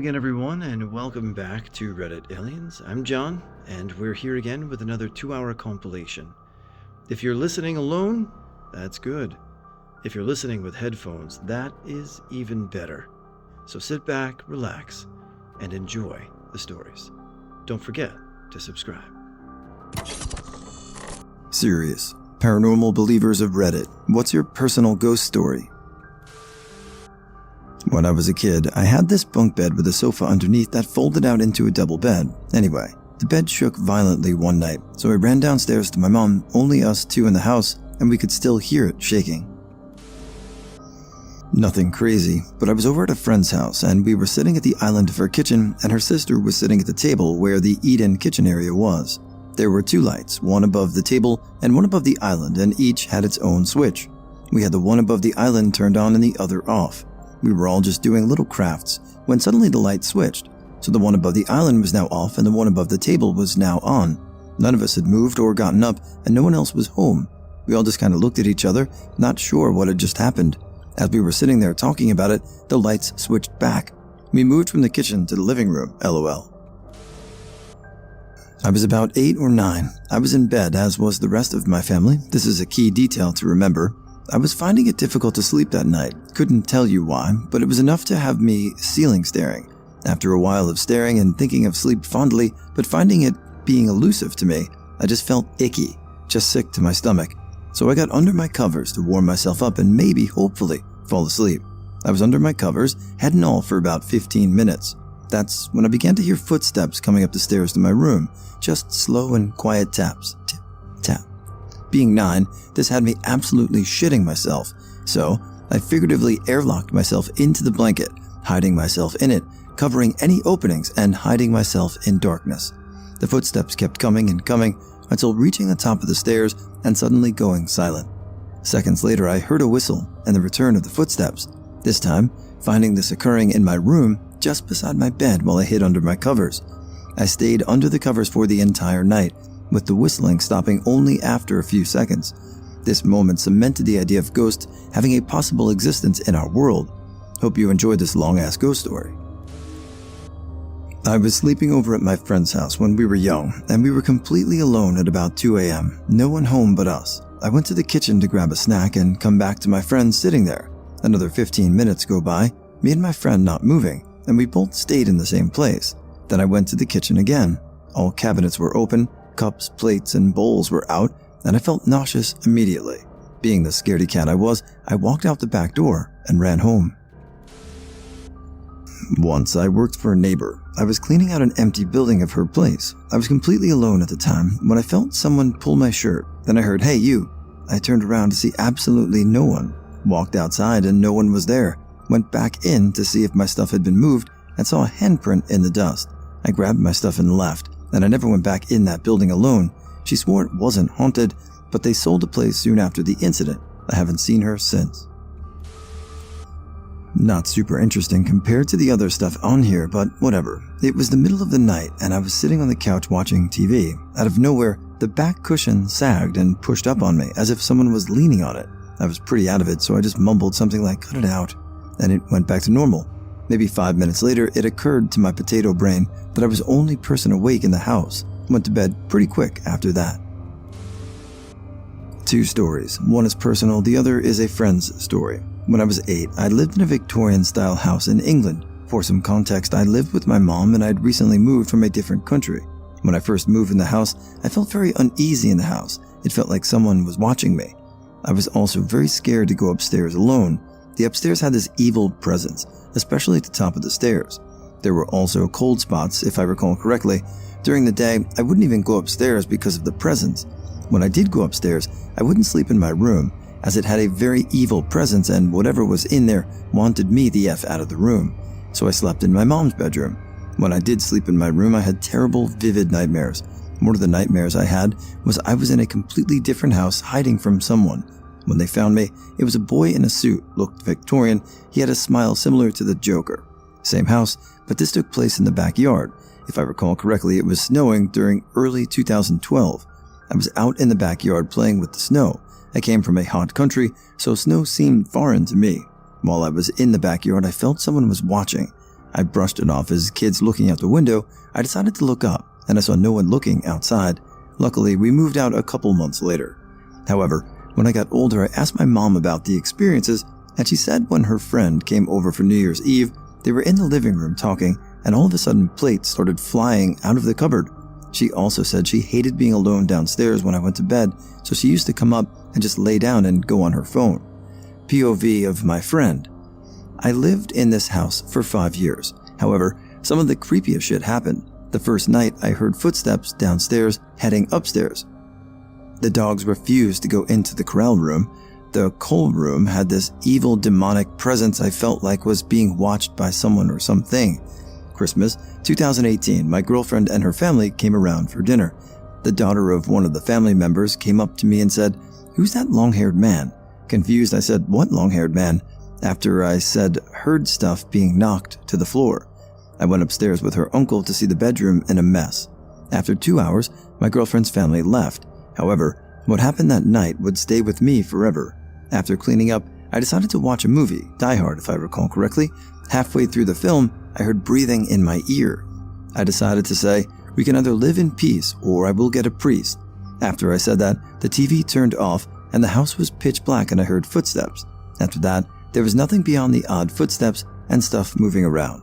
again, everyone, and welcome back to Reddit Aliens. I'm John, and we're here again with another 2-hour compilation. If you're listening alone, that's good. If you're listening with headphones, that is even better. So sit back, relax, and enjoy the stories. Don't forget to subscribe. Serious. Paranormal believers of Reddit, what's your personal ghost story? When I was a kid, I had this bunk bed with a sofa underneath that folded out into a double bed. Anyway, the bed shook violently one night, so I ran downstairs to my mom, only us two in the house, and we could still hear it shaking. Nothing crazy, but I was over at a friend's house and we were sitting at the island of her kitchen and her sister was sitting at the table where the eat-in kitchen area was. There were two lights, one above the table and one above the island, and each had its own switch. We had the one above the island turned on and the other off. We were all just doing little crafts when suddenly the light switched, so the one above the island was now off and the one above the table was now on. None of us had moved or gotten up and no one else was home. We all just kind of looked at each other, not sure what had just happened. As we were sitting there talking about it, the lights switched back. We moved from the kitchen to the living room, LOL. I was about 8 or 9. I was in bed, as was the rest of my family. This is a key detail to remember. I was finding it difficult to sleep that night. Couldn't tell you why, but it was enough to have me ceiling staring. After a while of staring and thinking of sleep fondly, but finding it being elusive to me, I just felt icky, just sick to my stomach. So I got under my covers to warm myself up and maybe, hopefully, fall asleep. I was under my covers, head and all, for about 15 minutes. That's when I began to hear footsteps coming up the stairs to my room, just slow and quiet taps, tip, tap. Being 9, this had me absolutely shitting myself, so I figuratively airlocked myself into the blanket, hiding myself in it, covering any openings and hiding myself in darkness. The footsteps kept coming and coming until reaching the top of the stairs and suddenly going silent. Seconds later, I heard a whistle and the return of the footsteps, this time finding this occurring in my room just beside my bed while I hid under my covers. I stayed under the covers for the entire night, with the whistling stopping only after a few seconds. This moment cemented the idea of ghosts having a possible existence in our world. Hope you enjoyed this long-ass ghost story. I was sleeping over at my friend's house when we were young, and we were completely alone at about 2 a.m., no one home but us. I went to the kitchen to grab a snack and come back to my friend sitting there. Another 15 minutes go by, me and my friend not moving, and we both stayed in the same place. Then I went to the kitchen again. All cabinets were open, cups, plates, and bowls were out, and I felt nauseous immediately. Being the scaredy cat I was, I walked out the back door and ran home. Once I worked for a neighbor. I was cleaning out an empty building of her place. I was completely alone at the time when I felt someone pull my shirt. Then I heard, "Hey, you." I turned around to see absolutely no one. Walked outside and no one was there. Went back in to see if my stuff had been moved and saw a handprint in the dust. I grabbed my stuff and left, and I never went back in that building alone. She swore it wasn't haunted, but they sold the place soon after the incident. I haven't seen her since. Not super interesting compared to the other stuff on here, but whatever. It was the middle of the night and I was sitting on the couch watching TV. Out of nowhere, the back cushion sagged and pushed up on me as if someone was leaning on it. I was pretty out of it, so I just mumbled something like, "Cut it out," and it went back to normal. Maybe 5 minutes later, it occurred to my potato brain that I was the only person awake in the house. Went to bed pretty quick after that. 2 stories. One is personal, the other is a friend's story. When I was 8, I lived in a Victorian-style house in England. For some context, I lived with my mom and I'd recently moved from a different country. When I first moved in the house, I felt very uneasy in the house. It felt like someone was watching me. I was also very scared to go upstairs alone. The upstairs had this evil presence, especially at the top of the stairs. There were also cold spots, if I recall correctly. During the day, I wouldn't even go upstairs because of the presence. When I did go upstairs, I wouldn't sleep in my room, as it had a very evil presence and whatever was in there wanted me the F out of the room. So I slept in my mom's bedroom. When I did sleep in my room, I had terrible, vivid nightmares. One of the nightmares I had was I was in a completely different house hiding from someone. When they found me, it was a boy in a suit, looked Victorian. He had a smile similar to the Joker. Same house, but this took place in the backyard. If I recall correctly, it was snowing during early 2012. I was out in the backyard playing with the snow. I came from a hot country, so snow seemed foreign to me. While I was in the backyard, I felt someone was watching. I brushed it off as kids looking out the window. I decided to look up, and I saw no one looking outside. Luckily, we moved out a couple months later. However, when I got older, I asked my mom about the experiences, and she said when her friend came over for New Year's Eve, they were in the living room talking, and all of a sudden plates started flying out of the cupboard. She also said she hated being alone downstairs when I went to bed, so she used to come up and just lay down and go on her phone. POV of my friend. I lived in this house for 5 years. However, some of the creepiest shit happened. The first night, I heard footsteps downstairs heading upstairs. The dogs refused to go into the corral room. The coal room had this evil demonic presence I felt like was being watched by someone or something. Christmas 2018, my girlfriend and her family came around for dinner. The daughter of one of the family members came up to me and said, "Who's that long-haired man?" Confused, I said, "What long-haired man?" After I said, heard stuff being knocked to the floor. I went upstairs with her uncle to see the bedroom in a mess. After 2 hours, my girlfriend's family left. However, what happened that night would stay with me forever. After cleaning up, I decided to watch a movie, Die Hard if I recall correctly. Halfway through the film, I heard breathing in my ear. I decided to say, "We can either live in peace or I will get a priest." After I said that, the TV turned off and the house was pitch black and I heard footsteps. After that, there was nothing beyond the odd footsteps and stuff moving around.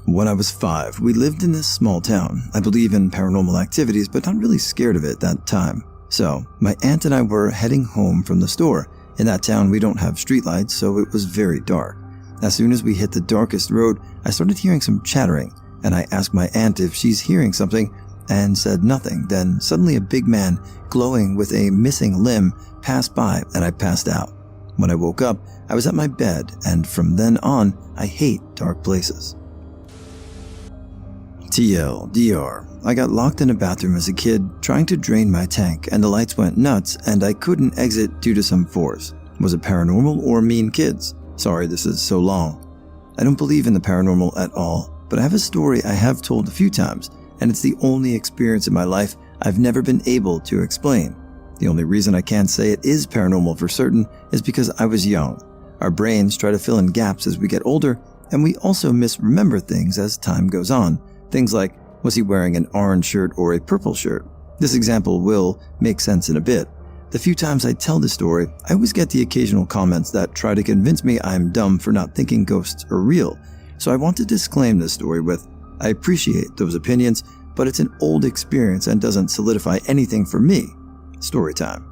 When I was 5, we lived in this small town. I believe in paranormal activities, but not really scared of it that time. So, my aunt and I were heading home from the store. In that town, we don't have streetlights, so it was very dark. As soon as we hit the darkest road, I started hearing some chattering, and I asked my aunt if she's hearing something, and said nothing. Then suddenly a big man, glowing with a missing limb, passed by, and I passed out. When I woke up, I was at my bed, and from then on, I hate dark places. TLDR. I got locked in a bathroom as a kid, trying to drain my tank, and the lights went nuts, and I couldn't exit due to some force. Was it paranormal or mean kids? Sorry, this is so long. I don't believe in the paranormal at all, but I have a story I have told a few times, and it's the only experience in my life I've never been able to explain. The only reason I can't say it is paranormal for certain is because I was young. Our brains try to fill in gaps as we get older, and we also misremember things as time goes on. Things like, was he wearing an orange shirt or a purple shirt? This example will make sense in a bit. The few times I tell this story, I always get the occasional comments that try to convince me I'm dumb for not thinking ghosts are real. So I want to disclaim this story with, I appreciate those opinions, but it's an old experience and doesn't solidify anything for me. Story time.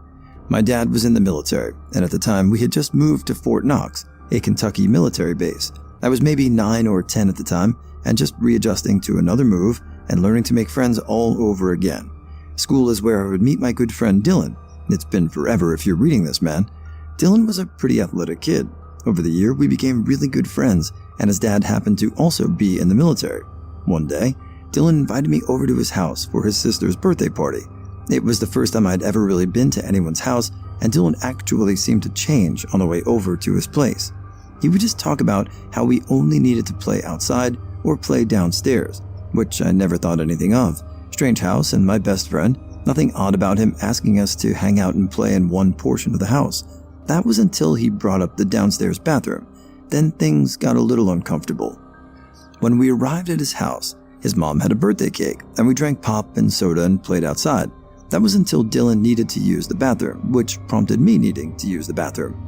My dad was in the military, and at the time we had just moved to Fort Knox, a Kentucky military base. I was maybe 9 or 10 at the time, and just readjusting to another move and learning to make friends all over again. School is where I would meet my good friend Dylan. It's been forever if you're reading this, man. Dylan was a pretty athletic kid. Over the year, we became really good friends, and his dad happened to also be in the military. One day, Dylan invited me over to his house for his sister's birthday party. It was the first time I'd ever really been to anyone's house, and Dylan actually seemed to change on the way over to his place. He would just talk about how we only needed to play outside or play downstairs, which I never thought anything of. Strange house and my best friend, nothing odd about him asking us to hang out and play in one portion of the house. That was until he brought up the downstairs bathroom. Then things got a little uncomfortable. When we arrived at his house, his mom had a birthday cake, and we drank pop and soda and played outside. That was until Dylan needed to use the bathroom, which prompted me needing to use the bathroom.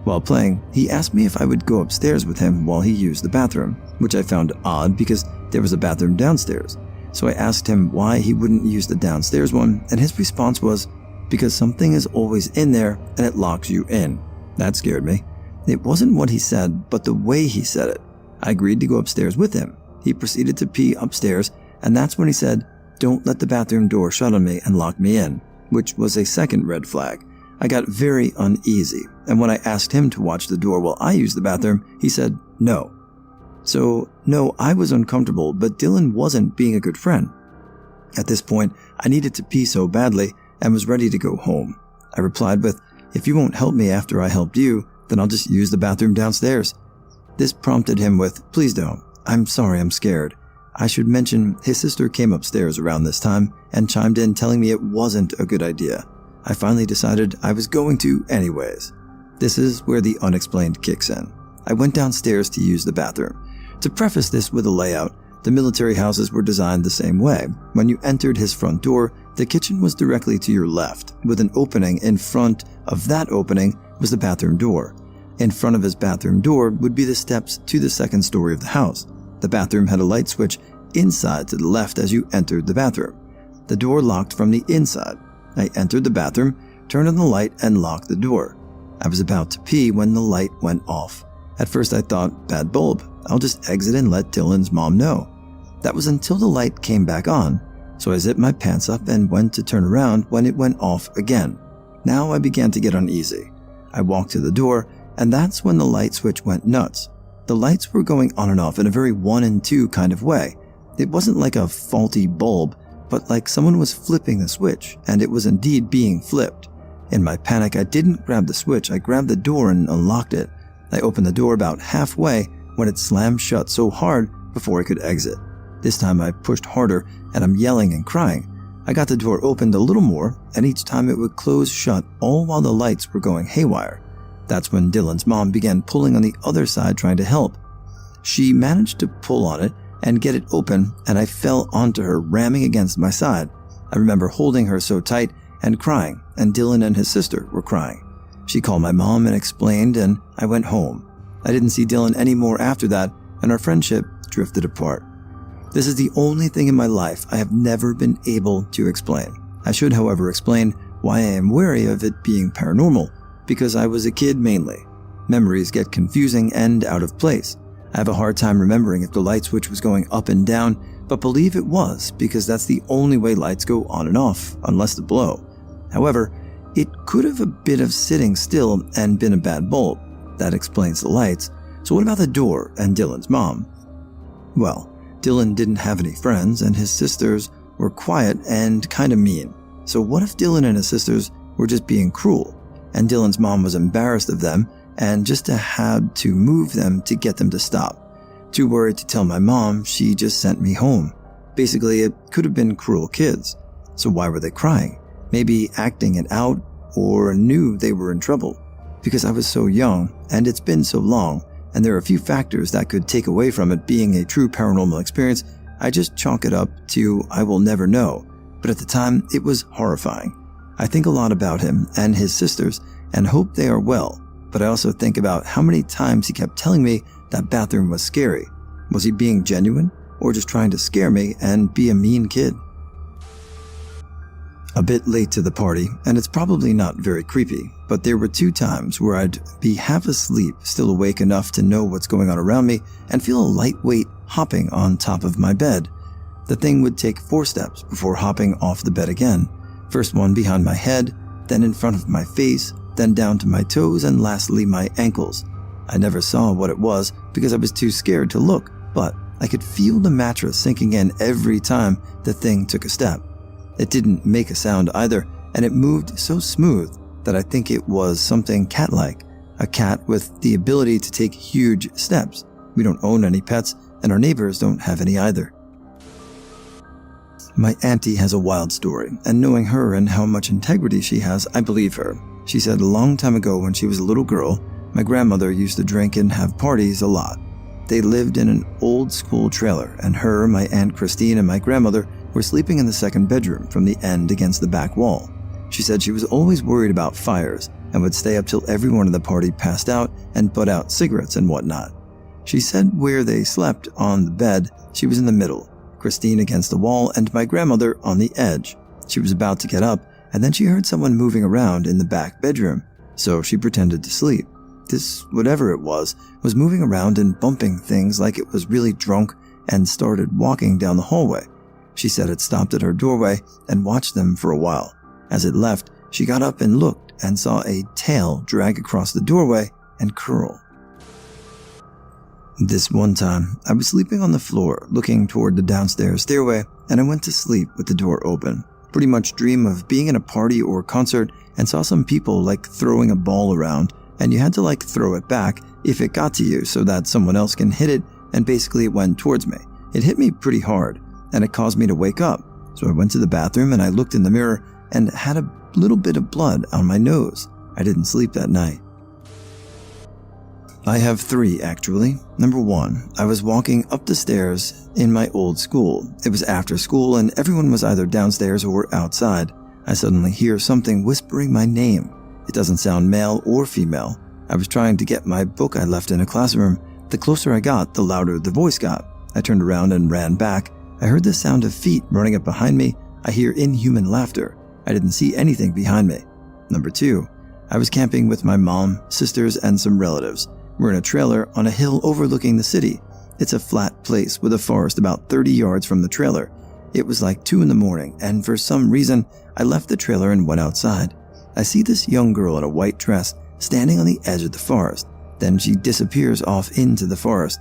While playing, he asked me if I would go upstairs with him while he used the bathroom, which I found odd because there was a bathroom downstairs. So I asked him why he wouldn't use the downstairs one, and his response was, because something is always in there and it locks you in. That scared me. It wasn't what he said, but the way he said it. I agreed to go upstairs with him. He proceeded to pee upstairs, and that's when he said, "Don't let the bathroom door shut on me and lock me in," which was a second red flag. I got very uneasy, and when I asked him to watch the door while I used the bathroom, he said no. So, no, I was uncomfortable, but Dylan wasn't being a good friend. At this point, I needed to pee so badly and was ready to go home. I replied with, "If you won't help me after I helped you, then I'll just use the bathroom downstairs." This prompted him with, "Please don't. I'm sorry, I'm scared." I should mention his sister came upstairs around this time and chimed in telling me it wasn't a good idea. I finally decided I was going to anyways. This is where the unexplained kicks in. I went downstairs to use the bathroom. To preface this with a layout, the military houses were designed the same way. When you entered his front door, the kitchen was directly to your left, with an opening. In front of that opening was the bathroom door. In front of his bathroom door would be the steps to the second story of the house. The bathroom had a light switch inside to the left as you entered the bathroom. The door locked from the inside. I entered the bathroom, turned on the light, and locked the door. I was about to pee when the light went off. At first I thought, bad bulb, I'll just exit and let Dylan's mom know. That was until the light came back on, so I zipped my pants up and went to turn around when it went off again. Now I began to get uneasy. I walked to the door, and that's when the light switch went nuts. The lights were going on and off in a very 1 and 2 kind of way. It wasn't like a faulty bulb, but like someone was flipping the switch, and it was indeed being flipped. In my panic, I didn't grab the switch, I grabbed the door and unlocked it. I opened the door about halfway when it slammed shut so hard before I could exit. This time I pushed harder, and I'm yelling and crying. I got the door opened a little more, and each time it would close shut, all while the lights were going haywire. That's when Dylan's mom began pulling on the other side trying to help. She managed to pull on it and get it open, and I fell onto her, ramming against my side. I remember holding her so tight and crying, and Dylan and his sister were crying. She called my mom and explained, and I went home. I didn't see Dylan anymore after that, and our friendship drifted apart. This is the only thing in my life I have never been able to explain. I should, however, explain why I am wary of it being paranormal, because I was a kid mainly. Memories get confusing and out of place. I have a hard time remembering if the light switch was going up and down, but believe it was because that's the only way lights go on and off, unless the blow. However, it could have a bit of sitting still and been a bad bulb. That explains the lights. So what about the door and Dylan's mom? Well, Dylan didn't have any friends, and his sisters were quiet and kind of mean. So what if Dylan and his sisters were just being cruel, and Dylan's mom was embarrassed of them and just had to move them to get them to stop? Too worried to tell my mom, she just sent me home. Basically, it could have been cruel kids. So why were they crying? Maybe acting it out, or knew they were in trouble. Because I was so young, and it's been so long, and there are a few factors that could take away from it being a true paranormal experience, I just chalk it up to I will never know. But at the time, it was horrifying. I think a lot about him and his sisters and hope they are well, but I also think about how many times he kept telling me that bathroom was scary. Was he being genuine, or just trying to scare me and be a mean kid? A bit late to the party, and it's probably not very creepy, but there were 2 times where I'd be half asleep, still awake enough to know what's going on around me, and feel a light weight hopping on top of my bed. The thing would take 4 steps before hopping off the bed again. First one behind my head, then in front of my face, then down to my toes, and lastly my ankles. I never saw what it was because I was too scared to look, but I could feel the mattress sinking in every time the thing took a step. It didn't make a sound either, and it moved so smooth that I think it was something cat-like, a cat with the ability to take huge steps. We don't own any pets, and our neighbors don't have any either. My auntie has a wild story, and knowing her and how much integrity she has, I believe her. She said a long time ago when she was a little girl, my grandmother used to drink and have parties a lot. They lived in an old school trailer, and her, my Aunt Christine, and my grandmother were sleeping in the second bedroom from the end against the back wall. She said she was always worried about fires and would stay up till everyone at the party passed out and put out cigarettes and whatnot. She said where they slept on the bed, she was in the middle, Christine against the wall, and my grandmother on the edge. She was about to get up, and then she heard someone moving around in the back bedroom, so she pretended to sleep. This, whatever it was moving around and bumping things like it was really drunk and started walking down the hallway. She said it stopped at her doorway and watched them for a while. As it left, she got up and looked and saw a tail drag across the doorway and curl. This one time, I was sleeping on the floor looking toward the downstairs stairway, and I went to sleep with the door open. Pretty much dream of being in a party or concert and saw some people throwing a ball around, and you had to throw it back if it got to you so that someone else can hit it, and basically it went towards me. It hit me pretty hard, and it caused me to wake up. So I went to the bathroom and I looked in the mirror and had a little bit of blood on my nose. I didn't sleep that night. I have 3, actually. Number 1, I was walking up the stairs in my old school. It was after school and everyone was either downstairs or outside. I suddenly hear something whispering my name. It doesn't sound male or female. I was trying to get my book I left in a classroom. The closer I got, the louder the voice got. I turned around and ran back. I heard the sound of feet running up behind me. I hear inhuman laughter. I didn't see anything behind me. Number 2, I was camping with my mom, sisters, and some relatives. We're in a trailer on a hill overlooking the city. It's a flat place with a forest about 30 yards from the trailer. It was like 2 a.m, and for some reason, I left the trailer and went outside. I see this young girl in a white dress standing on the edge of the forest. Then she disappears off into the forest.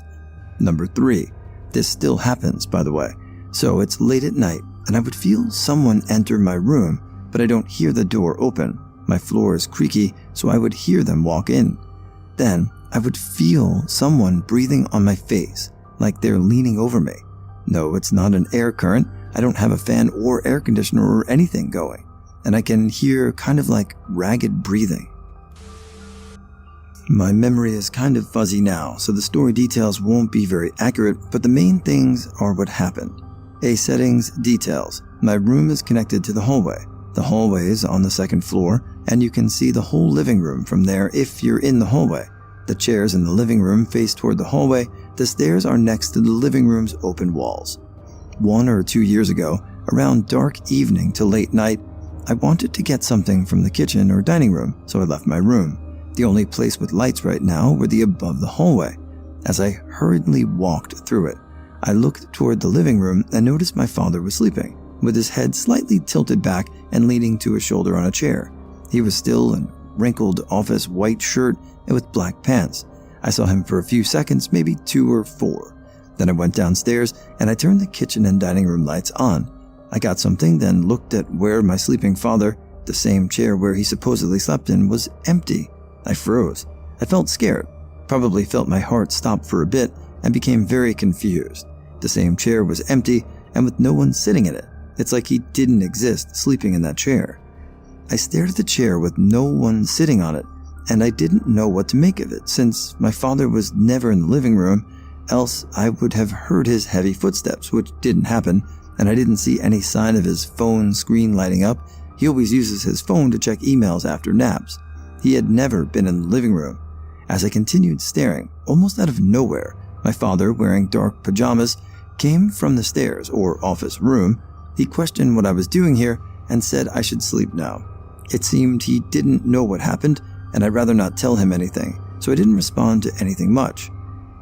Number 3, this still happens, by the way. So it's late at night, and I would feel someone enter my room, but I don't hear the door open. My floor is creaky, so I would hear them walk in. Then I would feel someone breathing on my face, like they're leaning over me. No, it's not an air current. I don't have a fan or air conditioner or anything going, and I can hear kind of like ragged breathing. My memory is kind of fuzzy now, so the story details won't be very accurate, but the main things are what happened. Settings details. My room is connected to the hallway. The hallway is on the 2nd floor, and you can see the whole living room from there if you're in the hallway. The chairs in the living room face toward the hallway. The stairs are next to the living room's open walls. 1 or 2 years ago, around dark evening to late night, I wanted to get something from the kitchen or dining room, so I left my room. The only place with lights right now were the above the hallway. As I hurriedly walked through it, I looked toward the living room and noticed my father was sleeping, with his head slightly tilted back and leaning to his shoulder on a chair. He was still in wrinkled office white shirt and with black pants. I saw him for a few seconds, maybe 2 or 4. Then I went downstairs and I turned the kitchen and dining room lights on. I got something, then looked at where my sleeping father, the same chair where he supposedly slept in, was empty. I froze. I felt scared, probably felt my heart stop for a bit, and became very confused. The same chair was empty and with no one sitting in it. It's like he didn't exist sleeping in that chair. I stared at the chair with no one sitting on it, and I didn't know what to make of it since my father was never in the living room, else I would have heard his heavy footsteps, which didn't happen, and I didn't see any sign of his phone screen lighting up. He always uses his phone to check emails after naps. He had never been in the living room. As I continued staring, almost out of nowhere, my father, wearing dark pajamas, came from the stairs or office room. He questioned what I was doing here and said I should sleep now. It seemed he didn't know what happened, and I'd rather not tell him anything, so I didn't respond to anything much.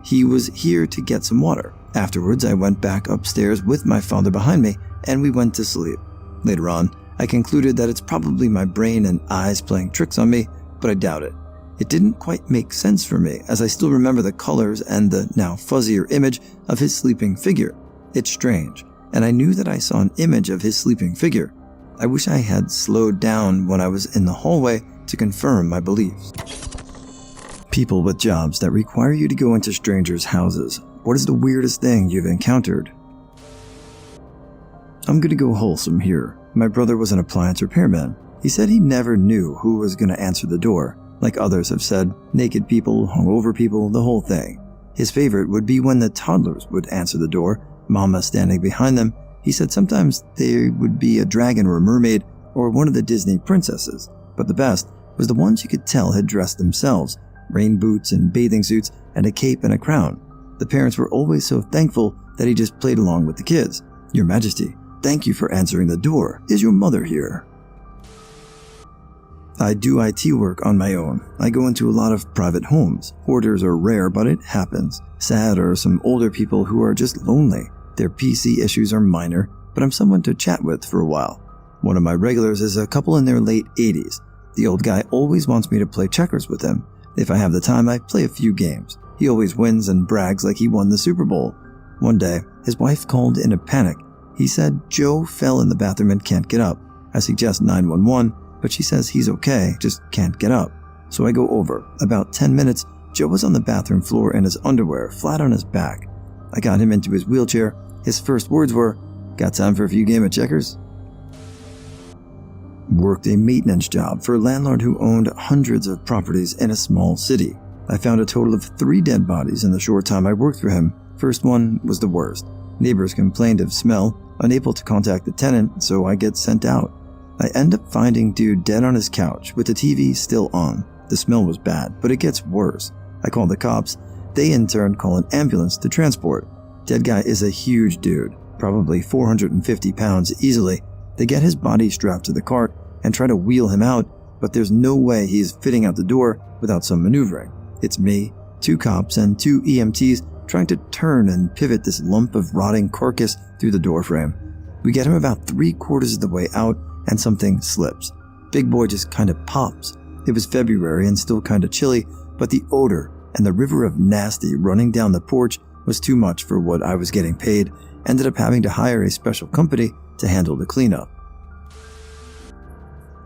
He was here to get some water. Afterwards, I went back upstairs with my father behind me, and we went to sleep. Later on, I concluded that it's probably my brain and eyes playing tricks on me, but I doubt it. It didn't quite make sense for me, as I still remember the colors and the now fuzzier image of his sleeping figure. It's strange, and I knew that I saw an image of his sleeping figure. I wish I had slowed down when I was in the hallway to confirm my beliefs. People with jobs that require you to go into strangers' houses. What is the weirdest thing you've encountered? I'm gonna go wholesome here. My brother was an appliance repairman. He said he never knew who was gonna answer the door. Like others have said, naked people, hungover people, the whole thing. His favorite would be when the toddlers would answer the door, Mama standing behind them. He said sometimes they would be a dragon or a mermaid or one of the Disney princesses, but the best was the ones you could tell had dressed themselves, rain boots and bathing suits and a cape and a crown. The parents were always so thankful that he just played along with the kids. Your Majesty, thank you for answering the door. Is your mother here? I do IT work on my own. I go into a lot of private homes. Hoarders are rare, but it happens. Sad are some older people who are just lonely. Their PC issues are minor, but I'm someone to chat with for a while. One of my regulars is a couple in their late 80s. The old guy always wants me to play checkers with him. If I have the time, I play a few games. He always wins and brags like he won the Super Bowl. One day, his wife called in a panic. He said Joe fell in the bathroom and can't get up. I suggest 911, but she says he's okay, just can't get up. So I go over. About 10 minutes, Joe was on the bathroom floor in his underwear, flat on his back. I got him into his wheelchair. His first words were, "Got time for a few game of checkers?" Worked a maintenance job for a landlord who owned hundreds of properties in a small city. I found a total of 3 dead bodies in the short time I worked for him. First one was the worst. Neighbors complained of smell, unable to contact the tenant, so I get sent out. I end up finding dude dead on his couch with the TV still on. The smell was bad, but it gets worse. I call the cops. They in turn call an ambulance to transport. Dead guy is a huge dude, probably 450 pounds easily. They get his body strapped to the cart and try to wheel him out, but there's no way he's fitting out the door without some maneuvering. It's me, 2 cops, and 2 EMTs trying to turn and pivot this lump of rotting carcass through the doorframe. We get him about 3/4 of the way out and something slips. Big boy just kind of pops. It was February and still kind of chilly, but the odor and the river of nasty running down the porch was too much for what I was getting paid. Ended up having to hire a special company to handle the cleanup.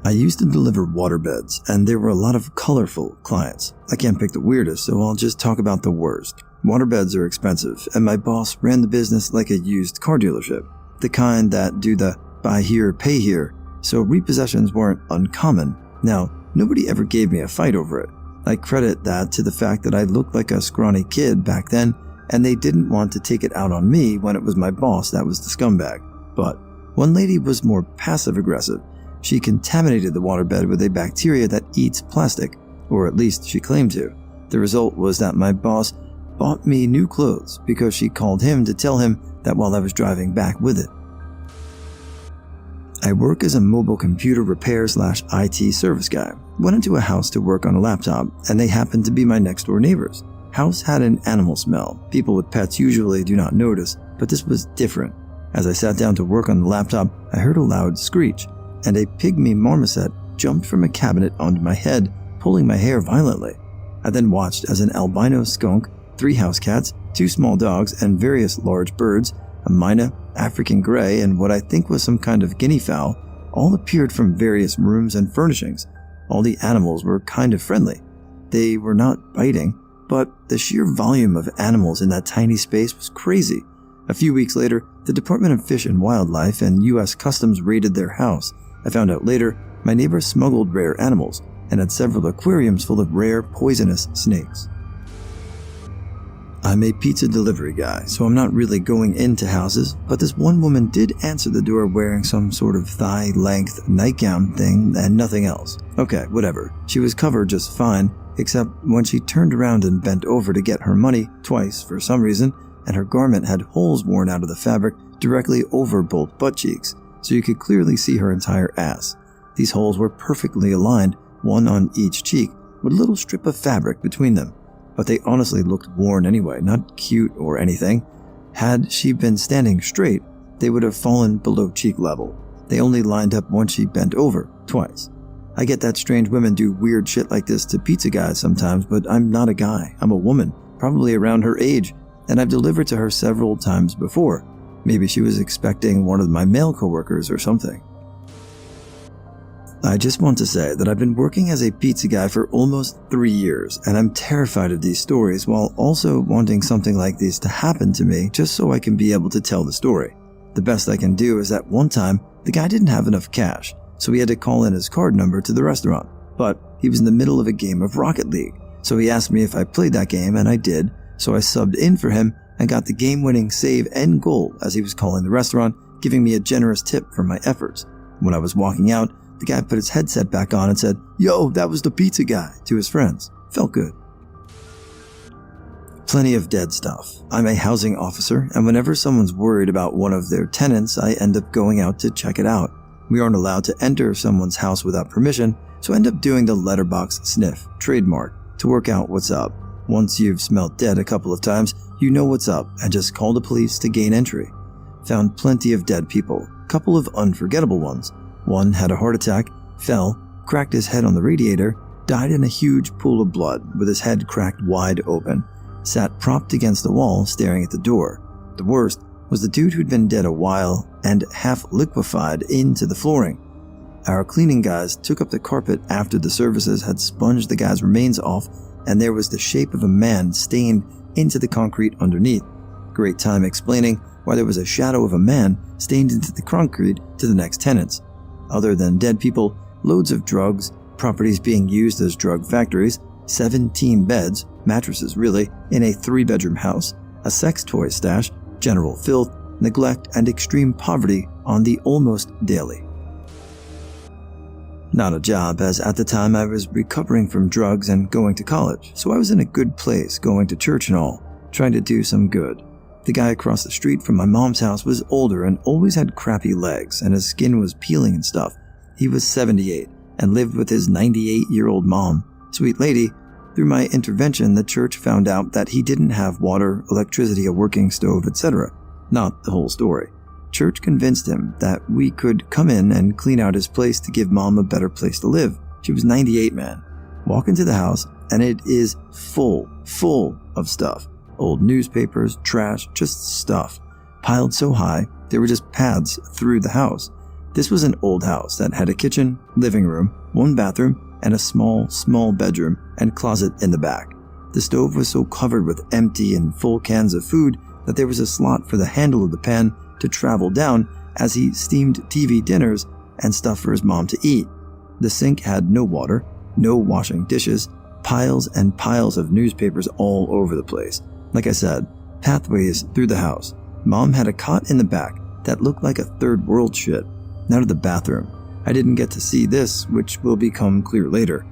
I used to deliver waterbeds, and there were a lot of colorful clients. I can't pick the weirdest, so I'll just talk about the worst. Waterbeds are expensive, and my boss ran the business like a used car dealership. The kind that do the buy here, pay here, so repossessions weren't uncommon. Now, nobody ever gave me a fight over it. I credit that to the fact that I looked like a scrawny kid back then, and they didn't want to take it out on me when it was my boss that was the scumbag. But one lady was more passive-aggressive. She contaminated the waterbed with a bacteria that eats plastic, or at least she claimed to. The result was that my boss bought me new clothes because she called him to tell him that while I was driving back with it. I work as a mobile computer repair/IT service guy. Went into a house to work on a laptop, and they happened to be my next door neighbors. House had an animal smell. People with pets usually do not notice, but this was different. As I sat down to work on the laptop, I heard a loud screech, and a pygmy marmoset jumped from a cabinet onto my head, pulling my hair violently. I then watched as an albino skunk, 3 house cats, 2 small dogs, and various large birds, a myna, African gray, and what I think was some kind of guinea fowl, all appeared from various rooms and furnishings. All the animals were kind of friendly. They were not biting, but the sheer volume of animals in that tiny space was crazy. A few weeks later, the Department of Fish and Wildlife and U.S. Customs raided their house. I found out later, my neighbor smuggled rare animals and had several aquariums full of rare, poisonous snakes. I'm a pizza delivery guy, so I'm not really going into houses, but this one woman did answer the door wearing some sort of thigh-length nightgown thing and nothing else. Okay, whatever. She was covered just fine, except when she turned around and bent over to get her money twice for some reason, and her garment had holes worn out of the fabric directly over both butt cheeks, so you could clearly see her entire ass. These holes were perfectly aligned, one on each cheek, with a little strip of fabric between them. But they honestly looked worn anyway, not cute or anything. Had she been standing straight, they would have fallen below cheek level. They only lined up once she bent over, twice. I get that strange women do weird shit like this to pizza guys sometimes, but I'm not a guy. I'm a woman, probably around her age, and I've delivered to her several times before. Maybe she was expecting one of my male coworkers or something. I just want to say that I've been working as a pizza guy for almost 3 years, and I'm terrified of these stories while also wanting something like these to happen to me just so I can be able to tell the story. The best I can do is that one time, the guy didn't have enough cash, so he had to call in his card number to the restaurant. But he was in the middle of a game of Rocket League, so he asked me if I played that game, and I did, so I subbed in for him and got the game-winning save and goal as he was calling the restaurant, giving me a generous tip for my efforts. When I was walking out, the guy put his headset back on and said, "Yo, that was the pizza guy," to his friends. Felt good. Plenty of dead stuff. I'm a housing officer, and whenever someone's worried about one of their tenants, I end up going out to check it out. We aren't allowed to enter someone's house without permission, so I end up doing the letterbox sniff, trademark, to work out what's up. Once you've smelled dead a couple of times, you know what's up and just call the police to gain entry. Found plenty of dead people, couple of unforgettable ones. One had a heart attack, fell, cracked his head on the radiator, died in a huge pool of blood with his head cracked wide open, sat propped against the wall staring at the door. The worst was the dude who'd been dead a while and half liquefied into the flooring. Our cleaning guys took up the carpet after the services had sponged the guy's remains off, and there was the shape of a man stained into the concrete underneath. Great time explaining why there was a shadow of a man stained into the concrete to the next tenants. Other than dead people, loads of drugs, properties being used as drug factories, 17 beds, mattresses really, in a 3-bedroom house, a sex toy stash, general filth, neglect, and extreme poverty on the almost daily. Not a job, as at the time I was recovering from drugs and going to college, so I was in a good place, going to church and all, trying to do some good. The guy across the street from my mom's house was older and always had crappy legs, and his skin was peeling and stuff. He was 78 and lived with his 98-year-old mom. Sweet lady. Through my intervention, the church found out that he didn't have water, electricity, a working stove, etc. Not the whole story. Church convinced him that we could come in and clean out his place to give mom a better place to live. She was 98, man. Walk into the house, and it is full of stuff. Old newspapers, trash, just stuff. Piled so high, there were just paths through the house. This was an old house that had a kitchen, living room, 1 bathroom, and a small bedroom and closet in the back. The stove was so covered with empty and full cans of food that there was a slot for the handle of the pan to travel down as he steamed TV dinners and stuff for his mom to eat. The sink had no water, no washing dishes, piles and piles of newspapers all over the place. Like I said, pathways through the house. Mom had a cot in the back that looked like a third world shit. Now to the bathroom. I didn't get to see this, which will become clear later.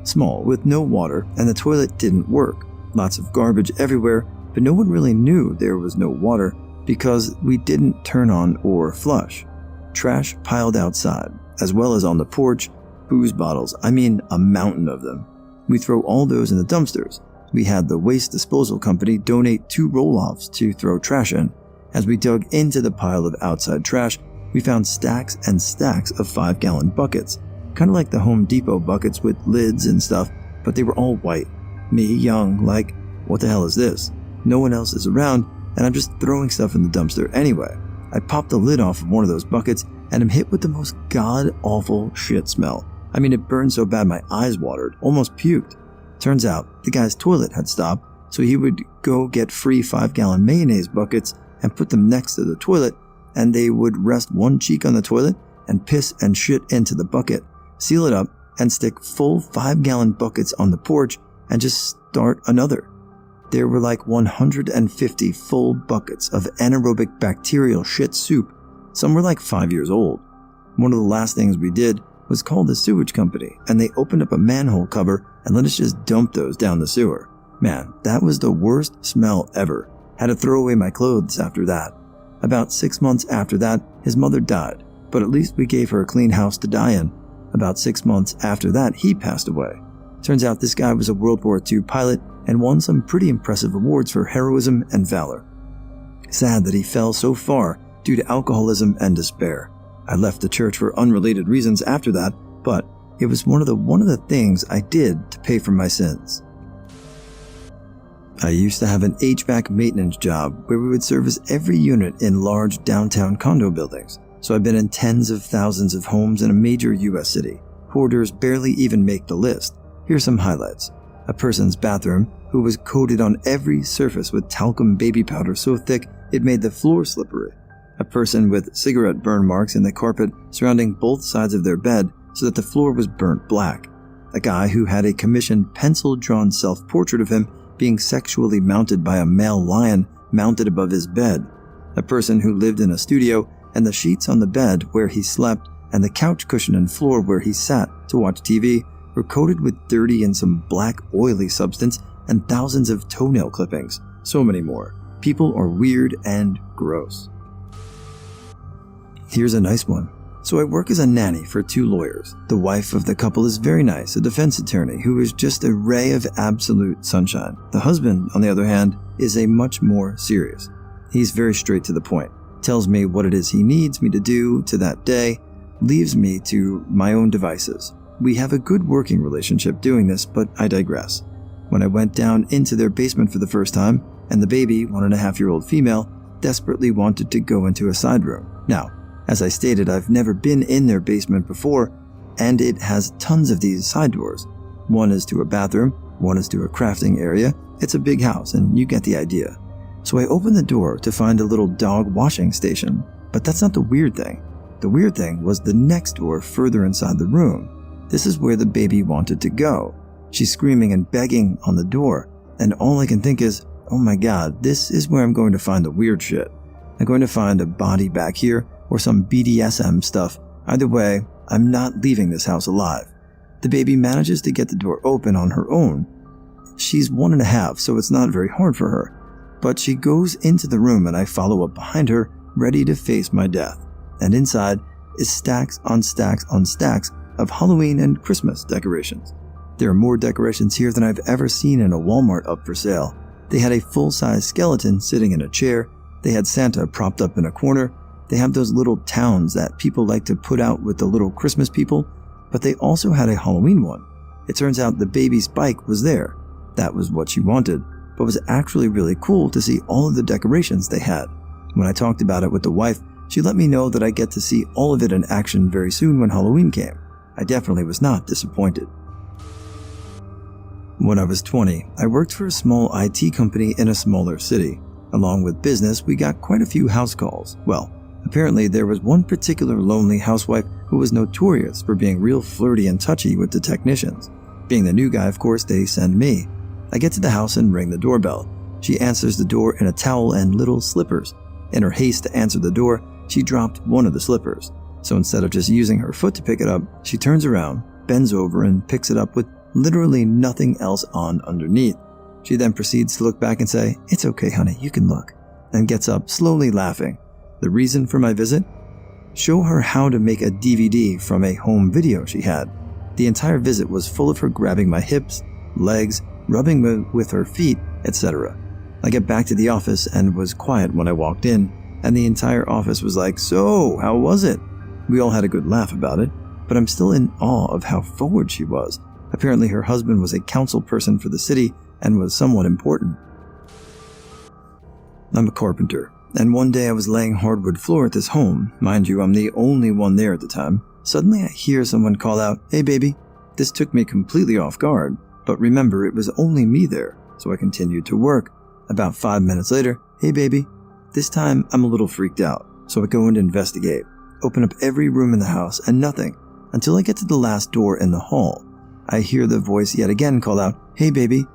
Small, with no water, and the toilet didn't work. Lots of garbage everywhere, but no one really knew there was no water because we didn't turn on or flush. Trash piled outside, as well as on the porch, booze bottles, I mean a mountain of them. We throw all those in the dumpsters. We had the waste disposal company donate 2 roll-offs to throw trash in. As we dug into the pile of outside trash, we found stacks and stacks of 5-gallon buckets, kind of like the Home Depot buckets with lids and stuff, but they were all white. Me, young, like, what the hell is this? No one else is around, and I'm just throwing stuff in the dumpster anyway. I popped the lid off of one of those buckets, and am hit with the most god-awful shit smell. I mean, it burned so bad my eyes watered, almost puked. Turns out, the guy's toilet had stopped, so he would go get free 5-gallon mayonnaise buckets and put them next to the toilet, and they would rest one cheek on the toilet and piss and shit into the bucket, seal it up, and stick full 5-gallon buckets on the porch and just start another. There were like 150 full buckets of anaerobic bacterial shit soup. Some were like 5 years old. One of the last things we did was call the sewage company, and they opened up a manhole cover and let us just dump those down the sewer. Man, that was the worst smell ever. Had to throw away my clothes after that. About 6 months after that, his mother died, but at least we gave her a clean house to die in. About 6 months after that, he passed away. Turns out this guy was a World War II pilot and won some pretty impressive awards for heroism and valor. Sad that he fell so far due to alcoholism and despair. I left the church for unrelated reasons after that, but it was one of the things I did to pay for my sins. I used to have an HVAC maintenance job where we would service every unit in large downtown condo buildings, so I've been in tens of thousands of homes in a major US city. Hoarders barely even make the list. Here's some highlights. A person's bathroom who was coated on every surface with talcum baby powder so thick it made the floor slippery. A person with cigarette burn marks in the carpet surrounding both sides of their bed so that the floor was burnt black. A guy who had a commissioned pencil-drawn self-portrait of him being sexually mounted by a male lion mounted above his bed. A person who lived in a studio and the sheets on the bed where he slept and the couch cushion and floor where he sat to watch TV were coated with dirty and some black oily substance and thousands of toenail clippings. So many more. People are weird and gross. Here's a nice one. So I work as a nanny for 2 lawyers. The wife of the couple is very nice, a defense attorney who is just a ray of absolute sunshine. The husband, on the other hand, is a much more serious. He's very straight to the point, tells me what it is he needs me to do to that day, leaves me to my own devices. We have a good working relationship doing this, but I digress. When I went down into their basement for the first time, and the baby, 1.5-year-old female, desperately wanted to go into a side room. Now, as I stated, I've never been in their basement before, and it has tons of these side doors. One is to a bathroom, one is to a crafting area. It's a big house, and you get the idea. So I opened the door to find a little dog washing station, but that's not the weird thing. The weird thing was the next door further inside the room. This is where the baby wanted to go. She's screaming and begging on the door, and all I can think is, oh my god, this is where I'm going to find the weird shit. I'm going to find a body back here or some BDSM stuff. Either way, I'm not leaving this house alive. The baby manages to get the door open on her own. She's 1.5, so it's not very hard for her. But she goes into the room and I follow up behind her, ready to face my death. And inside is stacks on stacks on stacks of Halloween and Christmas decorations. There are more decorations here than I've ever seen in a Walmart up for sale. They had a full-size skeleton sitting in a chair. They had Santa propped up in a corner. They have those little towns that people like to put out with the little Christmas people, but they also had a Halloween one. It turns out the baby's bike was there. That was what she wanted, but it was actually really cool to see all of the decorations they had. When I talked about it with the wife, she let me know that I get to see all of it in action very soon when Halloween came. I definitely was not disappointed. When I was 20, I worked for a small IT company in a smaller city. Along with business, we got quite a few house calls. Well, apparently there was one particular lonely housewife who was notorious for being real flirty and touchy with the technicians. Being the new guy, of course, they send me. I get to the house and ring the doorbell. She answers the door in a towel and little slippers. In her haste to answer the door, she dropped one of the slippers. So instead of just using her foot to pick it up, she turns around, bends over, and picks it up with literally nothing else on underneath. She then proceeds to look back and say, "It's okay, honey, you can look," and gets up, slowly laughing. The reason for my visit? Show her how to make a DVD from a home video she had. The entire visit was full of her grabbing my hips, legs, rubbing me with her feet, etc. I get back to the office and was quiet when I walked in, and the entire office was like, "So, how was it?" We all had a good laugh about it, but I'm still in awe of how forward she was. Apparently her husband was a council person for the city and was somewhat important. I'm a carpenter, and one day I was laying hardwood floor at this home. Mind you, I'm the only one there at the time. Suddenly I hear someone call out, "Hey baby." This took me completely off guard, but remember it was only me there, so I continued to work. About 5 minutes later, "Hey baby." This time I'm a little freaked out, so I go in to investigate. Open up every room in the house and nothing, until I get to the last door in the hall. I hear the voice yet again call out, "Hey baby."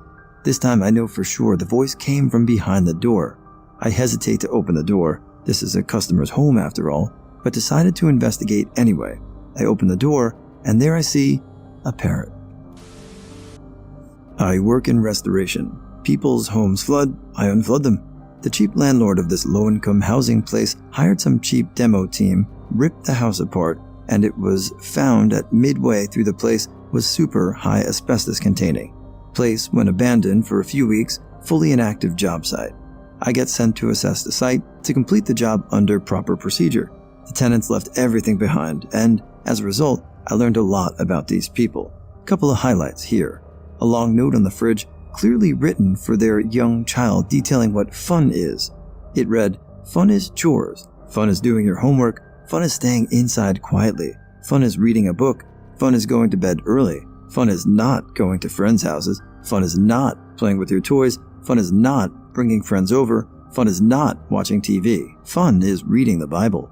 This time I know for sure the voice came from behind the door. I hesitate to open the door. This is a customer's home after all, but decided to investigate anyway. I open the door and there I see a parrot. I work in restoration. People's homes flood, I unflood them. The cheap landlord of this low-income housing place hired some cheap demo team, ripped the house apart, and it was found that midway through the place was super high asbestos containing. Place, when abandoned for a few weeks, fully inactive job site. I get sent to assess the site to complete the job under proper procedure. The tenants left everything behind, and as a result, I learned a lot about these people. Couple of highlights here. A long note on the fridge, clearly written for their young child, detailing what fun is. It read, "Fun is chores. Fun is doing your homework. Fun is staying inside quietly. Fun is reading a book. Fun is going to bed early. Fun is not going to friends' houses. Fun is not playing with your toys. Fun is not bringing friends over. Fun is not watching TV. Fun is reading the Bible."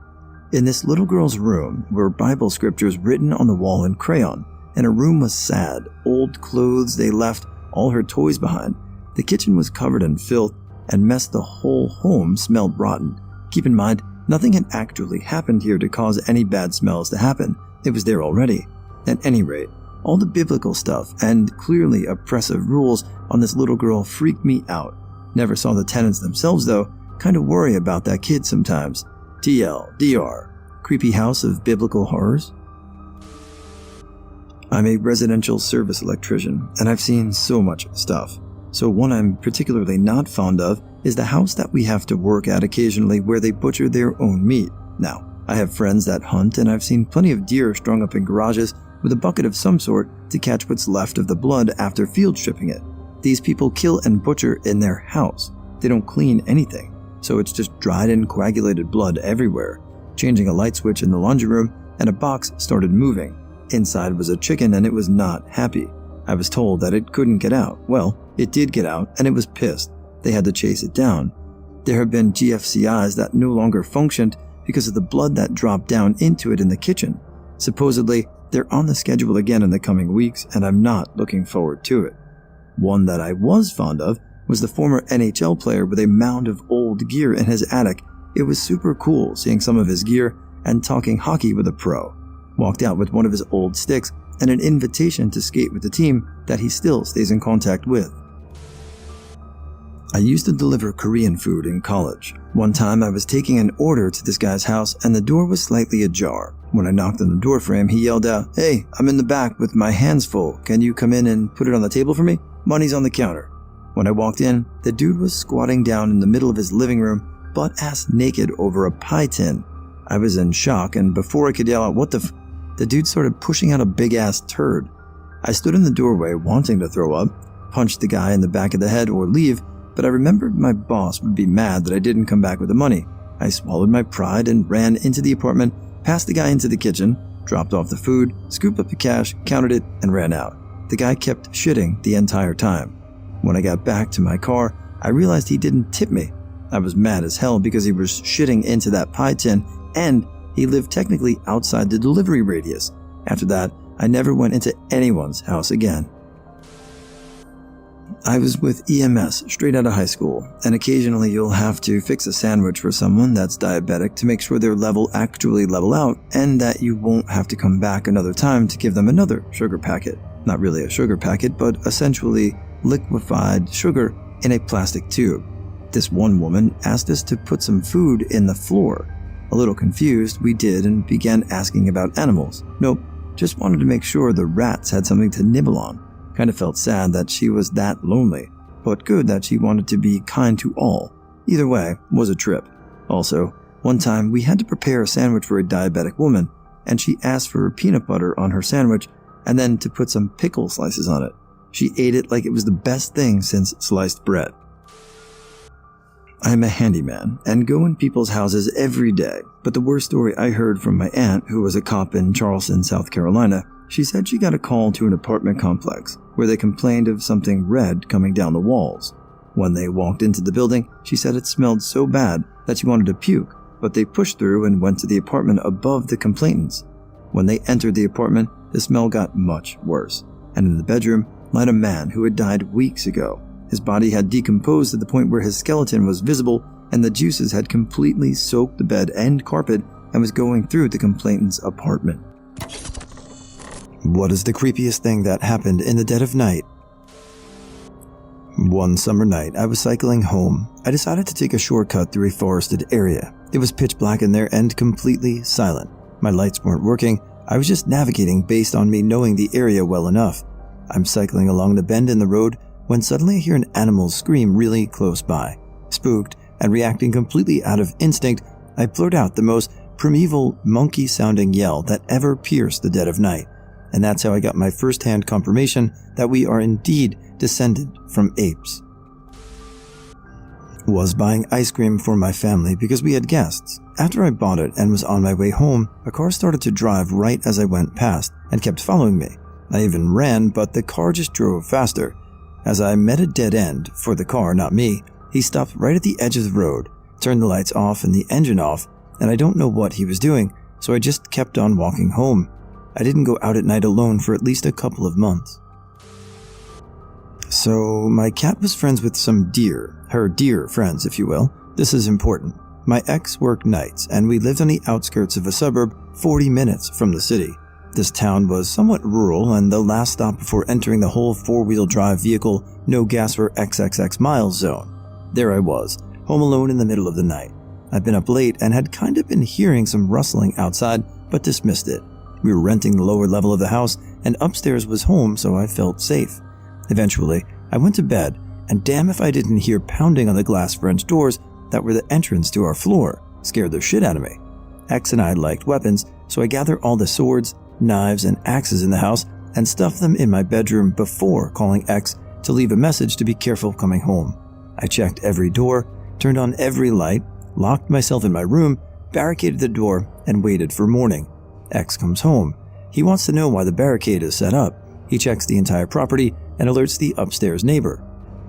In this little girl's room were Bible scriptures written on the wall in crayon, and her room was sad. Old clothes they left, all her toys behind. The kitchen was covered in filth and mess. The whole home smelled rotten. Keep in mind, nothing had actually happened here to cause any bad smells to happen. It was there already. At any rate, all the biblical stuff and clearly oppressive rules on this little girl freaked me out. Never saw the tenants themselves though. Kind of worry about that kid sometimes. TLDR. Creepy house of biblical horrors. I'm a residential service electrician, and I've seen so much stuff. So one I'm particularly not fond of is the house that we have to work at occasionally where they butcher their own meat. Now, I have friends that hunt, and I've seen plenty of deer strung up in garages with a bucket of some sort to catch what's left of the blood after field stripping it. These people kill and butcher in their house. They don't clean anything, so it's just dried and coagulated blood everywhere. Changing a light switch in the laundry room, and a box started moving. Inside was a chicken, and it was not happy. I was told that it couldn't get out. Well, it did get out, and it was pissed. They had to chase it down. There have been GFCIs that no longer functioned because of the blood that dropped down into it in the kitchen. Supposedly, They're on the schedule again in the coming weeks, and I'm not looking forward to it. One that I was fond of was the former NHL player with a mound of old gear in his attic. It was super cool seeing some of his gear and talking hockey with a pro. Walked out with one of his old sticks and an invitation to skate with the team that he still stays in contact with. I used to deliver Korean food in college. One time I was taking an order to this guy's house and the door was slightly ajar. When I knocked on the door frame, he yelled out, "Hey, I'm in the back with my hands full. Can you come in and put it on the table for me? Money's on the counter." When I walked in, the dude was squatting down in the middle of his living room, butt-ass naked over a pie tin. I was in shock, and before I could yell out, "What the the dude started pushing out a big-ass turd. I stood in the doorway wanting to throw up, punch the guy in the back of the head or leave, but I remembered my boss would be mad that I didn't come back with the money. I swallowed my pride and ran into the apartment, passed the guy into the kitchen, dropped off the food, scooped up the cash, counted it, and ran out. The guy kept shitting the entire time. When I got back to my car, I realized he didn't tip me. I was mad as hell because he was shitting into that pie tin, and he lived technically outside the delivery radius. After that, I never went into anyone's house again. I was with EMS straight out of high school, and occasionally you'll have to fix a sandwich for someone that's diabetic to make sure their level actually level out and that you won't have to come back another time to give them another sugar packet. Not really a sugar packet, but essentially liquefied sugar in a plastic tube. This one woman asked us to put some food in the floor. A little confused, we did and began asking about animals. Nope, just wanted to make sure the rats had something to nibble on. Kind of felt sad that she was that lonely, but good that she wanted to be kind to all. Either way, was a trip. Also, one time we had to prepare a sandwich for a diabetic woman, and she asked for peanut butter on her sandwich and then to put some pickle slices on it. She ate it like it was the best thing since sliced bread. I'm a handyman and go in people's houses every day, but the worst story I heard from my aunt, who was a cop in Charleston, South Carolina. She said she got a call to an apartment complex where they complained of something red coming down the walls. When they walked into the building, she said it smelled so bad that she wanted to puke, but they pushed through and went to the apartment above the complainants. When they entered the apartment, the smell got much worse, and in the bedroom lied a man who had died weeks ago. His body had decomposed to the point where his skeleton was visible, and the juices had completely soaked the bed and carpet and was going through the complainant's apartment. What is the creepiest thing that happened in the dead of night? One summer night, I was cycling home. I decided to take a shortcut through a forested area. It was pitch black in there and completely silent. My lights weren't working. I was just navigating based on me knowing the area well enough. I'm cycling along the bend in the road when suddenly I hear an animal scream really close by. Spooked and reacting completely out of instinct, I blurt out the most primeval, monkey-sounding yell that ever pierced the dead of night. And that's how I got my first-hand confirmation that we are indeed descended from apes. Was buying ice cream for my family because we had guests. After I bought it and was on my way home, a car started to drive right as I went past and kept following me. I even ran, but the car just drove faster. As I met a dead end, for the car, not me, he stopped right at the edge of the road, turned the lights off and the engine off, and I don't know what he was doing, so I just kept on walking home. I didn't go out at night alone for at least a couple of months. So, my cat was friends with some deer, her deer friends, if you will. This is important. My ex worked nights, and we lived on the outskirts of a suburb 40 minutes from the city. This town was somewhat rural, and the last stop before entering the whole four-wheel drive vehicle, no gas for XXX miles zone. There I was, home alone in the middle of the night. I'd been up late and had kind of been hearing some rustling outside, but dismissed it. We were renting the lower level of the house, and upstairs was home, so I felt safe. Eventually, I went to bed, and damn if I didn't hear pounding on the glass French doors that were the entrance to our floor. Scared the shit out of me. X and I liked weapons, so I gathered all the swords, knives, and axes in the house and stuffed them in my bedroom before calling X to leave a message to be careful coming home. I checked every door, turned on every light, locked myself in my room, barricaded the door, and waited for morning. X comes home. He wants to know why the barricade is set up. He checks the entire property and alerts the upstairs neighbor.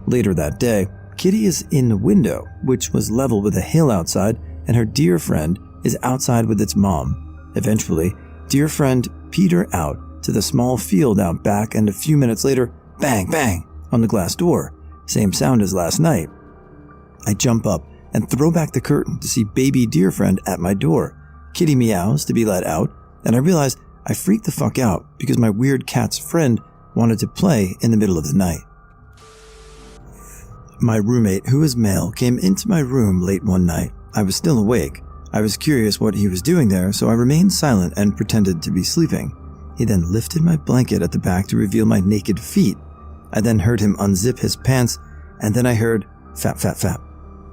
Later that day, Kitty is in the window, which was level with a hill outside, and her dear friend is outside with its mom. Eventually, dear friend peter out to the small field out back, and a few minutes later, bang, bang, on the glass door. Same sound as last night. I jump up and throw back the curtain to see baby deer friend at my door. Kitty meows to be let out, and I realize I freaked the fuck out because my weird cat's friend wanted to play in the middle of the night. My roommate, who is male, came into my room late one night. I was still awake. I was curious what he was doing there, so I remained silent and pretended to be sleeping. He then lifted my blanket at the back to reveal my naked feet. I then heard him unzip his pants, and then I heard fap, fap, fap.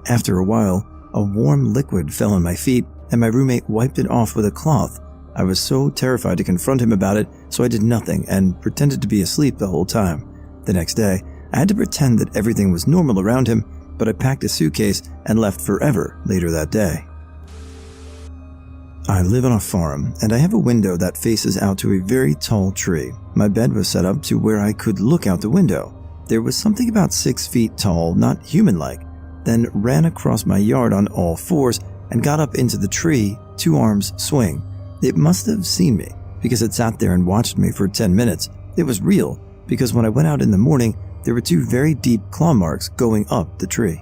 After a while, a warm liquid fell on my feet, and my roommate wiped it off with a cloth. I was so terrified to confront him about it, so I did nothing and pretended to be asleep the whole time. The next day, I had to pretend that everything was normal around him, but I packed a suitcase and left forever later that day. I live on a farm, and I have a window that faces out to a very tall tree. My bed was set up to where I could look out the window. There was something about 6 feet tall, not human-like, then ran across my yard on all fours and got up into the tree, 2 arms swing. It must have seen me, because it sat there and watched me for 10 minutes. It was real, because when I went out in the morning, there were 2 very deep claw marks going up the tree.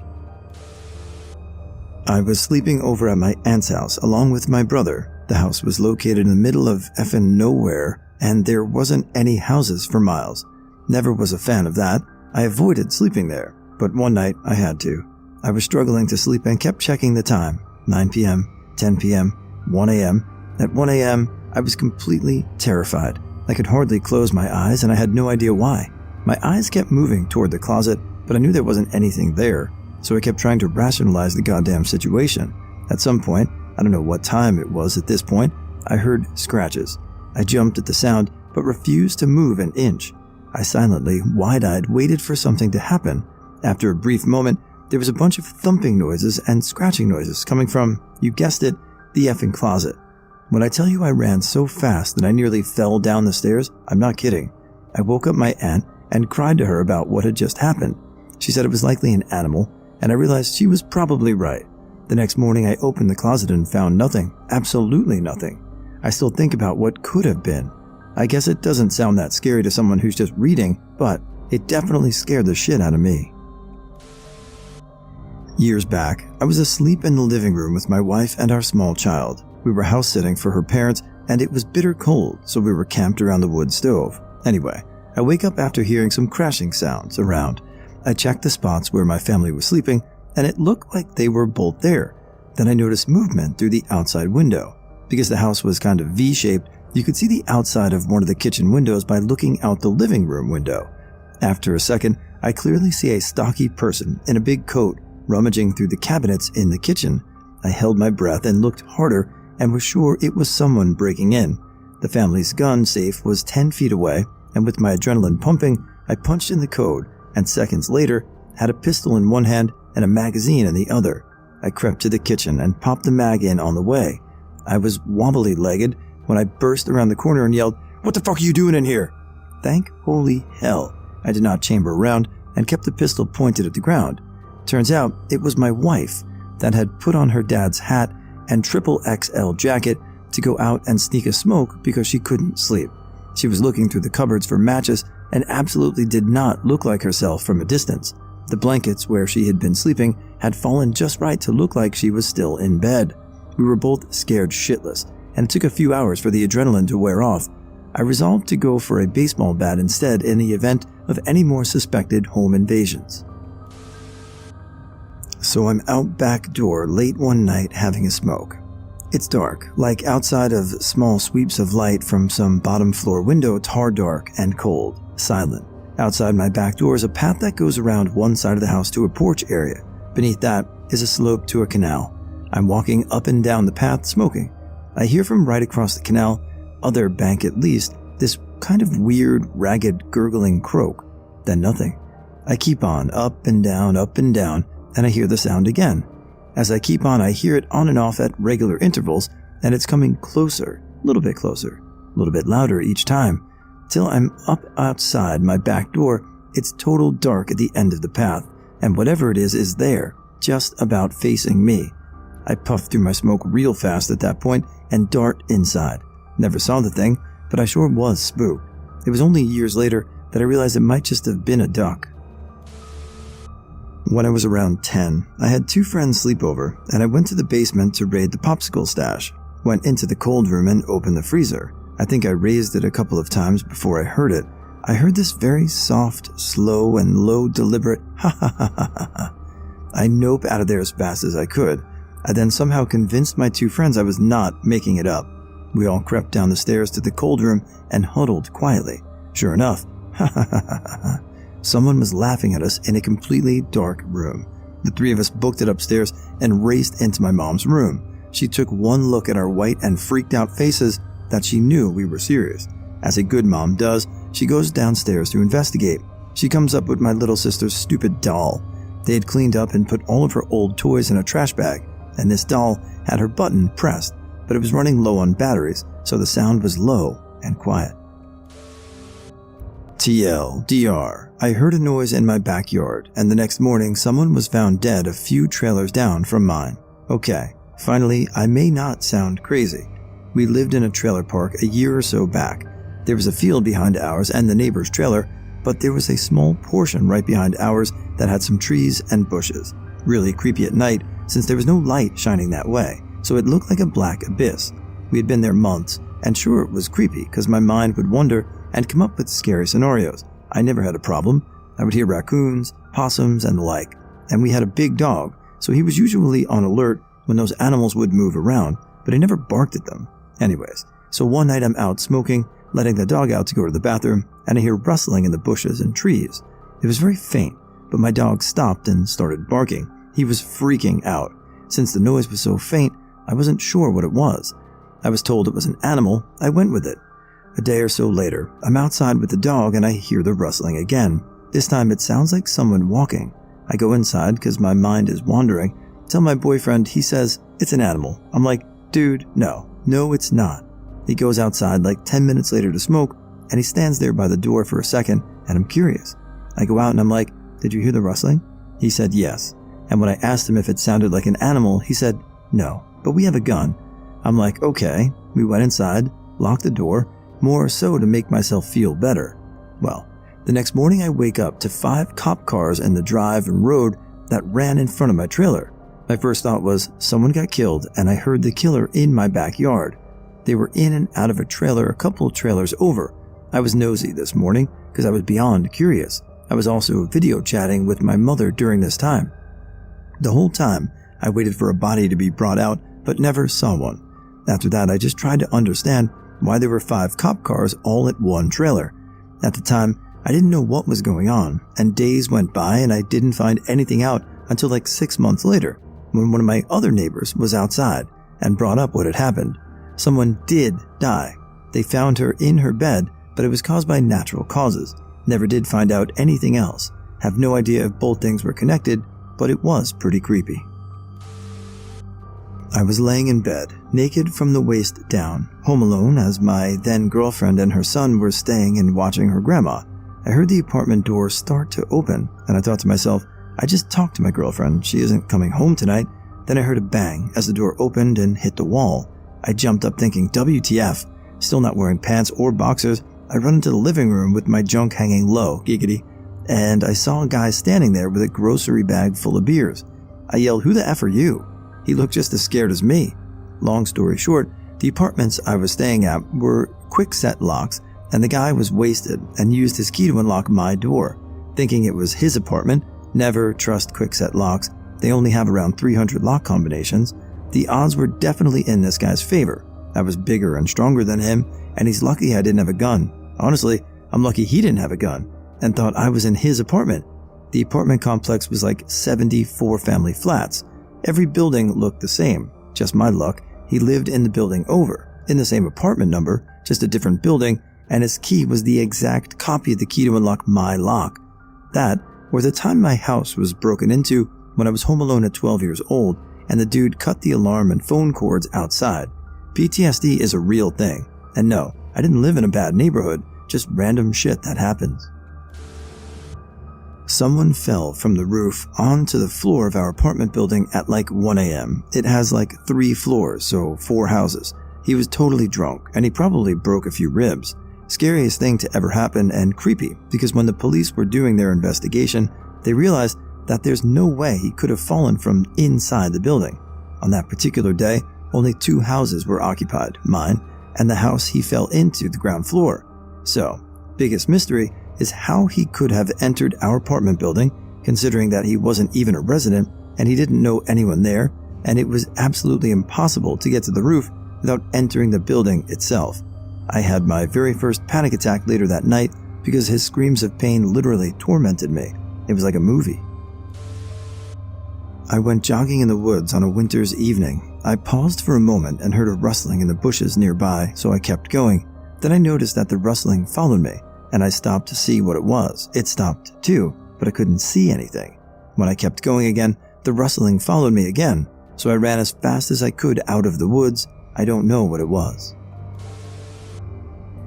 I was sleeping over at my aunt's house along with my brother. The house was located in the middle of effing nowhere, and there wasn't any houses for miles. Never was a fan of that. I avoided sleeping there, but one night I had to. I was struggling to sleep and kept checking the time. 9 p.m., 10 p.m., 1 a.m. At 1 a.m., I was completely terrified. I could hardly close my eyes, and I had no idea why. My eyes kept moving toward the closet, but I knew there wasn't anything there, so I kept trying to rationalize the goddamn situation. At some point, I don't know what time it was at this point, I heard scratches. I jumped at the sound, but refused to move an inch. I silently, wide-eyed, waited for something to happen. After a brief moment, there was a bunch of thumping noises and scratching noises coming from, you guessed it, the effing closet. When I tell you I ran so fast that I nearly fell down the stairs, I'm not kidding. I woke up my aunt and cried to her about what had just happened. She said it was likely an animal, and I realized she was probably right. The next morning I opened the closet and found nothing, absolutely nothing. I still think about what could have been. I guess it doesn't sound that scary to someone who's just reading, but it definitely scared the shit out of me. Years back, I was asleep in the living room with my wife and our small child. We were house sitting for her parents, and it was bitter cold, so we were camped around the wood stove. Anyway, I wake up after hearing some crashing sounds around. I checked the spots where my family was sleeping, and it looked like they were both there. Then I noticed movement through the outside window. Because the house was kind of V-shaped, you could see the outside of one of the kitchen windows by looking out the living room window. After a second, I clearly see a stocky person in a big coat rummaging through the cabinets in the kitchen. I held my breath and looked harder and was sure it was someone breaking in. The family's gun safe was 10 feet away, and with my adrenaline pumping, I punched in the code, and seconds later, had a pistol in one hand and a magazine in the other. I crept to the kitchen and popped the mag in on the way. I was wobbly-legged when I burst around the corner and yelled, "What the fuck are you doing in here?" Thank holy hell, I did not chamber around and kept the pistol pointed at the ground. Turns out it was my wife that had put on her dad's hat and triple XL jacket to go out and sneak a smoke because she couldn't sleep. She was looking through the cupboards for matches and absolutely did not look like herself from a distance. The blankets where she had been sleeping had fallen just right to look like she was still in bed. We were both scared shitless, and it took a few hours for the adrenaline to wear off. I resolved to go for a baseball bat instead in the event of any more suspected home invasions. So I'm out back door late one night having a smoke. It's dark, like outside of small sweeps of light from some bottom floor window. It's hard dark and cold, silent. Outside my back door is a path that goes around one side of the house to a porch area. Beneath that is a slope to a canal. I'm walking up and down the path smoking. I hear from right across the canal, other bank at least, this kind of weird, ragged, gurgling croak. Then nothing. I keep on, up and down, and I hear the sound again. As I keep on, I hear it on and off at regular intervals, and it's coming closer, a little bit closer, a little bit louder each time, till I'm up outside my back door. It's total dark at the end of the path, and whatever it is there, just about facing me. I puff through my smoke real fast at that point and dart inside. Never saw the thing, but I sure was spooked. It was only years later that I realized it might just have been a duck. When I was around 10, I had 2 friends sleep over, and I went to the basement to raid the popsicle stash. Went into the cold room and opened the freezer. I think I raised it a couple of times before I heard it. I heard this very soft, slow, and low deliberate ha ha ha ha ha ha. I nope out of there as fast as I could. I then somehow convinced my 2 friends I was not making it up. We all crept down the stairs to the cold room and huddled quietly. Sure enough, ha ha ha ha ha. Someone was laughing at us in a completely dark room. The 3 of us booked it upstairs and raced into my mom's room. She took one look at our white and freaked out faces that she knew we were serious. As a good mom does, she goes downstairs to investigate. She comes up with my little sister's stupid doll. They had cleaned up and put all of her old toys in a trash bag, and this doll had her button pressed, but it was running low on batteries, so the sound was low and quiet. TLDR. I heard a noise in my backyard, and the next morning someone was found dead a few trailers down from mine. Okay, finally, I may not sound crazy. We lived in a trailer park a year or so back. There was a field behind ours and the neighbor's trailer, but there was a small portion right behind ours that had some trees and bushes. Really creepy at night since there was no light shining that way, so it looked like a black abyss. We had been there months, and sure it was creepy because my mind would wander and come up with scary scenarios. I never had a problem. I would hear raccoons, possums, and the like. And we had a big dog, so he was usually on alert when those animals would move around, but he never barked at them. Anyways, so one night I'm out smoking, letting the dog out to go to the bathroom, and I hear rustling in the bushes and trees. It was very faint, but my dog stopped and started barking. He was freaking out. Since the noise was so faint, I wasn't sure what it was. I was told it was an animal. I went with it. A day or so later, I'm outside with the dog and I hear the rustling again. This time it sounds like someone walking. I go inside because my mind is wandering. Tell my boyfriend, he says, it's an animal. I'm like, dude, no, it's not. He goes outside like 10 minutes later to smoke, and he stands there by the door for a second, and I'm curious. I go out and I'm like, did you hear the rustling? He said yes. And when I asked him if it sounded like an animal, he said, no, but we have a gun. I'm like, okay. We went inside, locked the door, more so to make myself feel better. Well, the next morning I wake up to 5 cop cars in the drive and road that ran in front of my trailer. My first thought was someone got killed, and I heard the killer in my backyard. They were in and out of a trailer a couple of trailers over. I was nosy this morning because I was beyond curious. I was also video chatting with my mother during this time. The whole time, I waited for a body to be brought out, but never saw one. After that, I just tried to understand why there were 5 cop cars all at one trailer. At the time, I didn't know what was going on, and days went by and I didn't find anything out until like 6 months later, when one of my other neighbors was outside and brought up what had happened. Someone did die. They found her in her bed, but it was caused by natural causes. Never did find out anything else. Have no idea if both things were connected, but it was pretty creepy. I was laying in bed, naked from the waist down, home alone as my then girlfriend and her son were staying and watching her grandma. I heard the apartment door start to open, and I thought to myself, I just talked to my girlfriend, she isn't coming home tonight. Then I heard a bang as the door opened and hit the wall. I jumped up thinking, WTF, still not wearing pants or boxers. I run into the living room with my junk hanging low, giggity, and I saw a guy standing there with a grocery bag full of beers. I yelled, who the F are you? He looked just as scared as me. Long story short, the apartments I was staying at were quick-set locks, and the guy was wasted and used his key to unlock my door. Thinking it was his apartment, never trust quick-set locks. They only have around 300 lock combinations. The odds were definitely in this guy's favor. I was bigger and stronger than him, and he's lucky I didn't have a gun. Honestly, I'm lucky he didn't have a gun, and thought I was in his apartment. The apartment complex was like 74 family flats. Every building looked the same. Just my luck, he lived in the building over, in the same apartment number, just a different building, and his key was the exact copy of the key to unlock my lock. That, or the time my house was broken into when I was home alone at 12 years old, and the dude cut the alarm and phone cords outside. PTSD is a real thing. And no, I didn't live in a bad neighborhood, just random shit that happens. Someone fell from the roof onto the floor of our apartment building at like 1 a.m. It has like 3 floors, so 4 houses. He was totally drunk, and he probably broke a few ribs. Scariest thing to ever happen, and creepy, because when the police were doing their investigation, they realized that there's no way he could have fallen from inside the building. On that particular day, only 2 houses were occupied, mine and the house he fell into, the ground floor. So, biggest mystery is how he could have entered our apartment building, considering that he wasn't even a resident and he didn't know anyone there, and it was absolutely impossible to get to the roof without entering the building itself. I had my very first panic attack later that night because his screams of pain literally tormented me. It was like a movie. I went jogging in the woods on a winter's evening. I paused for a moment and heard a rustling in the bushes nearby, so I kept going. Then I noticed that the rustling followed me, and I stopped to see what it was. It stopped too, but I couldn't see anything. When I kept going again, the rustling followed me again, so I ran as fast as I could out of the woods. I don't know what it was.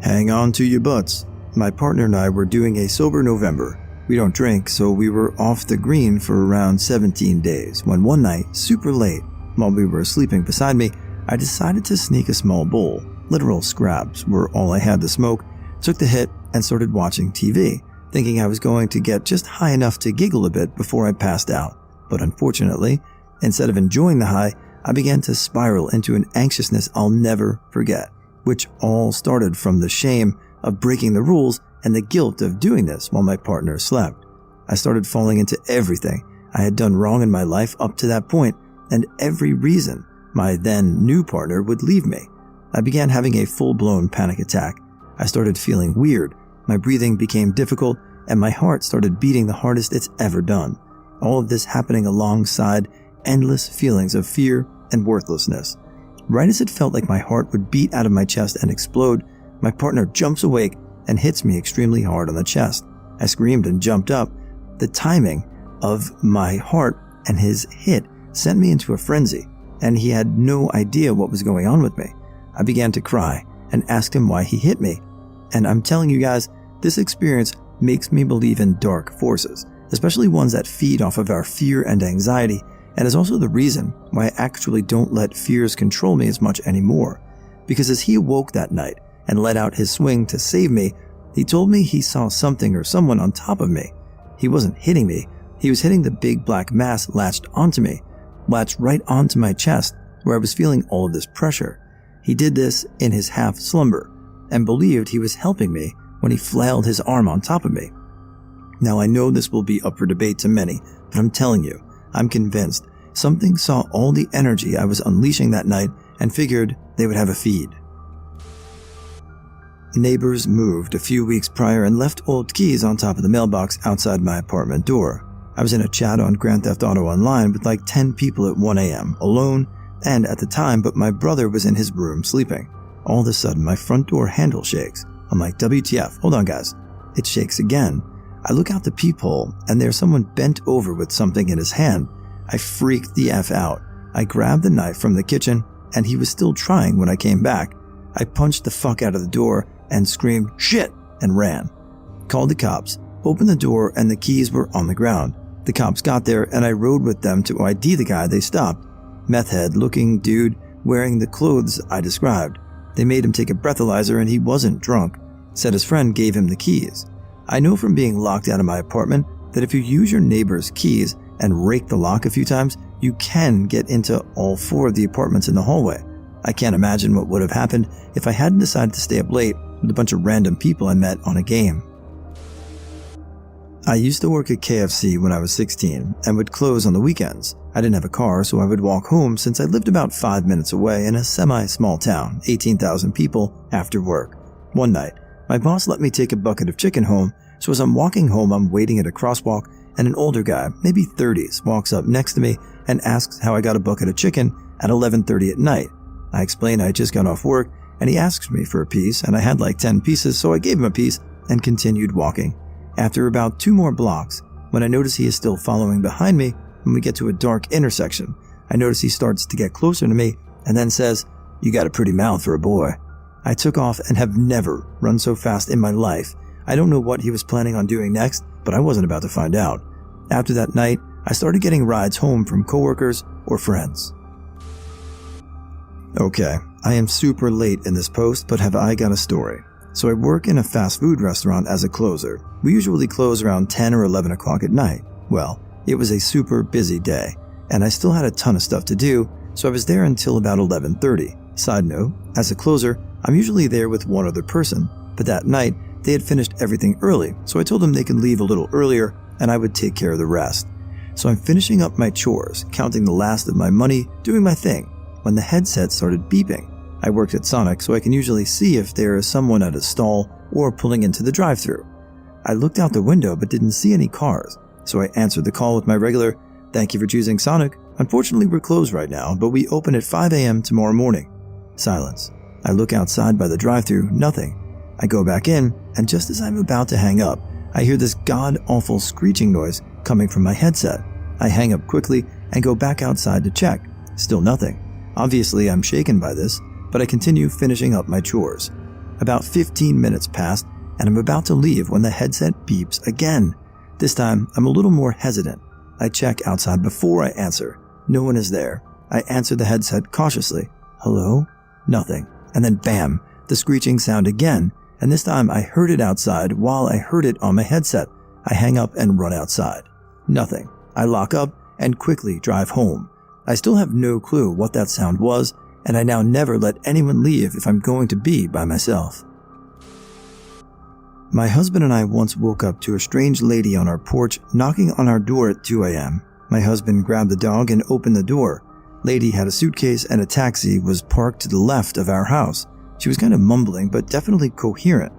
Hang on to your butts. My partner and I were doing a sober November. We don't drink, so we were off the green for around 17 days, when one night, super late, while we were sleeping beside me, I decided to sneak a small bowl. Literal scraps were all I had to smoke, took the hit, and started watching TV, thinking I was going to get just high enough to giggle a bit before I passed out. But unfortunately, instead of enjoying the high, I began to spiral into an anxiousness I'll never forget, which all started from the shame of breaking the rules and the guilt of doing this while my partner slept. I started falling into everything I had done wrong in my life up to that point, and every reason my then new partner would leave me. I began having a full-blown panic attack. I started feeling weird, my breathing became difficult, and my heart started beating the hardest it's ever done. All of this happening alongside endless feelings of fear and worthlessness. Right as it felt like my heart would beat out of my chest and explode, my partner jumps awake and hits me extremely hard on the chest. I screamed and jumped up. The timing of my heart and his hit sent me into a frenzy, and he had no idea what was going on with me. I began to cry and asked him why he hit me. And I'm telling you guys, this experience makes me believe in dark forces, especially ones that feed off of our fear and anxiety, and is also the reason why I actually don't let fears control me as much anymore. Because as he awoke that night and let out his swing to save me, he told me he saw something or someone on top of me. He wasn't hitting me, he was hitting the big black mass latched onto me, latched right onto my chest where I was feeling all of this pressure. He did this in his half slumber and believed he was helping me when he flailed his arm on top of me. Now I know this will be up for debate to many, but I'm telling you, I'm convinced something saw all the energy I was unleashing that night and figured they would have a feed. Neighbors moved a few weeks prior and left old keys on top of the mailbox outside my apartment door. I was in a chat on Grand Theft Auto Online with like 10 people at 1 a.m., alone, and at the time, but my brother was in his room sleeping. All of a sudden, my front door handle shakes. I'm like, WTF, hold on guys. It shakes again. I look out the peephole, and there's someone bent over with something in his hand. I freaked the F out. I grabbed the knife from the kitchen, and he was still trying when I came back. I punched the fuck out of the door and screamed, shit, and ran. Called the cops, opened the door, and the keys were on the ground. The cops got there, and I rode with them to ID the guy they stopped. Meth head looking dude wearing the clothes I described. They made him take a breathalyzer, and he wasn't drunk. Said his friend gave him the keys. I know from being locked out of my apartment that if you use your neighbor's keys and rake the lock a few times, you can get into all 4 of the apartments in the hallway. I can't imagine what would have happened if I hadn't decided to stay up late with a bunch of random people I met on a game. I used to work at KFC when I was 16 and would close on the weekends. I didn't have a car, so I would walk home since I lived about 5 minutes away in a semi-small town, 18,000 people, after work. One night, my boss let me take a bucket of chicken home, so as I'm walking home, I'm waiting at a crosswalk, and an older guy, maybe 30s, walks up next to me and asks how I got a bucket of chicken at 11:30 at night. I explained I just got off work, and he asks me for a piece, and I had like 10 pieces, so I gave him a piece and continued walking. After about 2 more blocks, when I notice he is still following behind me, when we get to a dark intersection, I notice he starts to get closer to me and then says, "You got a pretty mouth for a boy." I took off and have never run so fast in my life. I don't know what he was planning on doing next, but I wasn't about to find out. After that night, I started getting rides home from coworkers or friends. Okay, I am super late in this post, but have I got a story. So I work in a fast food restaurant as a closer. We usually close around 10 or 11 o'clock at night. Well, it was a super busy day, and I still had a ton of stuff to do, so I was there until about 11:30. Side note, as a closer, I'm usually there with one other person, but that night, they had finished everything early, so I told them they could leave a little earlier and I would take care of the rest. So I'm finishing up my chores, counting the last of my money, doing my thing, when the headset started beeping. I worked at Sonic, so I can usually see if there is someone at a stall or pulling into the drive-thru. I looked out the window but didn't see any cars, so I answered the call with my regular, "Thank you for choosing Sonic. Unfortunately, we're closed right now, but we open at 5 a.m. tomorrow morning." Silence. I look outside by the drive-thru, nothing. I go back in, and just as I'm about to hang up, I hear this god-awful screeching noise coming from my headset. I hang up quickly and go back outside to check. Still nothing. Obviously, I'm shaken by this, but I continue finishing up my chores. About 15 minutes pass, and I'm about to leave when the headset beeps again. This time, I'm a little more hesitant. I check outside before I answer. No one is there. I answer the headset cautiously. "Hello?" Nothing. And then bam, the screeching sound again, and this time I heard it outside while I heard it on my headset. I hang up and run outside. Nothing. I lock up and quickly drive home. I still have no clue what that sound was, and I now never let anyone leave if I'm going to be by myself. My husband and I once woke up to a strange lady on our porch knocking on our door at 2 a.m. My husband grabbed the dog and opened the door. Lady had a suitcase and a taxi was parked to the left of our house. She was kind of mumbling, but definitely coherent.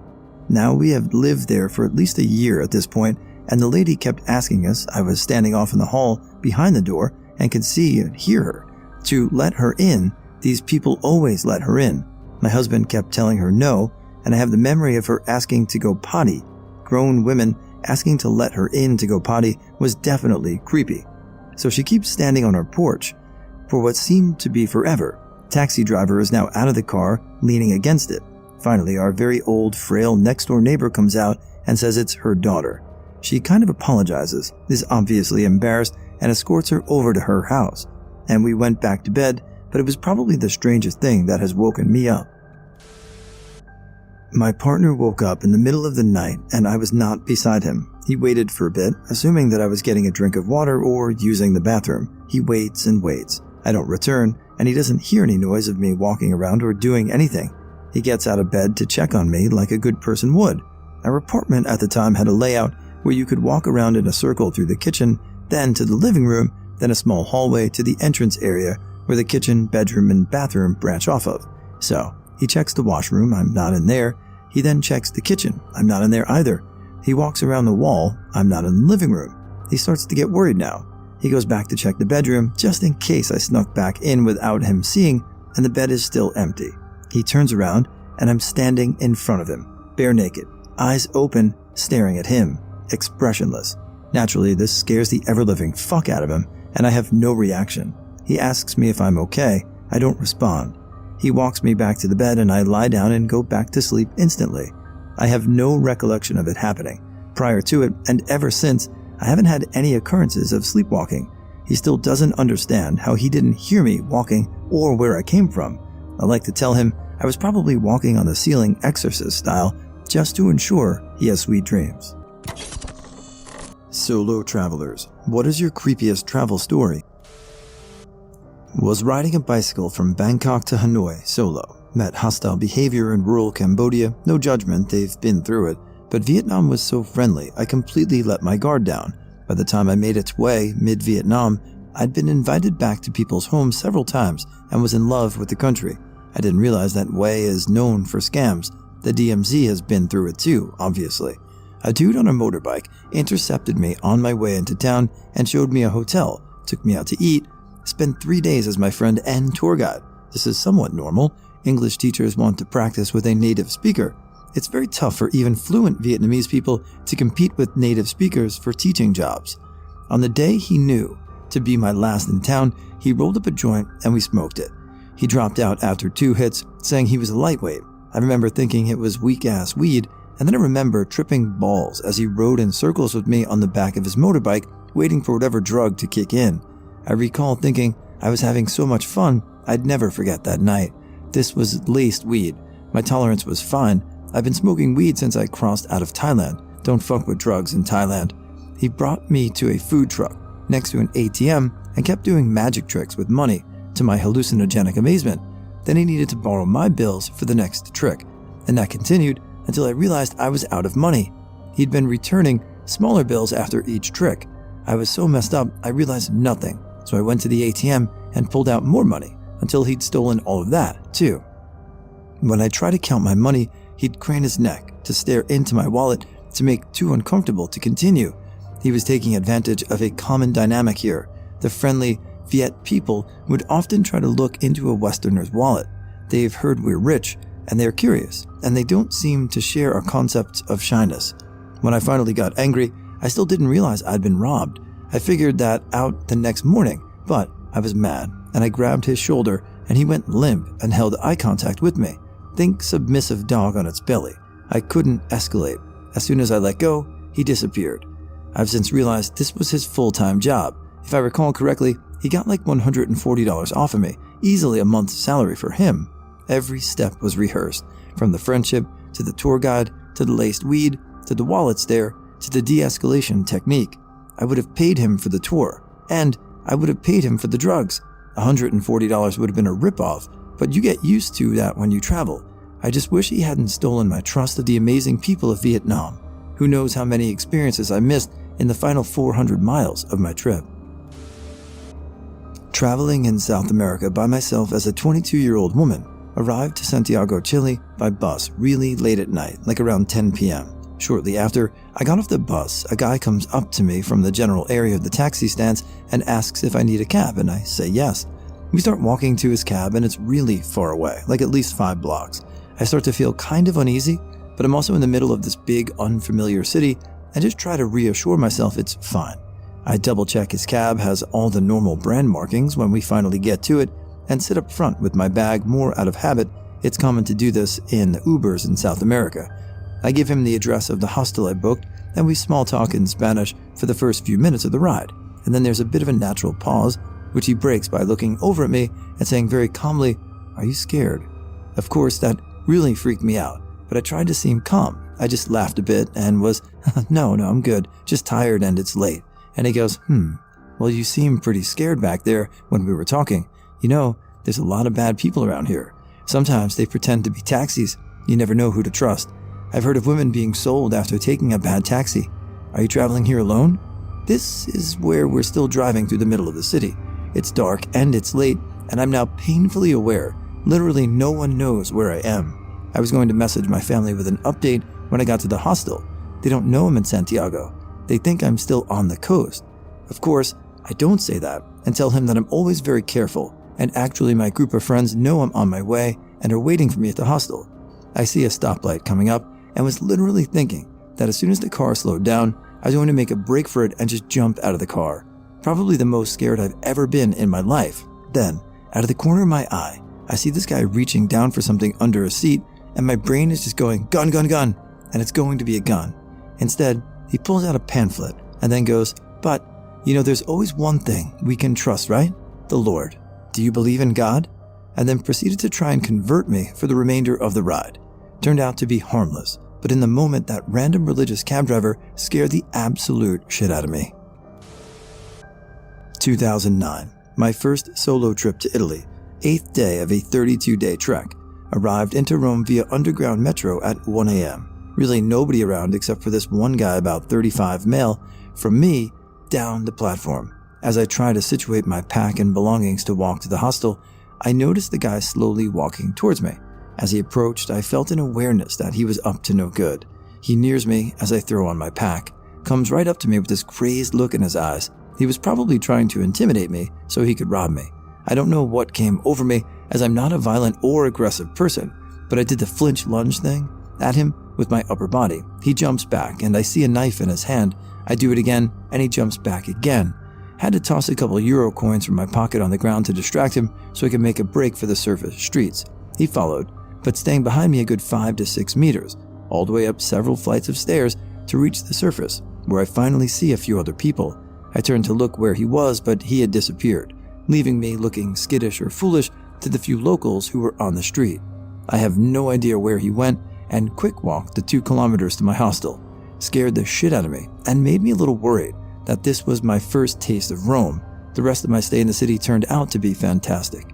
Now we have lived there for at least a year at this point, and the lady kept asking us, I was standing off in the hall behind the door and could see and hear her, to let her in. These people always let her in. My husband kept telling her no, and I have the memory of her asking to go potty. Grown women asking to let her in to go potty was definitely creepy. So she keeps standing on our porch for what seemed to be forever. Taxi driver is now out of the car, leaning against it. Finally, our very old, frail next-door neighbor comes out and says it's her daughter. She kind of apologizes, is obviously embarrassed, and escorts her over to her house. And we went back to bed, but it was probably the strangest thing that has woken me up. My partner woke up in the middle of the night, and I was not beside him. He waited for a bit, assuming that I was getting a drink of water or using the bathroom. He waits and waits. I don't return, and he doesn't hear any noise of me walking around or doing anything. He gets out of bed to check on me like a good person would. Our apartment at the time had a layout where you could walk around in a circle through the kitchen, then to the living room, then a small hallway to the entrance area where the kitchen, bedroom, and bathroom branch off of. So, he checks the washroom, I'm not in there. He then checks the kitchen, I'm not in there either. He walks around the wall, I'm not in the living room. He starts to get worried now. He goes back to check the bedroom, just in case I snuck back in without him seeing, and the bed is still empty. He turns around, and I'm standing in front of him, bare naked, eyes open, staring at him, expressionless. Naturally, this scares the ever-living fuck out of him, and I have no reaction. He asks me if I'm okay. I don't respond. He walks me back to the bed, and I lie down and go back to sleep instantly. I have no recollection of it happening. Prior to it, and ever since, I haven't had any occurrences of sleepwalking. He still doesn't understand how he didn't hear me walking or where I came from. I like to tell him I was probably walking on the ceiling exorcist style just to ensure he has sweet dreams. Solo travelers, what is your creepiest travel story? Was riding a bicycle from Bangkok to Hanoi solo. Met hostile behavior in rural Cambodia, no judgment, they've been through it. But Vietnam was so friendly, I completely let my guard down. By the time I made its way mid-Vietnam, I'd been invited back to people's homes several times and was in love with the country. I didn't realize that Hue is known for scams. The DMZ has been through it too, obviously. A dude on a motorbike intercepted me on my way into town and showed me a hotel, took me out to eat, spent 3 days as my friend and tour guide. This is somewhat normal. English teachers want to practice with a native speaker. It's very tough for even fluent Vietnamese people to compete with native speakers for teaching jobs. On the day he knew to be my last in town, he rolled up a joint and we smoked it. He dropped out after 2 hits, saying he was a lightweight. I remember thinking it was weak-ass weed, and then I remember tripping balls as he rode in circles with me on the back of his motorbike, waiting for whatever drug to kick in. I recall thinking, I was having so much fun, I'd never forget that night. This was laced weed. My tolerance was fine. I've been smoking weed since I crossed out of Thailand. Don't fuck with drugs in Thailand. He brought me to a food truck next to an ATM and kept doing magic tricks with money, to my hallucinogenic amazement. Then he needed to borrow my bills for the next trick, and that continued until I realized I was out of money. He'd been returning smaller bills after each trick. I was so messed up, I realized nothing, so I went to the ATM and pulled out more money until he'd stolen all of that, too. When I tried to count my money, he'd crane his neck to stare into my wallet to make too uncomfortable to continue. He was taking advantage of a common dynamic here. The friendly Viet people would often try to look into a Westerner's wallet. They've heard we're rich, and they're curious, and they don't seem to share our concepts of shyness. When I finally got angry, I still didn't realize I'd been robbed. I figured that out the next morning, but I was mad, and I grabbed his shoulder, and he went limp and held eye contact with me. Think submissive dog on its belly. I couldn't escalate. As soon as I let go, he disappeared. I've since realized this was his full-time job. If I recall correctly, he got like $140 off of me, easily a month's salary for him. Every step was rehearsed, from the friendship, to the tour guide, to the laced weed, to the wallet stare, to the de-escalation technique. I would have paid him for the tour, and I would have paid him for the drugs. $140 would have been a ripoff, but you get used to that when you travel. I just wish he hadn't stolen my trust of the amazing people of Vietnam. Who knows how many experiences I missed in the final 400 miles of my trip. Traveling in South America by myself as a 22-year-old woman, arrived to Santiago, Chile by bus really late at night, like around 10 p.m. Shortly after I got off the bus, a guy comes up to me from the general area of the taxi stands and asks if I need a cab, and I say yes. We start walking to his cab, and it's really far away, like at least 5 blocks. I start to feel kind of uneasy, but I'm also in the middle of this big, unfamiliar city and just try to reassure myself it's fine. I double-check his cab has all the normal brand markings when we finally get to it and sit up front with my bag more out of habit. It's common to do this in Ubers in South America. I give him the address of the hostel I booked, and we small talk in Spanish for the first few minutes of the ride, and then there's a bit of a natural pause, which he breaks by looking over at me and saying very calmly, "Are you scared?" Of course, that really freaked me out, but I tried to seem calm. I just laughed a bit and was, no, I'm good, just tired and it's late. And he goes, well, you seem pretty scared back there when we were talking. You know, there's a lot of bad people around here. Sometimes they pretend to be taxis. You never know who to trust. I've heard of women being sold after taking a bad taxi. Are you traveling here alone? This is where we're still driving through the middle of the city. It's dark and it's late, and I'm now painfully aware literally no one knows where I am. I was going to message my family with an update when I got to the hostel. They don't know I'm in Santiago. They think I'm still on the coast. Of course, I don't say that and tell him that I'm always very careful, and actually my group of friends know I'm on my way and are waiting for me at the hostel. I see a stoplight coming up and was literally thinking that as soon as the car slowed down, I was going to make a break for it and just jump out of the car. Probably the most scared I've ever been in my life. Then, out of the corner of my eye, I see this guy reaching down for something under a seat, and my brain is just going, gun, and it's going to be a gun. Instead, he pulls out a pamphlet and then goes, but, you know, there's always one thing we can trust, right? The Lord. Do you believe in God? And then proceeded to try and convert me for the remainder of the ride. Turned out to be harmless, but in the moment that random religious cab driver scared the absolute shit out of me. 2009, my first solo trip to Italy, 8th day of a 32-day trek. Arrived into Rome via underground metro at 1 a.m. Really nobody around except for this one guy about 35 male from me down the platform. As I try to situate my pack and belongings to walk to the hostel, I noticed the guy slowly walking towards me. As he approached, I felt an awareness that he was up to no good. He nears me as I throw on my pack, comes right up to me with this crazed look in his eyes. He was probably trying to intimidate me so he could rob me. I don't know what came over me, as I'm not a violent or aggressive person, but I did the flinch lunge thing at him with my upper body. He jumps back, and I see a knife in his hand. I do it again, and he jumps back again. Had to toss a couple euro coins from my pocket on the ground to distract him so I could make a break for the surface streets. He followed, but staying behind me a good 5 to 6 meters, all the way up several flights of stairs to reach the surface, where I finally see a few other people. I turned to look where he was, but he had disappeared. leaving me looking skittish or foolish to the few locals who were on the street. I have no idea where he went and quick walked the 2 kilometers to my hostel. Scared the shit out of me and made me a little worried that this was my first taste of Rome. The rest of my stay in the city turned out to be fantastic.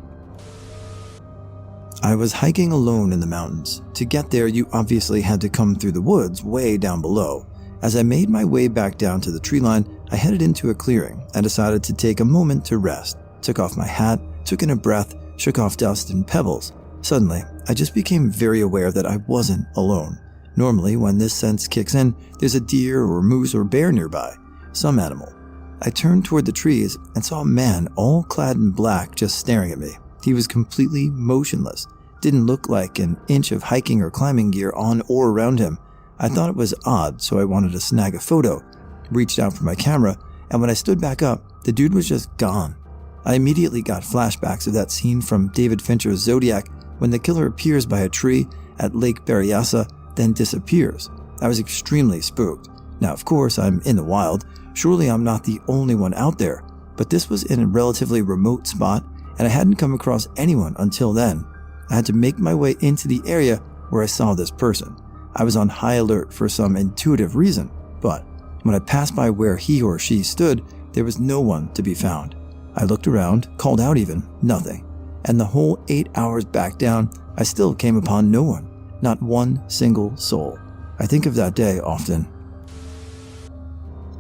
I was hiking alone in the mountains. To get there, you obviously had to come through the woods way down below. As I made my way back down to the tree line, I headed into a clearing and decided to take a moment to rest. Took off my hat, took in a breath, shook off dust and pebbles. Suddenly, I just became very aware that I wasn't alone. Normally, when this sense kicks in, there's a deer or moose or bear nearby, some animal. I turned toward the trees and saw a man all clad in black just staring at me. He was completely motionless. Didn't look like an inch of hiking or climbing gear on or around him. I thought it was odd, so I wanted to snag a photo. Reached out for my camera, and when I stood back up, the dude was just gone. I immediately got flashbacks of that scene from David Fincher's Zodiac when the killer appears by a tree at Lake Berryessa, then disappears. I was extremely spooked. Now, of course, I'm in the wild. Surely I'm not the only one out there, but this was in a relatively remote spot, and I hadn't come across anyone until then. I had to make my way into the area where I saw this person. I was on high alert for some intuitive reason, but when I passed by where he or she stood, there was no one to be found. I looked around, called out even, nothing. And the whole 8 hours back down, I still came upon no one, not one single soul. I think of that day often.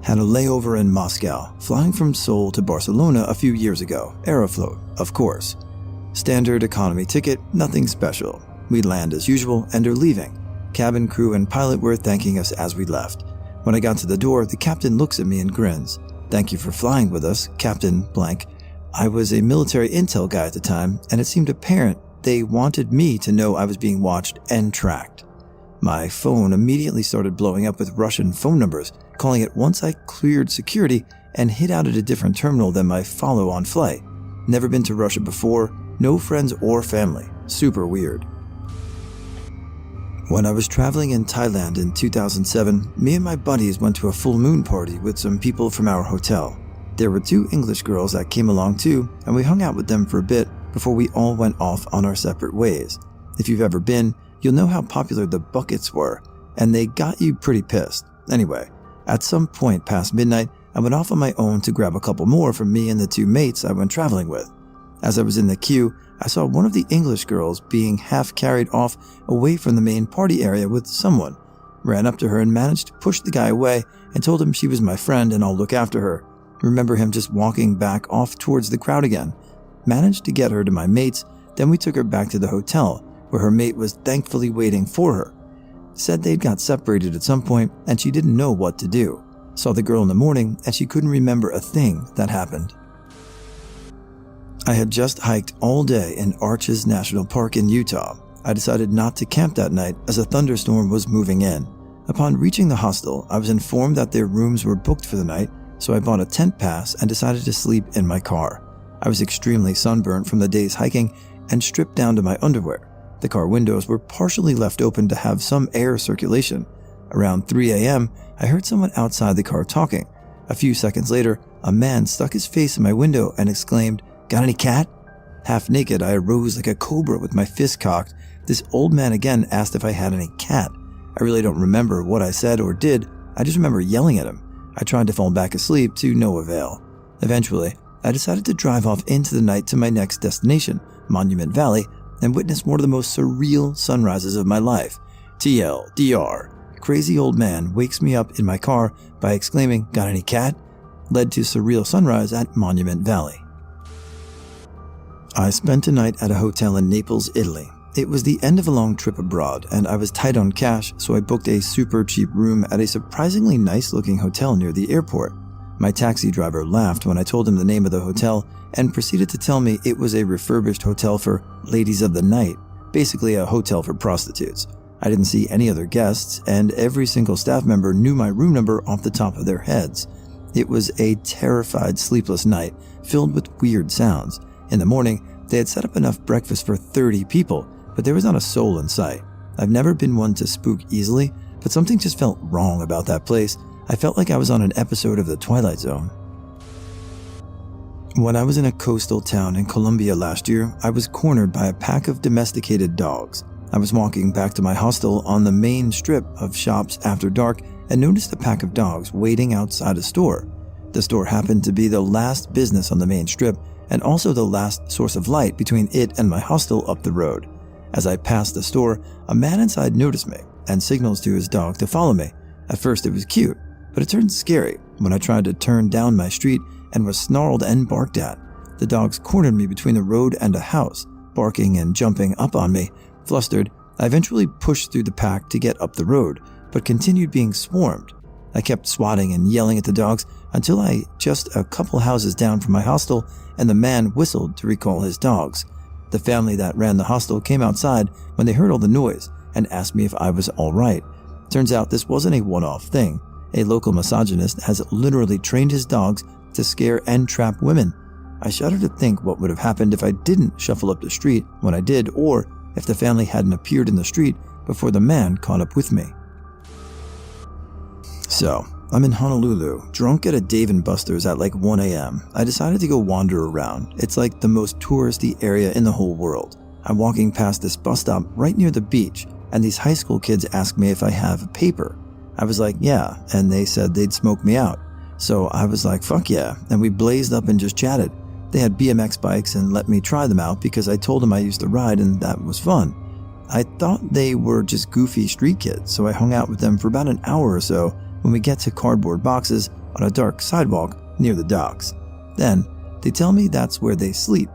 Had a layover in Moscow, flying from Seoul to Barcelona a few years ago. Aeroflot, of course. Standard economy ticket, nothing special. We land as usual and are leaving. Cabin crew and pilot were thanking us as we left. When I got to the door, the captain looks at me and grins. "Thank you for flying with us, Captain blank." I was a military intel guy at the time, and it seemed apparent they wanted me to know I was being watched and tracked. My phone immediately started blowing up with Russian phone numbers, calling it once I cleared security and hid out at a different terminal than my follow-on flight. Never been to Russia before, no friends or family. Super weird. When I was traveling in Thailand in 2007, me and my buddies went to a full moon party with some people from our hotel. There were 2 English girls that came along too, and we hung out with them for a bit before we all went off on our separate ways. If you've ever been, you'll know how popular the buckets were, and they got you pretty pissed. Anyway, at some point past midnight, I went off on my own to grab a couple more from me and the 2 mates I went traveling with. As I was in the queue, I saw one of the English girls being half carried off away from the main party area with someone. Ran up to her and managed to push the guy away and told him she was my friend and I'll look after her. Remember him just walking back off towards the crowd again. Managed to get her to my mates, then we took her back to the hotel, where her mate was thankfully waiting for her. Said they'd got separated at some point and she didn't know what to do. Saw the girl in the morning and she couldn't remember a thing that happened. I had just hiked all day in Arches National Park in Utah. I decided not to camp that night as a thunderstorm was moving in. Upon reaching the hostel, I was informed that their rooms were booked for the night, so I bought a tent pass and decided to sleep in my car. I was extremely sunburned from the day's hiking and stripped down to my underwear. The car windows were partially left open to have some air circulation. Around 3 a.m., I heard someone outside the car talking. A few seconds later, a man stuck his face in my window and exclaimed, "Got any cat?" Half naked, I arose like a cobra with my fist cocked. This old man again asked if I had any cat. I really don't remember what I said or did. I just remember yelling at him. I tried to fall back asleep to no avail. Eventually, I decided to drive off into the night to my next destination, Monument Valley, and witness one of the most surreal sunrises of my life. TLDR. Crazy old man wakes me up in my car by exclaiming, "Got any cat?" Led to surreal sunrise at Monument Valley. I spent a night at a hotel in Naples, Italy. It was the end of a long trip abroad, and I was tight on cash, so I booked a super cheap room at a surprisingly nice-looking hotel near the airport. My taxi driver laughed when I told him the name of the hotel and proceeded to tell me it was a refurbished hotel for ladies of the night, basically a hotel for prostitutes. I didn't see any other guests, and every single staff member knew my room number off the top of their heads. It was a terrified, sleepless night, filled with weird sounds. In the morning, they had set up enough breakfast for 30 people, but there was not a soul in sight. I've never been one to spook easily, but something just felt wrong about that place. I felt like I was on an episode of The Twilight Zone. When I was in a coastal town in Colombia last year, I was cornered by a pack of domesticated dogs. I was walking back to my hostel on the main strip of shops after dark and noticed a pack of dogs waiting outside a store. The store happened to be the last business on the main strip and also the last source of light between it and my hostel up the road. As I passed the store, a man inside noticed me and signals to his dog to follow me. At first it was cute, but it turned scary when I tried to turn down my street and was snarled and barked at. The dogs cornered me between the road and a house, barking and jumping up on me. Flustered, I eventually pushed through the pack to get up the road, but continued being swarmed. I kept swatting and yelling at the dogs until I just a couple houses down from my hostel, and the man whistled to recall his dogs. The family that ran the hostel came outside when they heard all the noise and asked me if I was all right. Turns out this wasn't a one-off thing. A local misogynist has literally trained his dogs to scare and trap women. I shudder to think what would have happened if I didn't shuffle up the street when I did, or if the family hadn't appeared in the street before the man caught up with me. So, I'm in Honolulu, drunk at a Dave & Buster's at like 1 a.m. I decided to go wander around. It's like the most touristy area in the whole world. I'm walking past this bus stop right near the beach, and these high school kids ask me if I have a paper. I was like, yeah, and they said they'd smoke me out. So I was like, fuck yeah, and we blazed up and just chatted. They had BMX bikes and let me try them out because I told them I used to ride and that was fun. I thought they were just goofy street kids, so I hung out with them for about an hour or so when we get to cardboard boxes on a dark sidewalk near the docks. Then, they tell me that's where they sleep.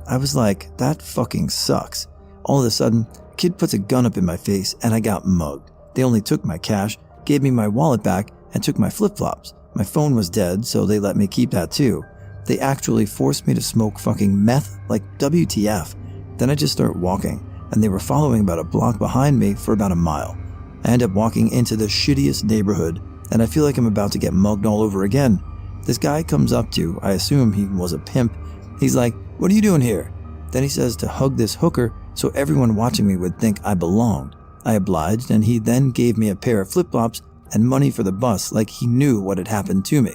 I was like, that fucking sucks. All of a sudden, a kid puts a gun up in my face and I got mugged. They only took my cash, gave me my wallet back, and took my flip-flops. My phone was dead, so they let me keep that too. They actually forced me to smoke fucking meth, like WTF. Then I just start walking, and they were following about a block behind me for about a mile. I end up walking into the shittiest neighborhood, and I feel like I'm about to get mugged all over again. This guy comes up to, I assume he was a pimp. He's like, "What are you doing here?" Then he says to hug this hooker so everyone watching me would think I belonged. I obliged, and he then gave me a pair of flip-flops and money for the bus like he knew what had happened to me.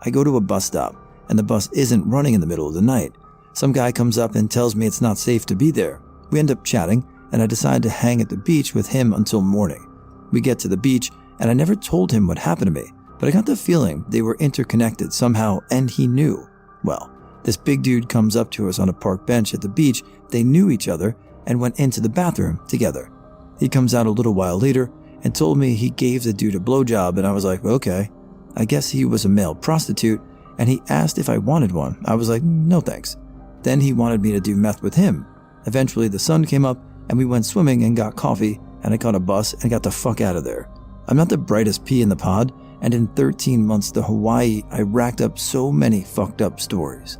I go to a bus stop, and the bus isn't running in the middle of the night. Some guy comes up and tells me it's not safe to be there. We end up chatting, and I decide to hang at the beach with him until morning. We get to the beach, and I never told him what happened to me, but I got the feeling they were interconnected somehow, and he knew. Well, this big dude comes up to us on a park bench at the beach. They knew each other and went into the bathroom together. He comes out a little while later and told me he gave the dude a blowjob, and I was like, okay. I guess he was a male prostitute, and he asked if I wanted one. I was like, no thanks. Then he wanted me to do meth with him. Eventually the sun came up, and we went swimming and got coffee, and I caught a bus and got the fuck out of there. I'm not the brightest pea in the pod, and in 13 months to Hawaii, I racked up so many fucked up stories.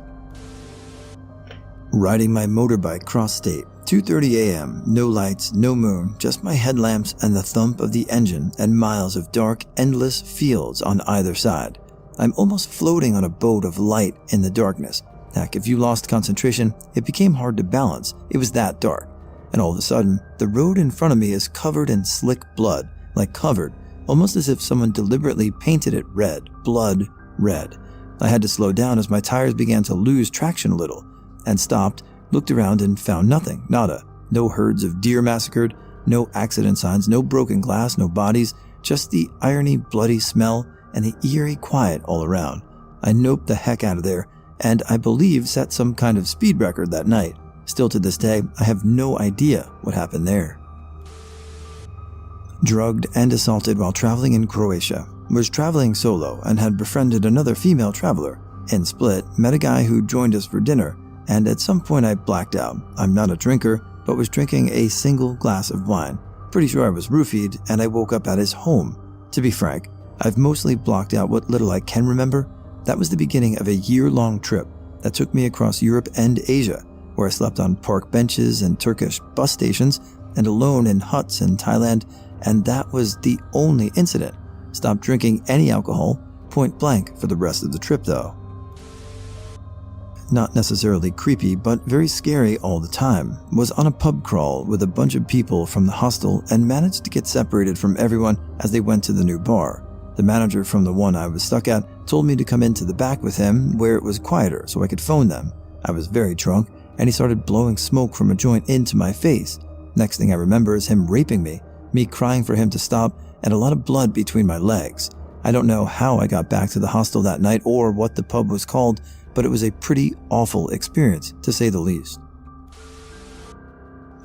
Riding my motorbike cross-state, 2:30 a.m., no lights, no moon, just my headlamps and the thump of the engine and miles of dark, endless fields on either side. I'm almost floating on a boat of light in the darkness. Heck, if you lost concentration, it became hard to balance. It was that dark. And all of a sudden, the road in front of me is covered in slick blood, like covered, almost as if someone deliberately painted it red, blood red. I had to slow down as my tires began to lose traction a little, and stopped, looked around and found nothing, nada. No herds of deer massacred, no accident signs, no broken glass, no bodies, just the irony, bloody smell and the eerie quiet all around. I noped the heck out of there, and I believe set some kind of speed record that night. Still to this day, I have no idea what happened there. Drugged and assaulted while traveling in Croatia. Was traveling solo and had befriended another female traveler. In Split, met a guy who joined us for dinner, and at some point I blacked out. I'm not a drinker, but was drinking a single glass of wine. Pretty sure I was roofied, and I woke up at his home. To be frank, I've mostly blocked out what little I can remember. That was the beginning of a year-long trip that took me across Europe and Asia, where I slept on park benches and Turkish bus stations, and alone in huts in Thailand, and that was the only incident. Stopped drinking any alcohol, point blank for the rest of the trip though. Not necessarily creepy, but very scary all the time. Was on a pub crawl with a bunch of people from the hostel and managed to get separated from everyone as they went to the new bar. The manager from the one I was stuck at told me to come into the back with him where it was quieter so I could phone them. I was very drunk, and he started blowing smoke from a joint into my face. Next thing I remember is him raping me crying for him to stop, and a lot of blood between my legs. I don't know how I got back to the hostel that night or what the pub was called, but it was a pretty awful experience, to say the least.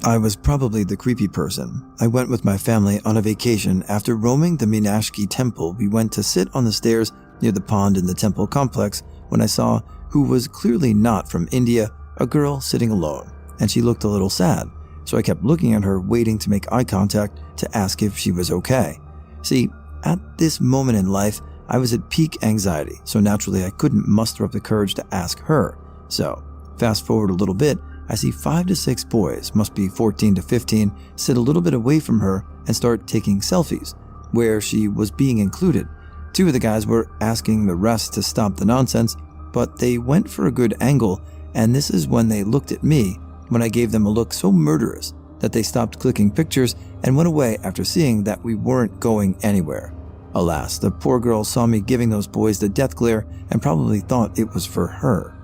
I was probably the creepy person. I went with my family on a vacation. After roaming the Minashki temple, we went to sit on the stairs near the pond in the temple complex when I saw, who was clearly not from India, a girl sitting alone, and she looked a little sad. So I kept looking at her, waiting to make eye contact to ask if she was okay. See, at this moment in life, I was at peak anxiety, so naturally I couldn't muster up the courage to ask her. So, fast forward a little bit, I see 5 to 6 boys, must be 14 to 15, sit a little bit away from her and start taking selfies, where she was being included. 2 of the guys were asking the rest to stop the nonsense, but they went for a good angle, and this is when they looked at me, when I gave them a look so murderous that they stopped clicking pictures and went away after seeing that we weren't going anywhere. Alas, the poor girl saw me giving those boys the death glare and probably thought it was for her.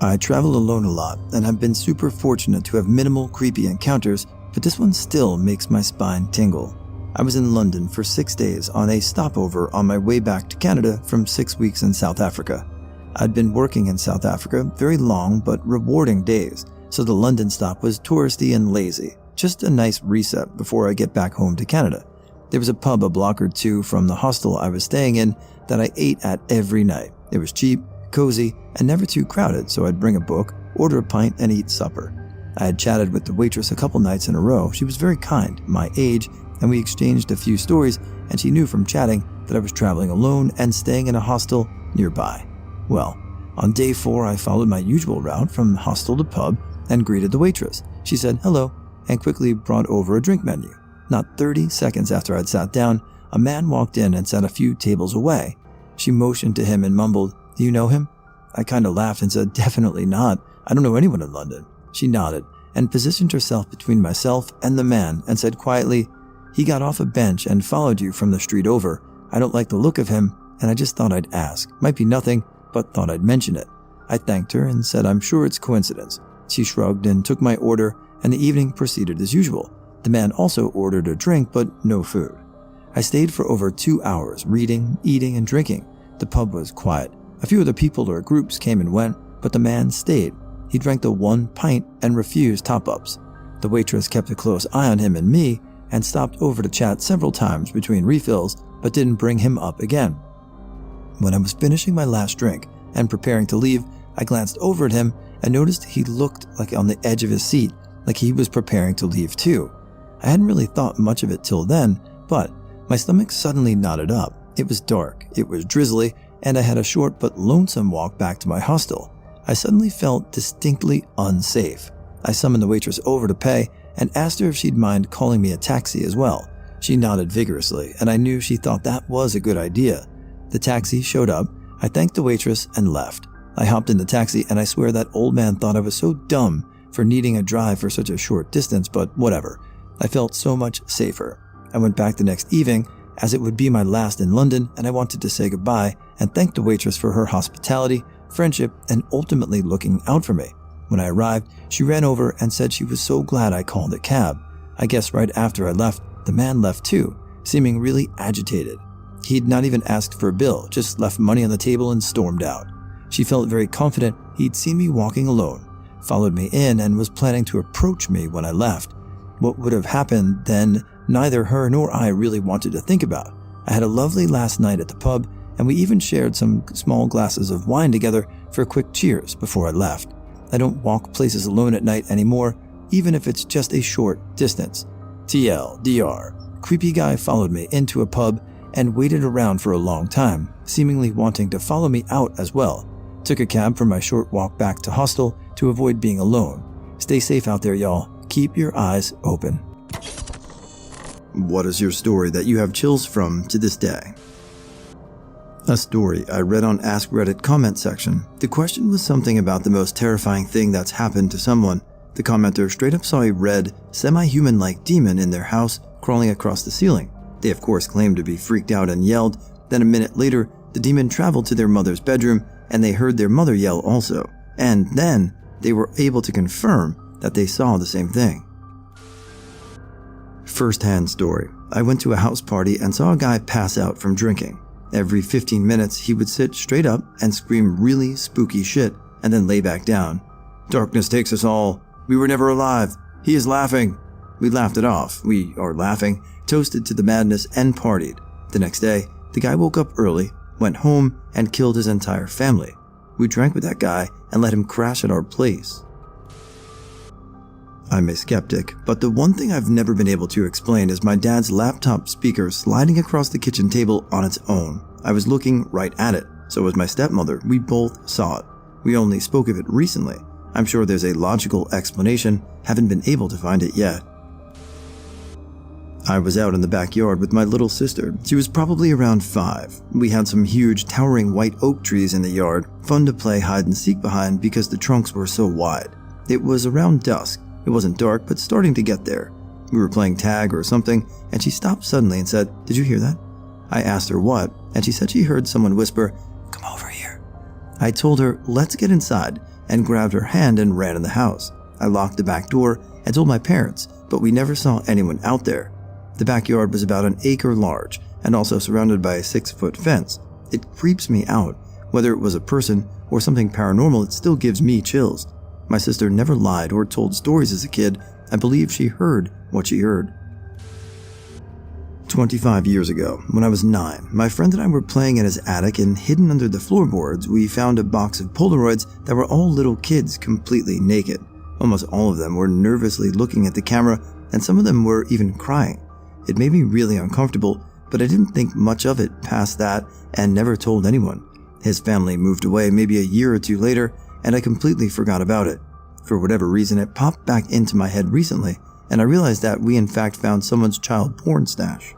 I travel alone a lot, and I've been super fortunate to have minimal creepy encounters, but this one still makes my spine tingle. I was in London for 6 days on a stopover on my way back to Canada from 6 weeks in South Africa. I'd been working in South Africa very long but rewarding days, so the London stop was touristy and lazy, just a nice reset before I get back home to Canada. There was a pub a block or two from the hostel I was staying in that I ate at every night. It was cheap, cozy, and never too crowded, so I'd bring a book, order a pint, and eat supper. I had chatted with the waitress a couple nights in a row. She was very kind, my age, and we exchanged a few stories, and she knew from chatting that I was traveling alone and staying in a hostel nearby. Well, on day 4, I followed my usual route from hostel to pub and greeted the waitress. She said hello and quickly brought over a drink menu. Not 30 seconds after I'd sat down, a man walked in and sat a few tables away. She motioned to him and mumbled, "Do you know him?" I kind of laughed and said, "Definitely not. I don't know anyone in London." She nodded and positioned herself between myself and the man and said quietly, "He got off a bench and followed you from the street over. I don't like the look of him, and I just thought I'd ask. Might be nothing, but thought I'd mention it." I thanked her and said I'm sure it's coincidence. She shrugged and took my order, and the evening proceeded as usual. The man also ordered a drink, but no food. I stayed for over 2 hours, reading, eating, and drinking. The pub was quiet. A few other people or groups came and went, but the man stayed. He drank the 1 pint and refused top-ups. The waitress kept a close eye on him and me, and stopped over to chat several times between refills, but didn't bring him up again. When I was finishing my last drink and preparing to leave, I glanced over at him and noticed he looked like on the edge of his seat, like he was preparing to leave too. I hadn't really thought much of it till then, but my stomach suddenly knotted up. It was dark, it was drizzly, and I had a short but lonesome walk back to my hostel. I suddenly felt distinctly unsafe. I summoned the waitress over to pay and asked her if she'd mind calling me a taxi as well. She nodded vigorously, and I knew she thought that was a good idea. The taxi showed up, I thanked the waitress and left. I hopped in the taxi, and I swear that old man thought I was so dumb for needing a drive for such a short distance, but whatever. I felt so much safer. I went back the next evening, as it would be my last in London, and I wanted to say goodbye and thank the waitress for her hospitality, friendship, and ultimately looking out for me. When I arrived, she ran over and said she was so glad I called a cab. I guess right after I left, the man left too, seeming really agitated. He'd not even asked for a bill, just left money on the table and stormed out. She felt very confident he'd seen me walking alone, followed me in, and was planning to approach me when I left. What would have happened then, neither her nor I really wanted to think about. I had a lovely last night at the pub, and we even shared some small glasses of wine together for a quick cheers before I left. I don't walk places alone at night anymore, even if it's just a short distance. TLDR. Creepy guy followed me into a pub and waited around for a long time, seemingly wanting to follow me out as well. Took a cab for my short walk back to hostel to avoid being alone. Stay safe out there, y'all. Keep your eyes open. What is your story that you have chills from to this day? A story I read on Ask Reddit comment section. The question was something about the most terrifying thing that's happened to someone. The commenter straight up saw a red, semi-human-like demon in their house crawling across the ceiling. They of course claimed to be freaked out and yelled. Then a minute later, the demon traveled to their mother's bedroom and they heard their mother yell also. And then they were able to confirm that they saw the same thing. First-hand story. I went to a house party and saw a guy pass out from drinking. Every 15 minutes, he would sit straight up and scream really spooky shit and then lay back down. "Darkness takes us all. We were never alive. He is laughing." We laughed it off. We are laughing, toasted to the madness, and partied. The next day, the guy woke up early, went home, and killed his entire family. We drank with that guy and let him crash at our place. I'm a skeptic, but the one thing I've never been able to explain is my dad's laptop speaker sliding across the kitchen table on its own. I was looking right at it. So was my stepmother. We both saw it. We only spoke of it recently. I'm sure there's a logical explanation, haven't been able to find it yet. I was out in the backyard with my little sister. She was probably around 5. We had some huge towering white oak trees in the yard, fun to play hide and seek behind because the trunks were so wide. It was around dusk. It wasn't dark, but starting to get there. We were playing tag or something, and she stopped suddenly and said, "Did you hear that?" I asked her what, and she said she heard someone whisper, "Come over here." I told her, "Let's get inside," and grabbed her hand and ran in the house. I locked the back door and told my parents, but we never saw anyone out there. The backyard was about an acre large and also surrounded by a 6-foot fence. It creeps me out. Whether it was a person or something paranormal, it still gives me chills. My sister never lied or told stories as a kid. I believe she heard what she heard. 25 years ago, when I was 9, my friend and I were playing in his attic, and hidden under the floorboards, we found a box of Polaroids that were all little kids completely naked. Almost all of them were nervously looking at the camera, and some of them were even crying. It made me really uncomfortable, but I didn't think much of it past that and never told anyone. His family moved away maybe a year or 2 later, and I completely forgot about it. For whatever reason, it popped back into my head recently, and I realized that we in fact found someone's child porn stash.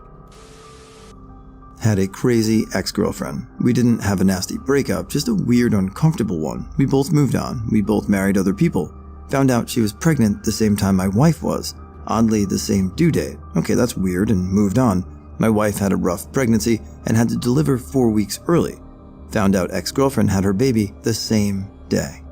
Had a crazy ex-girlfriend. We didn't have a nasty breakup, just a weird, uncomfortable one. We both moved on. We both married other people. Found out she was pregnant the same time my wife was. Oddly, the same due date. Okay, that's weird, and moved on. My wife had a rough pregnancy and had to deliver 4 weeks early. Found out ex-girlfriend had her baby the same day.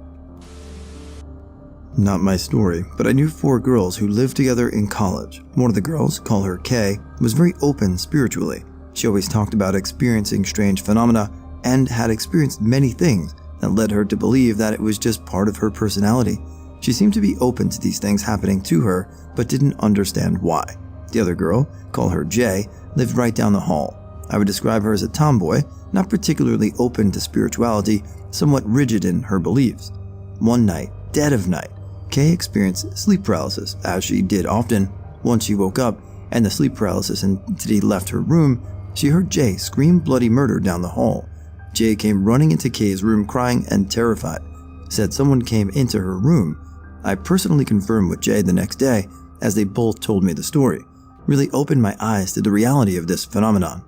Not my story, but I knew 4 girls who lived together in college. One of the girls, call her Kay, was very open spiritually. She always talked about experiencing strange phenomena and had experienced many things that led her to believe that it was just part of her personality. She seemed to be open to these things happening to her, but didn't understand why. The other girl, call her Jay, lived right down the hall. I would describe her as a tomboy, not particularly open to spirituality, somewhat rigid in her beliefs. One night, dead of night, Kay experienced sleep paralysis, as she did often. Once she woke up and the sleep paralysis entity left her room, she heard Jay scream bloody murder down the hall. Jay came running into Kay's room crying and terrified. Said someone came into her room. I personally confirmed with Jay the next day, as they both told me the story. Really opened my eyes to the reality of this phenomenon.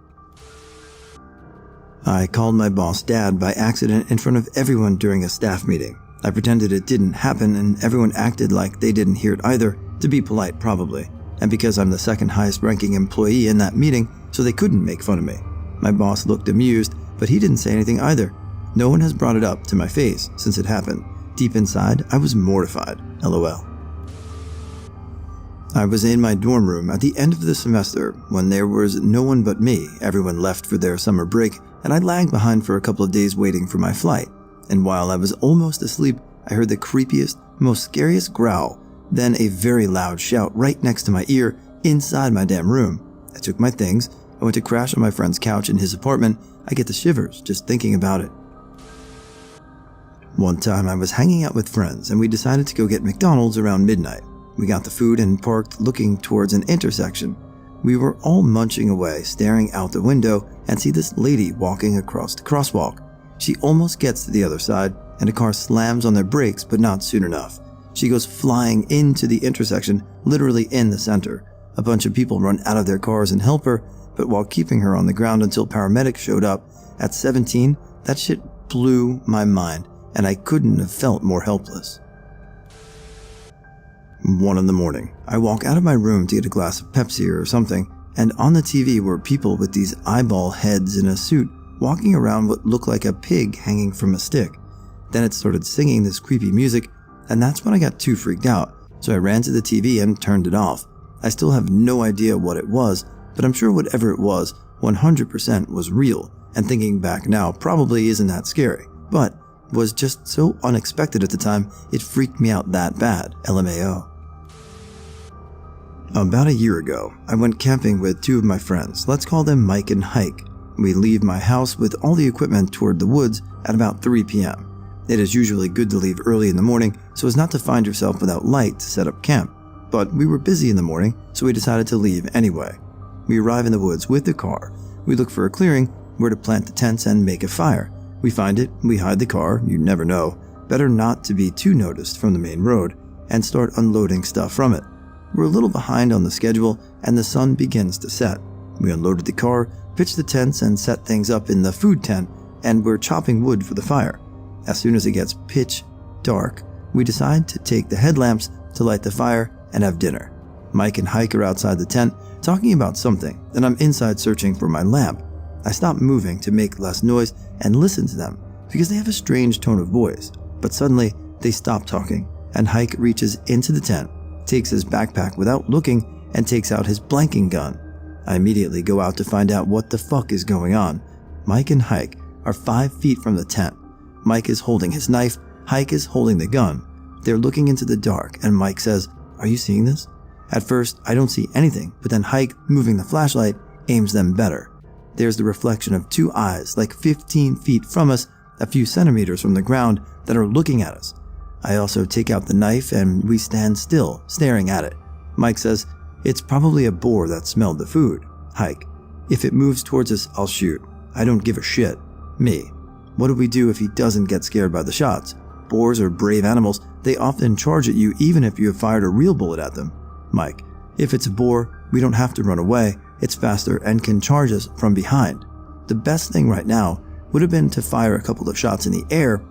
I called my boss Dad by accident in front of everyone during a staff meeting. I pretended it didn't happen and everyone acted like they didn't hear it either, to be polite probably. And because I'm the second highest ranking employee in that meeting, so they couldn't make fun of me. My boss looked amused, but he didn't say anything either. No one has brought it up to my face since it happened. Deep inside, I was mortified. LOL. I was in my dorm room at the end of the semester when there was no one but me. Everyone left for their summer break, and I lagged behind for a couple of days waiting for my flight. And while I was almost asleep, I heard the creepiest, most scariest growl, then a very loud shout right next to my ear inside my damn room. I took my things, I went to crash on my friend's couch in his apartment. I get the shivers just thinking about it. One time I was hanging out with friends and we decided to go get McDonald's around midnight. We got the food and parked looking towards an intersection. We were all munching away, staring out the window, and see this lady walking across the crosswalk. She almost gets to the other side, and a car slams on their brakes, but not soon enough. She goes flying into the intersection, literally in the center. A bunch of people run out of their cars and help her, but while keeping her on the ground until paramedics showed up. At 17, that shit blew my mind, and I couldn't have felt more helpless. 1 in the morning. I walk out of my room to get a glass of Pepsi or something, and on the TV were people with these eyeball heads in a suit walking around what looked like a pig hanging from a stick. Then it started singing this creepy music, and that's when I got too freaked out, so I ran to the TV and turned it off. I still have no idea what it was, but I'm sure whatever it was, 100% was real, and thinking back now probably isn't that scary, but was just so unexpected at the time it freaked me out that bad, LMAO. About a year ago, I went camping with two of my friends. Let's call them Mike and Hike. We leave my house with all the equipment toward the woods at about 3 p.m. It is usually good to leave early in the morning so as not to find yourself without light to set up camp. But we were busy in the morning, so we decided to leave anyway. We arrive in the woods with the car. We look for a clearing where to plant the tents and make a fire. We find it, we hide the car, you never know. Better not to be too noticed from the main road, and start unloading stuff from it. We're a little behind on the schedule, and the sun begins to set. We unloaded the car, pitched the tents, and set things up in the food tent, and we're chopping wood for the fire. As soon as it gets pitch dark, we decide to take the headlamps to light the fire and have dinner. Mike and Hike are outside the tent, talking about something, and I'm inside searching for my lamp. I stop moving to make less noise and listen to them, because they have a strange tone of voice. But suddenly, they stop talking, and Hike reaches into the tent, takes his backpack without looking, and takes out his blanking gun. I immediately go out to find out what the fuck is going on. Mike and Hike are 5 feet from the tent. Mike is holding his knife, Hike is holding the gun. They're looking into the dark, and Mike says, "Are you seeing this?" At first, I don't see anything, but then Hike, moving the flashlight, aims them better. There's the reflection of two eyes, like 15 feet from us, a few centimeters from the ground, that are looking at us. I also take out the knife and we stand still, staring at it. Mike says, "It's probably a boar that smelled the food." Hike, "If it moves towards us, I'll shoot. I don't give a shit." Me, "What do we do if he doesn't get scared by the shots? Boars are brave animals. They often charge at you even if you have fired a real bullet at them." Mike, "If it's a boar, we don't have to run away. It's faster and can charge us from behind. The best thing right now would have been to fire a couple of shots in the air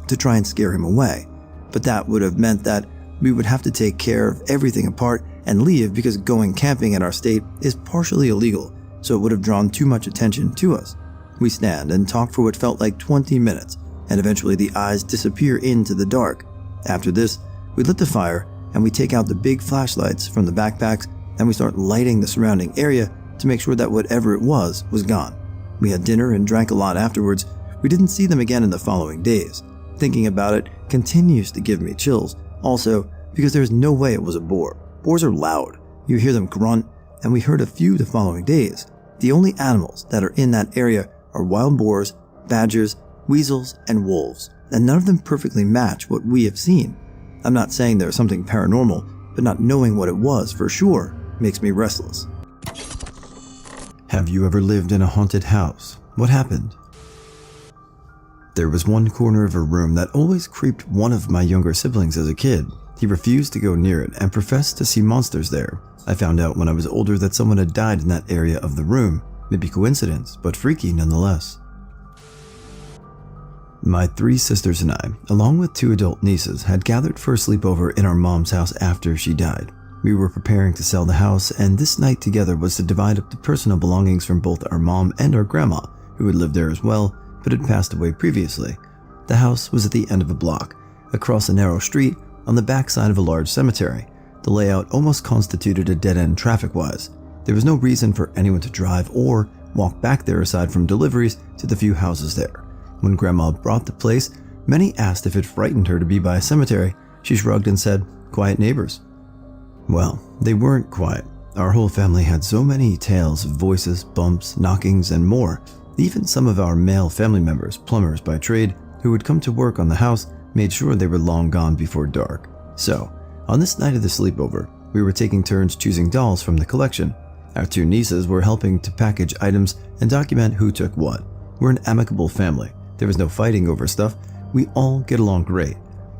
to try and scare him away. But that would have meant that we would have to take care of everything apart and leave because going camping in our state is partially illegal, so it would have drawn too much attention to us. We stand and talk for what felt like 20 minutes, and eventually the eyes disappear into the dark. After this, we lit the fire and we take out the big flashlights from the backpacks and we start lighting the surrounding area to make sure that whatever it was gone. We had dinner and drank a lot afterwards. We didn't see them again in the following days. Thinking about it continues to give me chills, also because there's no way it was a boar. Boars are loud. You hear them grunt, and we heard a few the following days. The only animals that are in that area are wild boars, badgers, weasels, and wolves, and none of them perfectly match what we have seen. I'm not saying there's something paranormal, but not knowing what it was for sure makes me restless. Have you ever lived in a haunted house? What happened? There was one corner of a room that always creeped one of my younger siblings as a kid. He refused to go near it and professed to see monsters there. I found out when I was older that someone had died in that area of the room. Maybe coincidence, but freaky nonetheless. My 3 sisters and I, along with 2 adult nieces, had gathered for a sleepover in our mom's house after she died. We were preparing to sell the house, and this night together was to divide up the personal belongings from both our mom and our grandma, who had lived there as well, but had passed away previously. The house was at the end of a block, across a narrow street, on the backside of a large cemetery. The layout almost constituted a dead end traffic-wise. There was no reason for anyone to drive or walk back there aside from deliveries to the few houses there. When Grandma bought the place, many asked if it frightened her to be by a cemetery. She shrugged and said, "Quiet neighbors." Well, they weren't quiet. Our whole family had so many tales of voices, bumps, knockings, and more. Even some of our male family members, plumbers by trade, who would come to work on the house, made sure they were long gone before dark. So, on this night of the sleepover, we were taking turns choosing dolls from the collection. Our 2 nieces were helping to package items and document who took what. We're an amicable family. There was no fighting over stuff. We all get along great.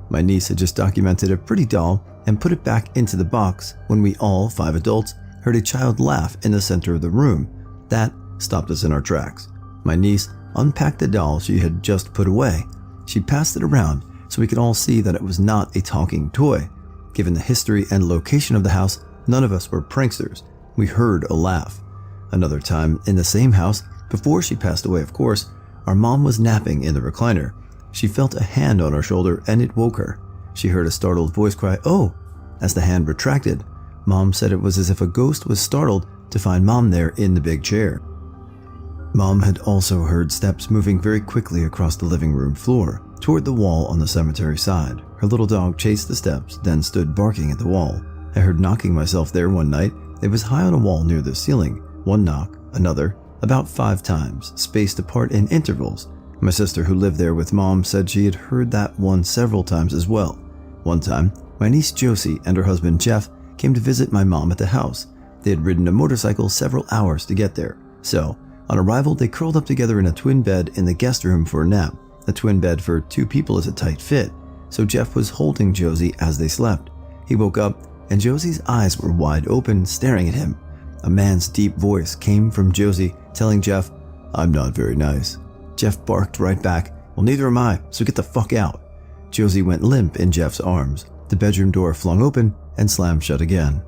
My niece had just documented a pretty doll and put it back into the box when we all, 5 adults, heard a child laugh in the center of the room. That stopped us in our tracks. My niece unpacked the doll she had just put away. She passed it around so we could all see that it was not a talking toy. Given the history and location of the house, none of us were pranksters. we heard a laugh. Another time, in the same house, before she passed away of course, our mom was napping in the recliner. She felt a hand on her shoulder and it woke her. She heard a startled voice cry, "Oh!" As the hand retracted. Mom said it was as if a ghost was startled to find Mom there in the big chair. Mom had also heard steps moving very quickly across the living room floor, toward the wall on the cemetery side. Her little dog chased the steps, then stood barking at the wall. I heard knocking myself there one night. It was high on a wall near the ceiling. One knock, another, about 5 times, spaced apart in intervals. My sister, who lived there with Mom, said she had heard that one several times as well. One time, my niece Josie and her husband Jeff came to visit my mom at the house. They had ridden a motorcycle several hours to get there. So, on arrival, they curled up together in a twin bed in the guest room for a nap. A twin bed for 2 people is a tight fit, so Jeff was holding Josie as they slept. He woke up, and Josie's eyes were wide open, staring at him. A man's deep voice came from Josie, telling Jeff, "I'm not very nice." Jeff barked right back, "Well, neither am I, so get the fuck out." Josie went limp in Jeff's arms. The bedroom door flung open and slammed shut again.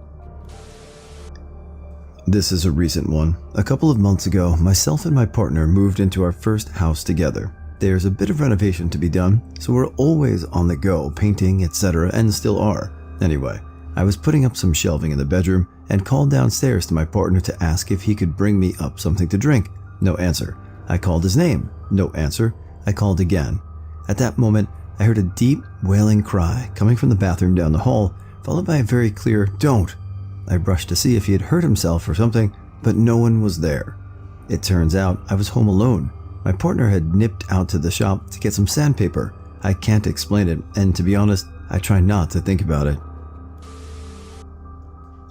This is a recent one. A couple of months ago, myself and my partner moved into our first house together. There's a bit of renovation to be done, so we're always on the go, painting, etc., and still are. Anyway, I was putting up some shelving in the bedroom and called downstairs to my partner to ask if he could bring me up something to drink. No answer. I called his name. No answer. I called again. At that moment, I heard a deep, wailing cry coming from the bathroom down the hall, followed by a very clear, "Don't." I rushed to see if he had hurt himself or something, but no one was there. It turns out I was home alone. My partner had nipped out to the shop to get some sandpaper. I can't explain it, and to be honest, I try not to think about it.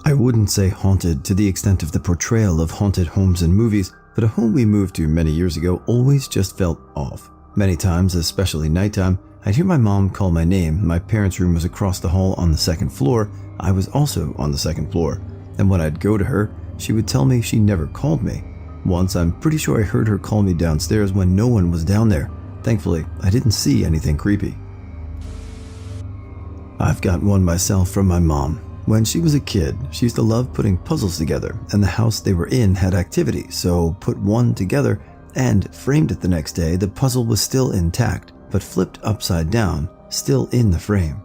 I wouldn't say haunted to the extent of the portrayal of haunted homes in movies, but a home we moved to many years ago always just felt off. Many times, especially nighttime, I'd hear my mom call my name. My parents' room was across the hall on the 2nd floor. I was also on the 2nd floor, and when I'd go to her, she would tell me she never called me. Once, I'm pretty sure I heard her call me downstairs when no one was down there. Thankfully, I didn't see anything creepy. I've got one myself from my mom. When she was a kid, she used to love putting puzzles together, and the house they were in had activity, so put one together and framed it the next day. The puzzle was still intact, but flipped upside down, still in the frame.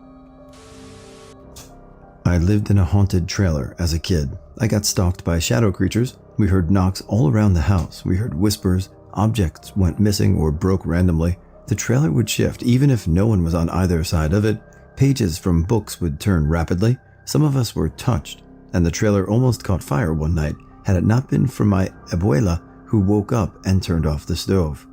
I lived in a haunted trailer as a kid. I got stalked by shadow creatures. We heard knocks all around the house. We heard whispers. Objects went missing or broke randomly. The trailer would shift even if no one was on either side of it. Pages from books would turn rapidly. Some of us were touched, and the trailer almost caught fire one night had it not been for my abuela who woke up and turned off the stove.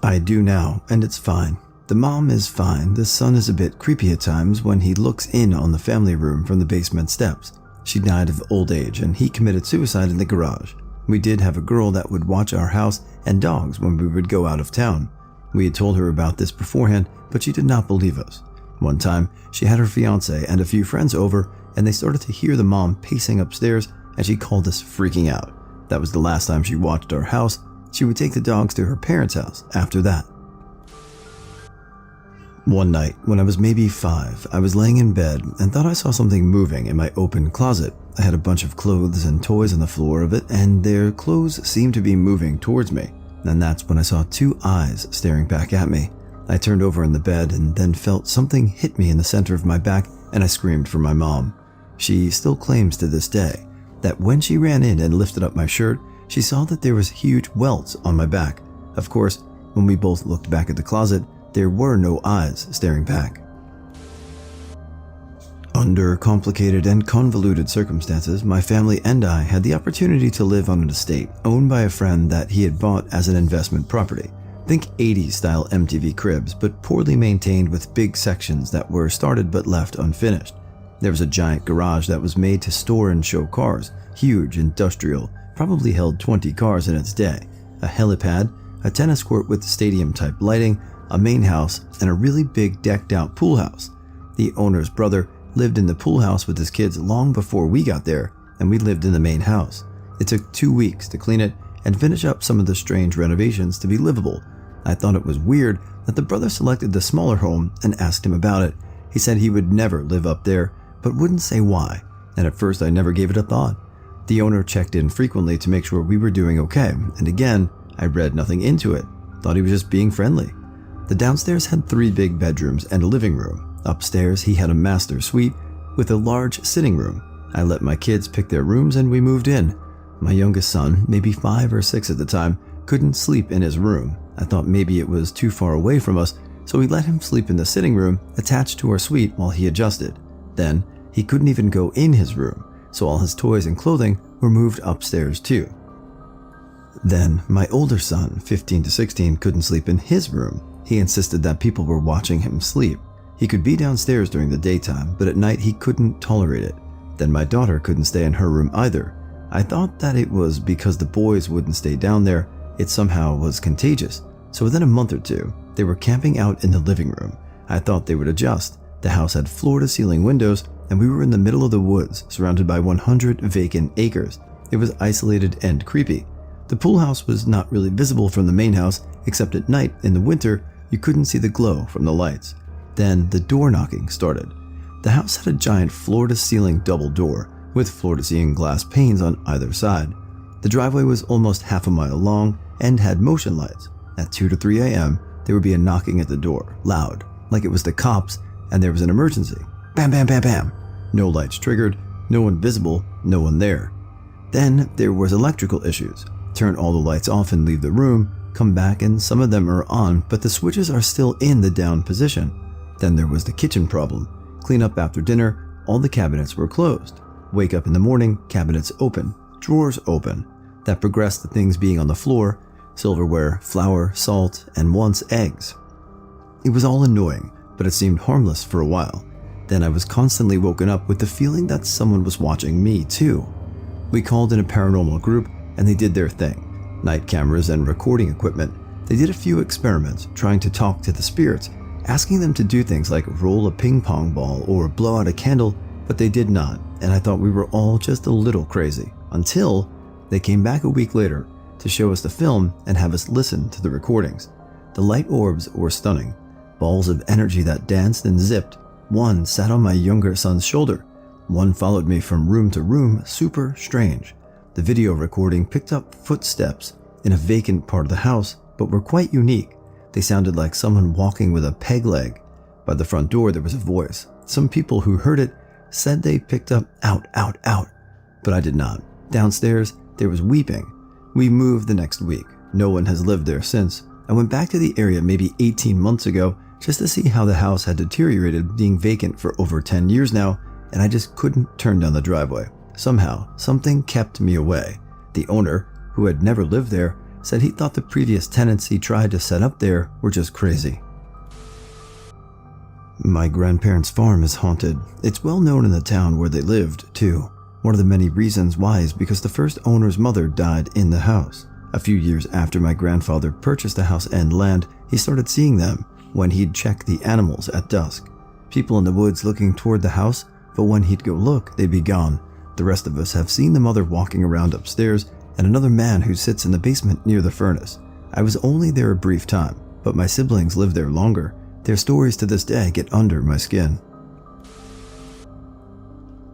I do now, and it's fine. The mom is fine. The son is a bit creepy at times when he looks in on the family room from the basement steps. She died of old age, and he committed suicide in the garage. We did have a girl that would watch our house and dogs when we would go out of town. We had told her about this beforehand, but she did not believe us. One time, she had her fiancé and a few friends over, and they started to hear the mom pacing upstairs, and she called us freaking out. That was the last time she watched our house. She would take the dogs to her parents' house after that. One night, when I was maybe 5, I was laying in bed and thought I saw something moving in my open closet. I had a bunch of clothes and toys on the floor of it, and their clothes seemed to be moving towards me. And that's when I saw 2 eyes staring back at me. I turned over in the bed and then felt something hit me in the center of my back, and I screamed for my mom. She still claims to this day that when she ran in and lifted up my shirt, she saw that there was huge welts on my back. Of course, when we both looked back at the closet, there were no eyes staring back. Under complicated and convoluted circumstances, my family and I had the opportunity to live on an estate owned by a friend that he had bought as an investment property. Think 80s style MTV cribs, but poorly maintained with big sections that were started but left unfinished. There was a giant garage that was made to store and show cars, huge, industrial, probably held 20 cars in its day, a helipad, a tennis court with stadium-type lighting, a main house, and a really big decked-out pool house. The owner's brother lived in the pool house with his kids long before we got there, and we lived in the main house. It took 2 weeks to clean it and finish up some of the strange renovations to be livable. I thought it was weird that the brother selected the smaller home and asked him about it. He said he would never live up there, but wouldn't say why. and at first I never gave it a thought. The owner checked in frequently to make sure we were doing okay, and again, I read nothing into it, thought he was just being friendly. The downstairs had 3 big bedrooms and a living room. Upstairs, he had a master suite with a large sitting room. I let my kids pick their rooms and we moved in. My youngest son, maybe 5 or 6 at the time, couldn't sleep in his room. I thought maybe it was too far away from us, so we let him sleep in the sitting room attached to our suite while he adjusted. Then, he couldn't even go in his room, so all his toys and clothing were moved upstairs too. Then, my older son, 15 to 16, couldn't sleep in his room. He insisted that people were watching him sleep. He could be downstairs during the daytime, but at night he couldn't tolerate it. Then my daughter couldn't stay in her room either. I thought that it was because the boys wouldn't stay down there, it somehow was contagious. So within a month or 2, they were camping out in the living room. I thought they would adjust. The house had floor-to-ceiling windows, and we were in the middle of the woods, surrounded by 100 vacant acres. It was isolated and creepy. The pool house was not really visible from the main house, except at night in the winter, you couldn't see the glow from the lights. Then the door knocking started. The house had a giant floor-to-ceiling double door, with floor-to-ceiling glass panes on either side. The driveway was almost half a mile long and had motion lights. At 2 to 3 a.m., there would be a knocking at the door, loud, like it was the cops and there was an emergency. Bam, bam, bam, bam. No lights triggered, no one visible, no one there. Then there was electrical issues. Turn all the lights off and leave the room, come back and some of them are on, but the switches are still in the down position. Then there was the kitchen problem. Clean up after dinner, all the cabinets were closed. Wake up in the morning, cabinets open, drawers open. That progressed to things being on the floor, silverware, flour, salt, and once eggs. It was all annoying, but it seemed harmless for a while. Then I was constantly woken up with the feeling that someone was watching me too. We called in a paranormal group and they did their thing. Night cameras and recording equipment. They did a few experiments trying to talk to the spirits, asking them to do things like roll a ping pong ball or blow out a candle, but they did not, and I thought we were all just a little crazy, until they came back a week later to show us the film and have us listen to the recordings. The light orbs were stunning. Balls of energy that danced and zipped. One sat on my younger son's shoulder. One followed me from room to room, super strange. The video recording picked up footsteps in a vacant part of the house, but were quite unique. They sounded like someone walking with a peg leg. By the front door there was a voice. Some people who heard it said they picked up out, out, out, but I did not. Downstairs there was weeping. We moved the next week. No one has lived there since. I went back to the area maybe 18 months ago just to see how the house had deteriorated, being vacant for over 10 years now, and I just couldn't turn down the driveway. Somehow, something kept me away. The owner, who had never lived there, said he thought the previous tenants he tried to set up there were just crazy. My grandparents' farm is haunted. It's well known in the town where they lived, too. One of the many reasons why is because the first owner's mother died in the house. A few years after my grandfather purchased the house and land, he started seeing them when he'd check the animals at dusk. People in the woods looking toward the house, but when he'd go look, they'd be gone. The rest of us have seen the mother walking around upstairs and another man who sits in the basement near the furnace. I was only there a brief time, but my siblings lived there longer. Their stories to this day get under my skin.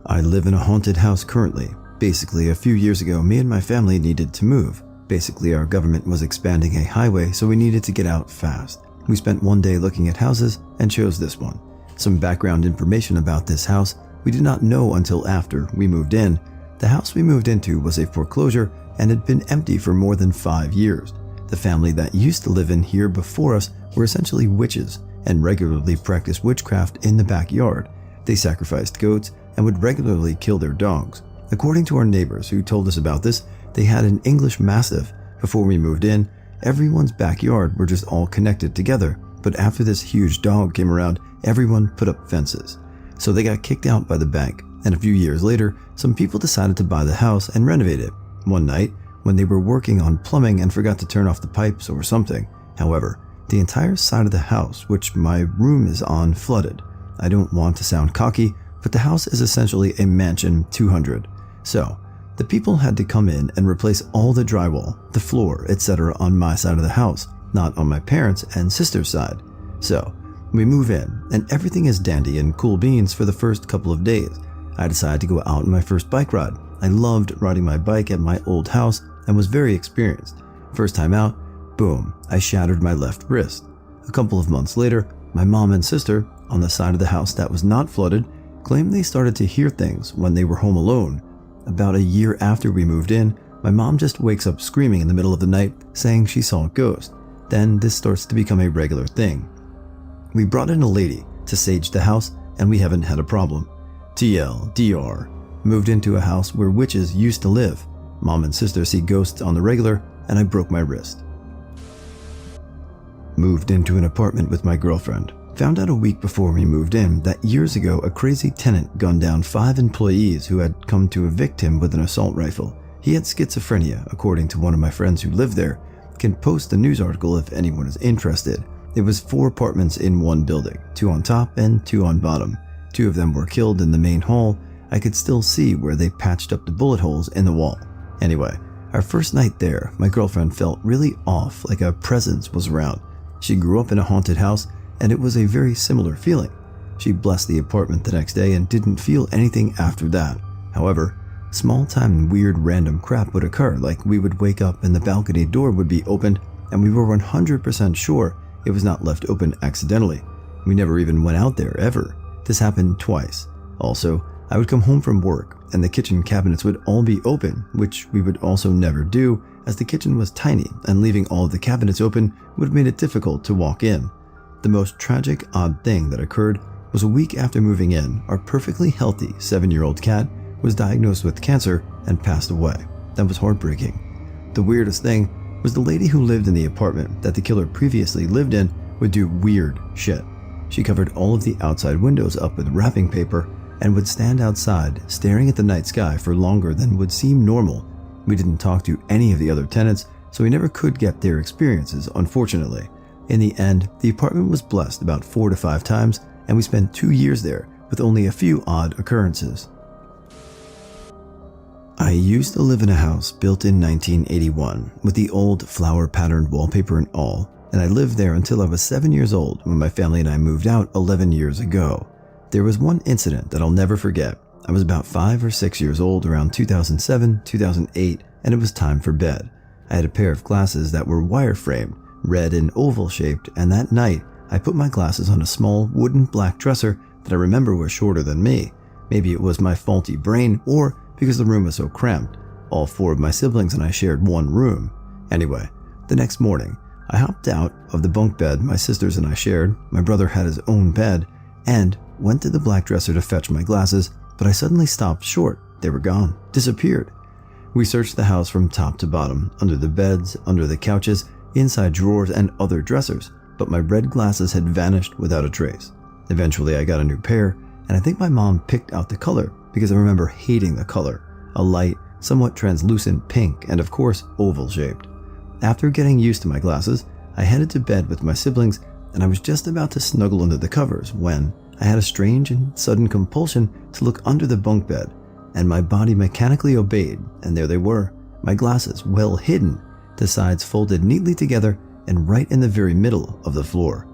I live in a haunted house currently. Basically, a few years ago, me and my family needed to move. Basically, our government was expanding a highway, so we needed to get out fast. We spent one day looking at houses and chose this one. Some background information about this house we did not know until after we moved in. The house we moved into was a foreclosure and had been empty for more than 5 years. The family that used to live in here before us were essentially witches and regularly practiced witchcraft in the backyard. They sacrificed goats and would regularly kill their dogs. According to our neighbors who told us about this, they had an English Mastiff. Before we moved in, everyone's backyard were just all connected together, but after this huge dog came around, everyone put up fences. So they got kicked out by the bank, and a few years later, some people decided to buy the house and renovate it. One night, when they were working on plumbing and forgot to turn off the pipes or something. However, the entire side of the house, which my room is on, flooded. I don't want to sound cocky, but the house is essentially a mansion 200. So, the people had to come in and replace all the drywall, the floor, etc. on my side of the house, not on my parents' and sister's side. So, we move in, and everything is dandy and cool beans for the first couple of days. I decided to go out on my first bike ride. I loved riding my bike at my old house and was very experienced. First time out, boom, I shattered my left wrist. A couple of months later, my mom and sister, on the side of the house that was not flooded, claimed they started to hear things when they were home alone. About a year after we moved in, my mom just wakes up screaming in the middle of the night, saying she saw a ghost. Then this starts to become a regular thing. We brought in a lady to sage the house, and we haven't had a problem. TLDR, moved into a house where witches used to live. Mom and sister see ghosts on the regular, and I broke my wrist. Moved into an apartment with my girlfriend. Found out a week before we moved in that years ago a crazy tenant gunned down 5 employees who had come to evict him with an assault rifle. He had schizophrenia, according to one of my friends who lived there. Can post the news article if anyone is interested. It was 4 apartments in one building, 2 on top and 2 on bottom. 2 of them were killed in the main hall. I could still see where they patched up the bullet holes in the wall. Anyway, our first night there, my girlfriend felt really off, like a presence was around. She grew up in a haunted house, and it was a very similar feeling. She blessed the apartment the next day and didn't feel anything after that. However, small-time weird random crap would occur, like we would wake up and the balcony door would be opened, and we were 100% sure it was not left open accidentally. We never even went out there, ever. This happened twice. Also, I would come home from work, and the kitchen cabinets would all be open, which we would also never do, as the kitchen was tiny, and leaving all of the cabinets open would have made it difficult to walk in. The most tragic, odd thing that occurred was a week after moving in, our perfectly healthy 7-year-old cat was diagnosed with cancer and passed away. That was heartbreaking. The weirdest thing was the lady who lived in the apartment that the killer previously lived in would do weird shit. She covered all of the outside windows up with wrapping paper and would stand outside staring at the night sky for longer than would seem normal. We didn't talk to any of the other tenants, so we never could get their experiences, unfortunately. In the end, the apartment was blessed about 4 to 5 times, and we spent 2 years there with only a few odd occurrences. I used to live in a house built in 1981 with the old flower-patterned wallpaper and all, and I lived there until I was 7 years old when my family and I moved out 11 years ago. There was one incident that I'll never forget. I was about 5 or 6 years old around 2007, 2008, and it was time for bed. I had a pair of glasses that were wire-framed, red and oval shaped, and that night I put my glasses on a small wooden black dresser that I remember was shorter than me. Maybe it was my faulty brain or because the room was so cramped. All 4 of my siblings and I shared one room. Anyway, the next morning, I hopped out of the bunk bed my sisters and I shared. My brother had his own bed and went to the black dresser to fetch my glasses, but I suddenly stopped short. They were gone, disappeared. We searched the house from top to bottom, under the beds, under the couches, inside drawers and other dressers, but my red glasses had vanished without a trace. Eventually I got a new pair, and I think my mom picked out the color because I remember hating the color, a light, somewhat translucent pink and of course oval shaped. After getting used to my glasses, I headed to bed with my siblings, and I was just about to snuggle under the covers when I had a strange and sudden compulsion to look under the bunk bed, and my body mechanically obeyed, and there they were, my glasses well hidden, the sides folded neatly together and right in the very middle of the floor.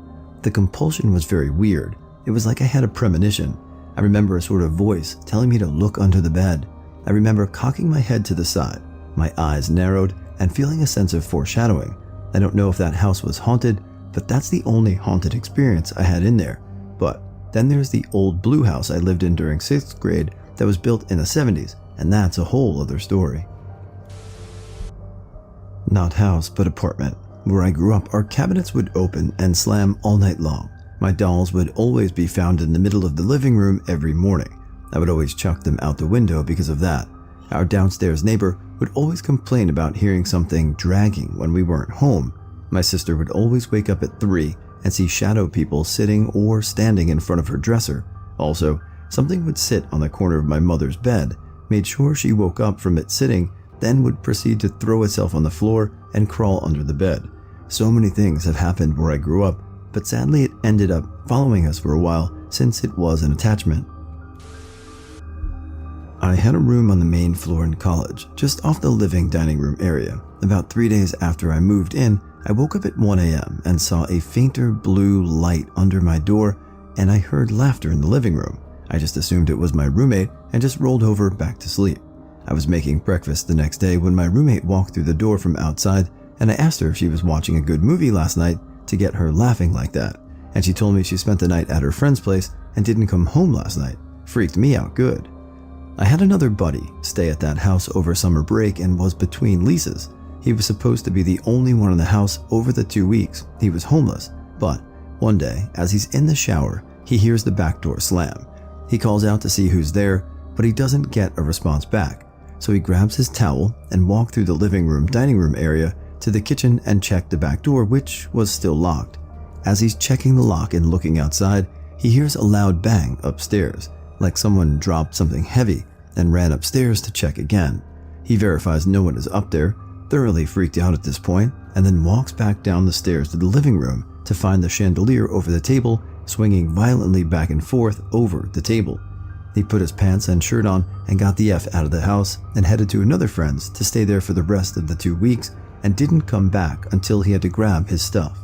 The compulsion was very weird. It was like I had a premonition. I remember a sort of voice telling me to look under the bed. I remember cocking my head to the side, my eyes narrowed, and feeling a sense of foreshadowing. I don't know if that house was haunted, but that's the only haunted experience I had in there. But then there's the old blue house I lived in during 6th grade that was built in the 70s, and that's a whole other story. Not house, but apartment. Where I grew up, our cabinets would open and slam all night long. My dolls would always be found in the middle of the living room every morning. I would always chuck them out the window because of that. Our downstairs neighbor would always complain about hearing something dragging when we weren't home. My sister would always wake up at 3 and see shadow people sitting or standing in front of her dresser. Also, something would sit on the corner of my mother's bed, made sure she woke up from it sitting, then would proceed to throw itself on the floor and crawl under the bed. So many things have happened where I grew up, but sadly it ended up following us for a while since it was an attachment. I had a room on the main floor in college, just off the living dining room area. About 3 days after I moved in, I woke up at 1 a.m. and saw a fainter blue light under my door, and I heard laughter in the living room. I just assumed it was my roommate, and just rolled over back to sleep. I was making breakfast the next day when my roommate walked through the door from outside, and I asked her if she was watching a good movie last night to get her laughing like that, and she told me she spent the night at her friend's place and didn't come home last night. Freaked me out good. I had another buddy stay at that house over summer break and was between leases. He was supposed to be the only one in the house over the 2 weeks. He was homeless, but one day, as he's in the shower, he hears the back door slam. He calls out to see who's there, but he doesn't get a response back. So he grabs his towel and walks through the living room, dining room area to the kitchen and checked the back door, which was still locked. As he's checking the lock and looking outside, he hears a loud bang upstairs, like someone dropped something heavy, and ran upstairs to check again. He verifies no one is up there, thoroughly freaked out at this point, and then walks back down the stairs to the living room to find the chandelier over the table swinging violently back and forth over the table. He put his pants and shirt on and got the F out of the house and headed to another friend's to stay there for the rest of the 2 weeks and didn't come back until he had to grab his stuff.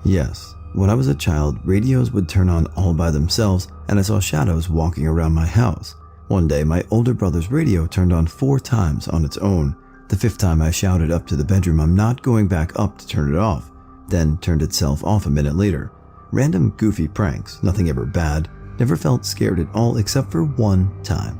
Yes, when I was a child, radios would turn on all by themselves and I saw shadows walking around my house. One day, my older brother's radio turned on 4 times on its own. The 5th time I shouted up to the bedroom, "I'm not going back up to turn it off," then turned itself off a minute later. Random goofy pranks, nothing ever bad. Never felt scared at all except for one time.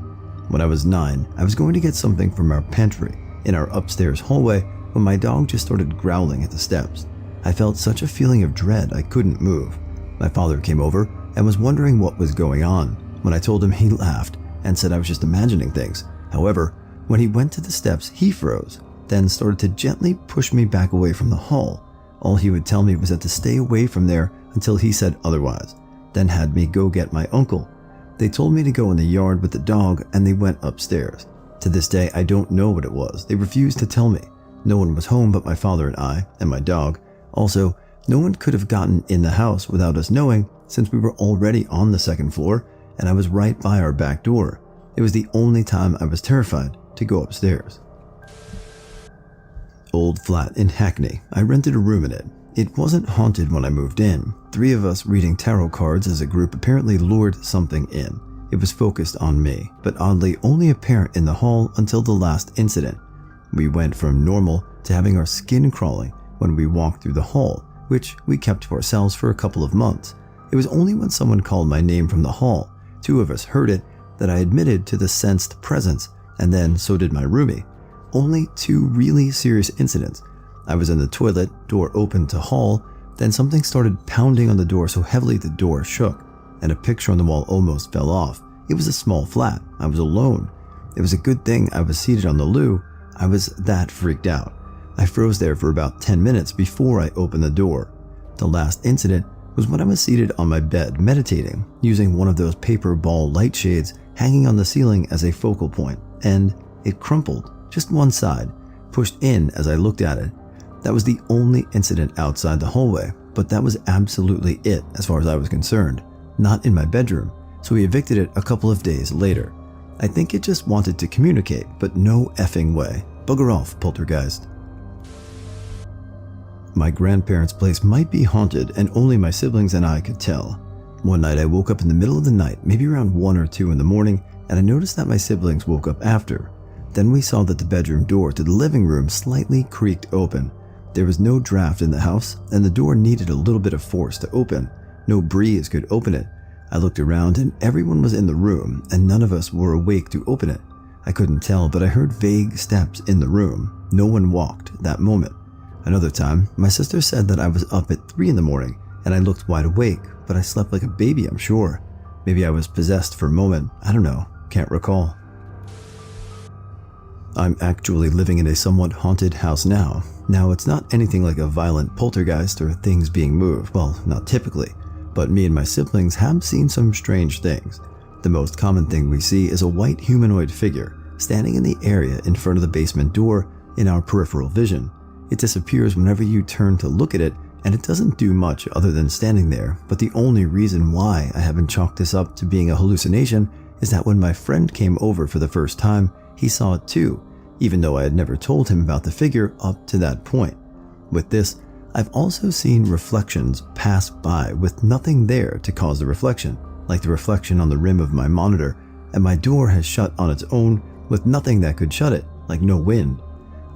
When I was 9, I was going to get something from our pantry in our upstairs hallway when my dog just started growling at the steps. I felt such a feeling of dread I couldn't move. My father came over and was wondering what was going on. When I told him, he laughed and said I was just imagining things. However, when he went to the steps, he froze, then started to gently push me back away from the hall. All he would tell me was that to stay away from there until he said otherwise, then had me go get my uncle. They told me to go in the yard with the dog and they went upstairs. To this day, I don't know what it was. They refused to tell me. No one was home but my father and I and my dog. Also, no one could have gotten in the house without us knowing since we were already on the 2nd floor and I was right by our back door. It was the only time I was terrified to go upstairs. Old flat in Hackney. I rented a room in it. It wasn't haunted when I moved in. 3 of us reading tarot cards as a group apparently lured something in. It was focused on me, but oddly only apparent in the hall until the last incident. We went from normal to having our skin crawling when we walked through the hall, which we kept to ourselves for a couple of months. It was only when someone called my name from the hall, 2 of us heard it, that I admitted to the sensed presence, and then so did my roomie. Only 2 really serious incidents. I was in the toilet, door opened to hall, then something started pounding on the door so heavily the door shook, and a picture on the wall almost fell off. It was a small flat. I was alone. It was a good thing I was seated on the loo. I was that freaked out. I froze there for about 10 minutes before I opened the door. The last incident was when I was seated on my bed meditating, using one of those paper ball light shades hanging on the ceiling as a focal point, and it crumpled, just one side, pushed in as I looked at it. That was the only incident outside the hallway, but that was absolutely it as far as I was concerned. Not in my bedroom, so we evicted it a couple of days later. I think it just wanted to communicate, but no effing way. Bugger off, poltergeist. My grandparents' place might be haunted and only my siblings and I could tell. One night I woke up in the middle of the night, maybe around 1 or 2 in the morning, and I noticed that my siblings woke up after. Then we saw that the bedroom door to the living room slightly creaked open. There was no draft in the house, and the door needed a little bit of force to open. No breeze could open it. I looked around and everyone was in the room, and none of us were awake to open it. I couldn't tell, but I heard vague steps in the room. No one walked that moment. Another time, my sister said that I was up at 3 in the morning, and I looked wide awake, but I slept like a baby, I'm sure. Maybe I was possessed for a moment. I don't know. Can't recall. I'm actually living in a somewhat haunted house now. Now, it's not anything like a violent poltergeist or things being moved. Well, not typically. But me and my siblings have seen some strange things. The most common thing we see is a white humanoid figure standing in the area in front of the basement door in our peripheral vision. It disappears whenever you turn to look at it, and it doesn't do much other than standing there. But the only reason why I haven't chalked this up to being a hallucination is that when my friend came over for the first time, he saw it too, even though I had never told him about the figure up to that point. With this, I've also seen reflections pass by with nothing there to cause the reflection. like the reflection on the rim of my monitor, and my door has shut on its own with nothing that could shut it, like no wind.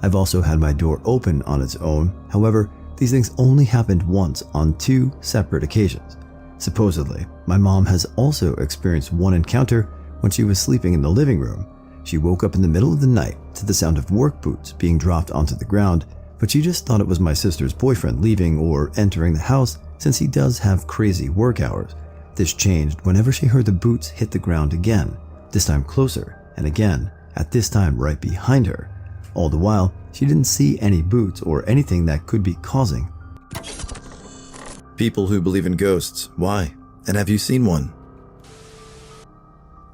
I've also had my door open on its own. However, these things only happened once on 2 separate occasions. Supposedly, my mom has also experienced one encounter when she was sleeping in the living room. She woke up in the middle of the night to the sound of work boots being dropped onto the ground, but she just thought it was my sister's boyfriend leaving or entering the house since he does have crazy work hours. This changed whenever she heard the boots hit the ground again, this time closer, and again, at this time right behind her. All the while, she didn't see any boots or anything that could be causing. People who believe in ghosts, why? And have you seen one?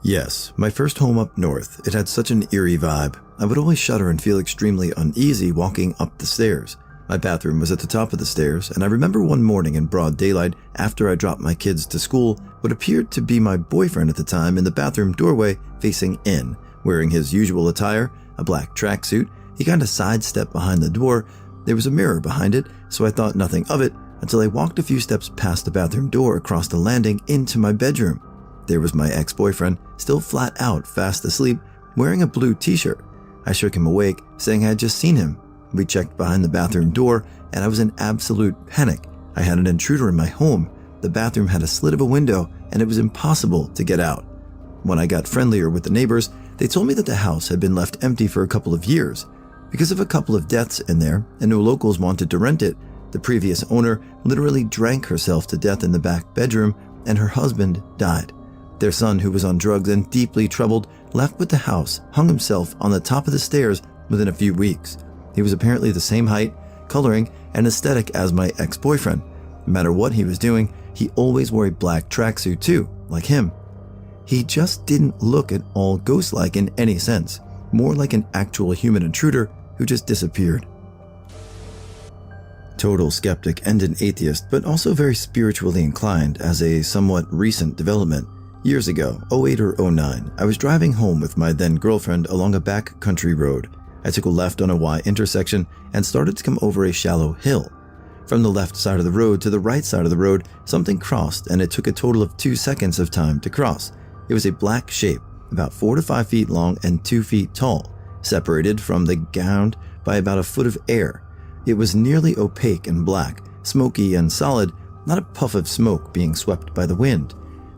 Yes, my first home up north, it had such an eerie vibe. I would always shudder and feel extremely uneasy walking up the stairs. My bathroom was at the top of the stairs, and I remember one morning in broad daylight after I dropped my kids to school, what appeared to be my boyfriend at the time in the bathroom doorway facing in, wearing his usual attire, a black tracksuit. He kind of sidestepped behind the door. There was a mirror behind it, so I thought nothing of it until I walked a few steps past the bathroom door across the landing into my bedroom. There was my ex-boyfriend, still flat out, fast asleep, wearing a blue t-shirt. I shook him awake, saying I had just seen him. We checked behind the bathroom door, and I was in absolute panic. I had an intruder in my home. The bathroom had a slit of a window, and it was impossible to get out. When I got friendlier with the neighbors, they told me that the house had been left empty for a couple of years. Because of a couple of deaths in there, and no locals wanted to rent it, the previous owner literally drank herself to death in the back bedroom, and her husband died. Their son, who was on drugs and deeply troubled, left with the house, hung himself on the top of the stairs within a few weeks. He was apparently the same height, coloring, and aesthetic as my ex-boyfriend. No matter what he was doing, he always wore a black tracksuit too, like him. He just didn't look at all ghost-like in any sense, more like an actual human intruder who just disappeared. Total skeptic and an atheist, but also very spiritually inclined as a somewhat recent development. Years ago, 08 or 09, I was driving home with my then girlfriend along a back country road. I took a left on a Y intersection and started to come over a shallow hill. From the left side of the road to the right side of the road, something crossed, and it took a total of 2 seconds of time to cross. It was a black shape, about 4 to 5 feet long and 2 feet tall, separated from the ground by about a foot of air. It was nearly opaque and black, smoky and solid, not a puff of smoke being swept by the wind.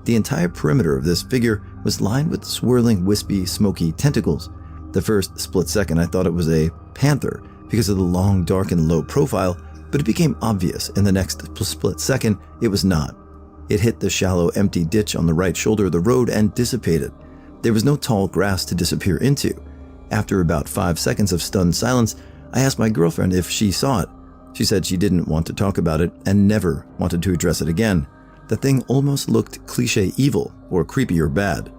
The entire perimeter of this figure was lined with swirling, wispy, smoky tentacles. The first split second I thought it was a panther because of the long, dark, and low profile, but it became obvious in the next split second it was not. It hit the shallow, empty ditch on the right shoulder of the road and dissipated. There was no tall grass to disappear into. After about 5 seconds of stunned silence, I asked my girlfriend if she saw it. She said she didn't want to talk about it and never wanted to address it again. The thing almost looked cliché evil or creepy or bad.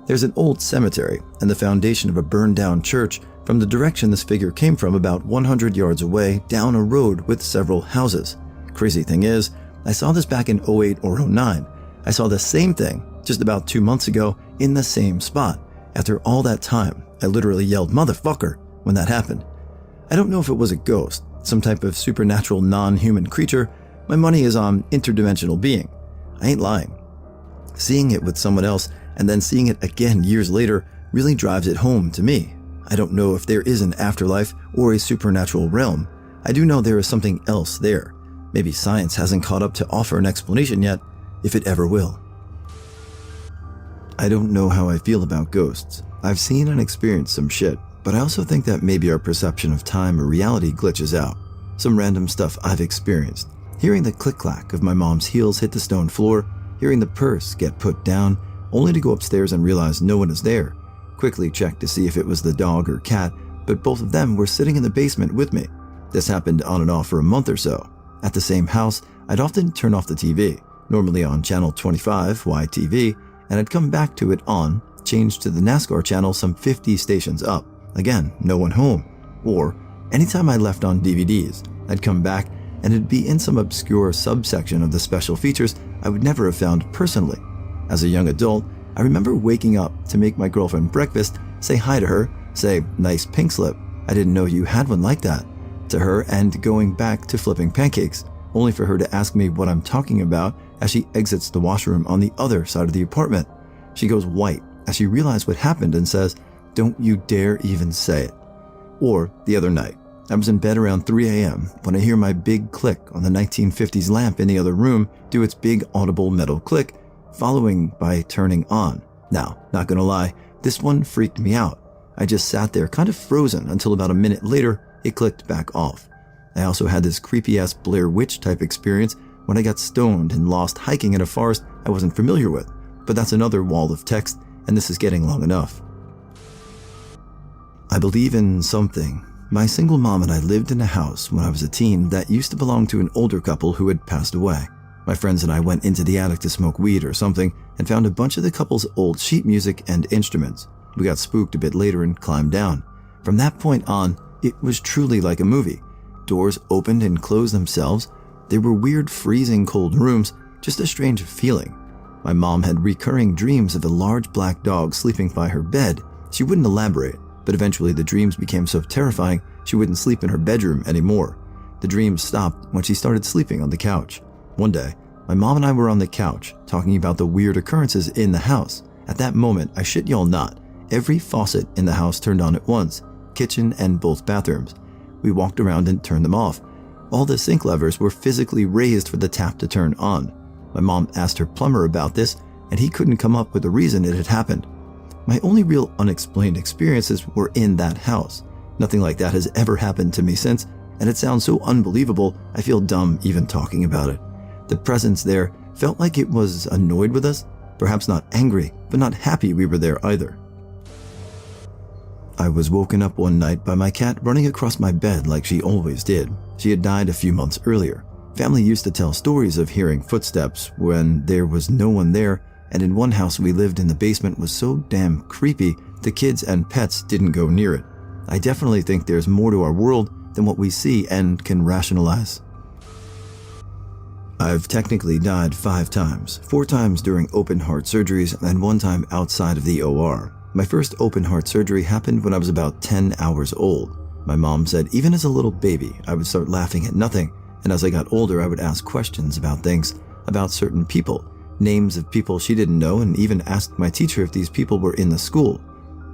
There's an old cemetery and the foundation of a burned down church from the direction this figure came from about 100 yards away down a road with several houses. Crazy thing is, I saw this back in 08 or 09. I saw the same thing just about 2 months ago in the same spot. After all that time, I literally yelled "motherfucker" when that happened. I don't know if it was a ghost, some type of supernatural non-human creature. My money is on interdimensional being. I ain't lying. Seeing it with someone else and then seeing it again years later really drives it home to me. I don't know if there is an afterlife or a supernatural realm. I do know there is something else there. Maybe science hasn't caught up to offer an explanation yet, if it ever will. I don't know how I feel about ghosts. I've seen and experienced some shit, but I also think that maybe our perception of time or reality glitches out. Some random stuff I've experienced. Hearing the click-clack of my mom's heels hit the stone floor, hearing the purse get put down, only to go upstairs and realize no one is there. Quickly checked to see if it was the dog or cat, but both of them were sitting in the basement with me. This happened on and off for a month or so. At the same house, I'd often turn off the TV, normally on channel 25, YTV, and I'd come back to it on, change to the NASCAR channel some 50 stations up. Again, no one home. Or, anytime I left on DVDs, I'd come back and it'd be in some obscure subsection of the special features I would never have found personally. As a young adult, I remember waking up to make my girlfriend breakfast, say hi to her, say, "Nice pink slip, I didn't know you had one like that," to her, and going back to flipping pancakes. only for her to ask me what I'm talking about as she exits the washroom on the other side of the apartment. She goes white as she realized what happened and says, "Don't you dare even say it." Or the other night, I was in bed around 3 a.m. when I hear my big click on the 1950s lamp in the other room do its big audible metal click, following by turning on. Now, not gonna lie, this one freaked me out. I just sat there kind of frozen until about a minute later, it clicked back off. I also had this creepy-ass Blair Witch type experience when I got stoned and lost hiking in a forest I wasn't familiar with, but that's another wall of text, and this is getting long enough. I believe in something. My single mom and I lived in a house when I was a teen that used to belong to an older couple who had passed away. My friends and I went into the attic to smoke weed or something and found a bunch of the couple's old sheet music and instruments. We got spooked a bit later and climbed down. From that point on, it was truly like a movie. Doors opened and closed themselves. There were weird freezing cold rooms, just a strange feeling. My mom had recurring dreams of a large black dog sleeping by her bed. She wouldn't elaborate, but eventually the dreams became so terrifying she wouldn't sleep in her bedroom anymore. The dreams stopped when she started sleeping on the couch. One day, my mom and I were on the couch talking about the weird occurrences in the house. At that moment, I shit y'all not, every faucet in the house turned on at once, kitchen and both bathrooms. We walked around and turned them off. All the sink levers were physically raised for the tap to turn on. My mom asked her plumber about this, and he couldn't come up with a reason it had happened. My only real unexplained experiences were in that house. Nothing like that has ever happened to me since, and it sounds so unbelievable I feel dumb even talking about it. The presence there felt like it was annoyed with us, perhaps not angry, but not happy we were there either. I was woken up one night by my cat running across my bed like she always did. She had died a few months earlier. Family used to tell stories of hearing footsteps when there was no one there, and in one house we lived in the basement was so damn creepy the kids and pets didn't go near it. I definitely think there's more to our world than what we see and can rationalize. I've technically died 5 times, 4 times during open heart surgeries and 1 time outside of the OR. My first open heart surgery happened when I was about 10 hours old. My mom said even as a little baby, I would start laughing at nothing, and as I got older, I would ask questions about things, about certain people, names of people she didn't know, and even asked my teacher if these people were in the school.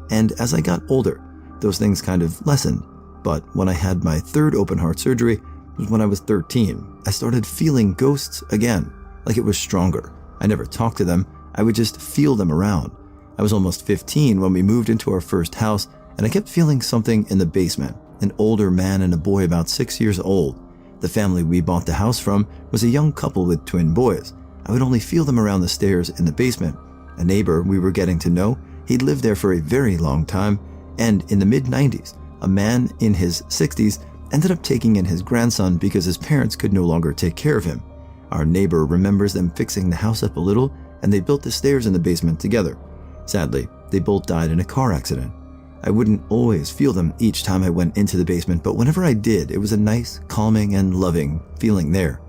And as I got older, those things kind of lessened. But when I had my 3rd open heart surgery, was when I was 13, I started feeling ghosts again, like it was stronger. I never talked to them, I would just feel them around. I was almost 15 when we moved into our first house, and I kept feeling something in the basement, an older man and a boy about 6 years old. The family we bought the house from was a young couple with twin boys. I would only feel them around the stairs in the basement. A neighbor we were getting to know, he'd lived there for a very long time, and in the mid-90s, a man in his 60s ended up taking in his grandson because his parents could no longer take care of him. Our neighbor remembers them fixing the house up a little, and they built the stairs in the basement together. Sadly, they both died in a car accident. I wouldn't always feel them each time I went into the basement, but whenever I did, it was a nice, calming, and loving feeling there.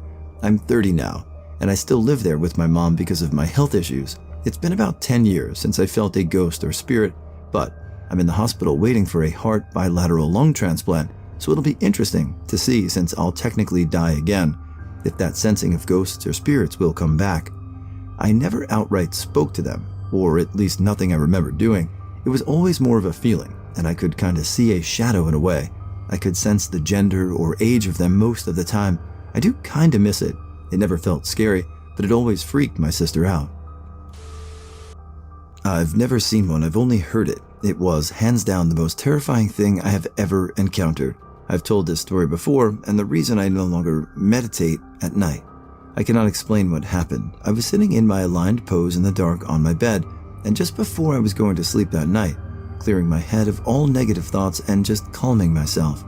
I'm 30 now, and I still live there with my mom because of my health issues. It's been about 10 years since I felt a ghost or spirit, but I'm in the hospital waiting for a heart bilateral lung transplant, so it'll be interesting to see, since I'll technically die again, if that sensing of ghosts or spirits will come back. I never outright spoke to them, or at least nothing I remember doing. It was always more of a feeling, and I could kind of see a shadow in a way. I could sense the gender or age of them most of the time. I do kind of miss it. It never felt scary, but it always freaked my sister out. I've never seen one, I've only heard it. It was, hands down, the most terrifying thing I have ever encountered. I've told this story before, and the reason I no longer meditate at night. I cannot explain what happened. I was sitting in my aligned pose in the dark on my bed, and just before I was going to sleep that night, clearing my head of all negative thoughts and just calming myself.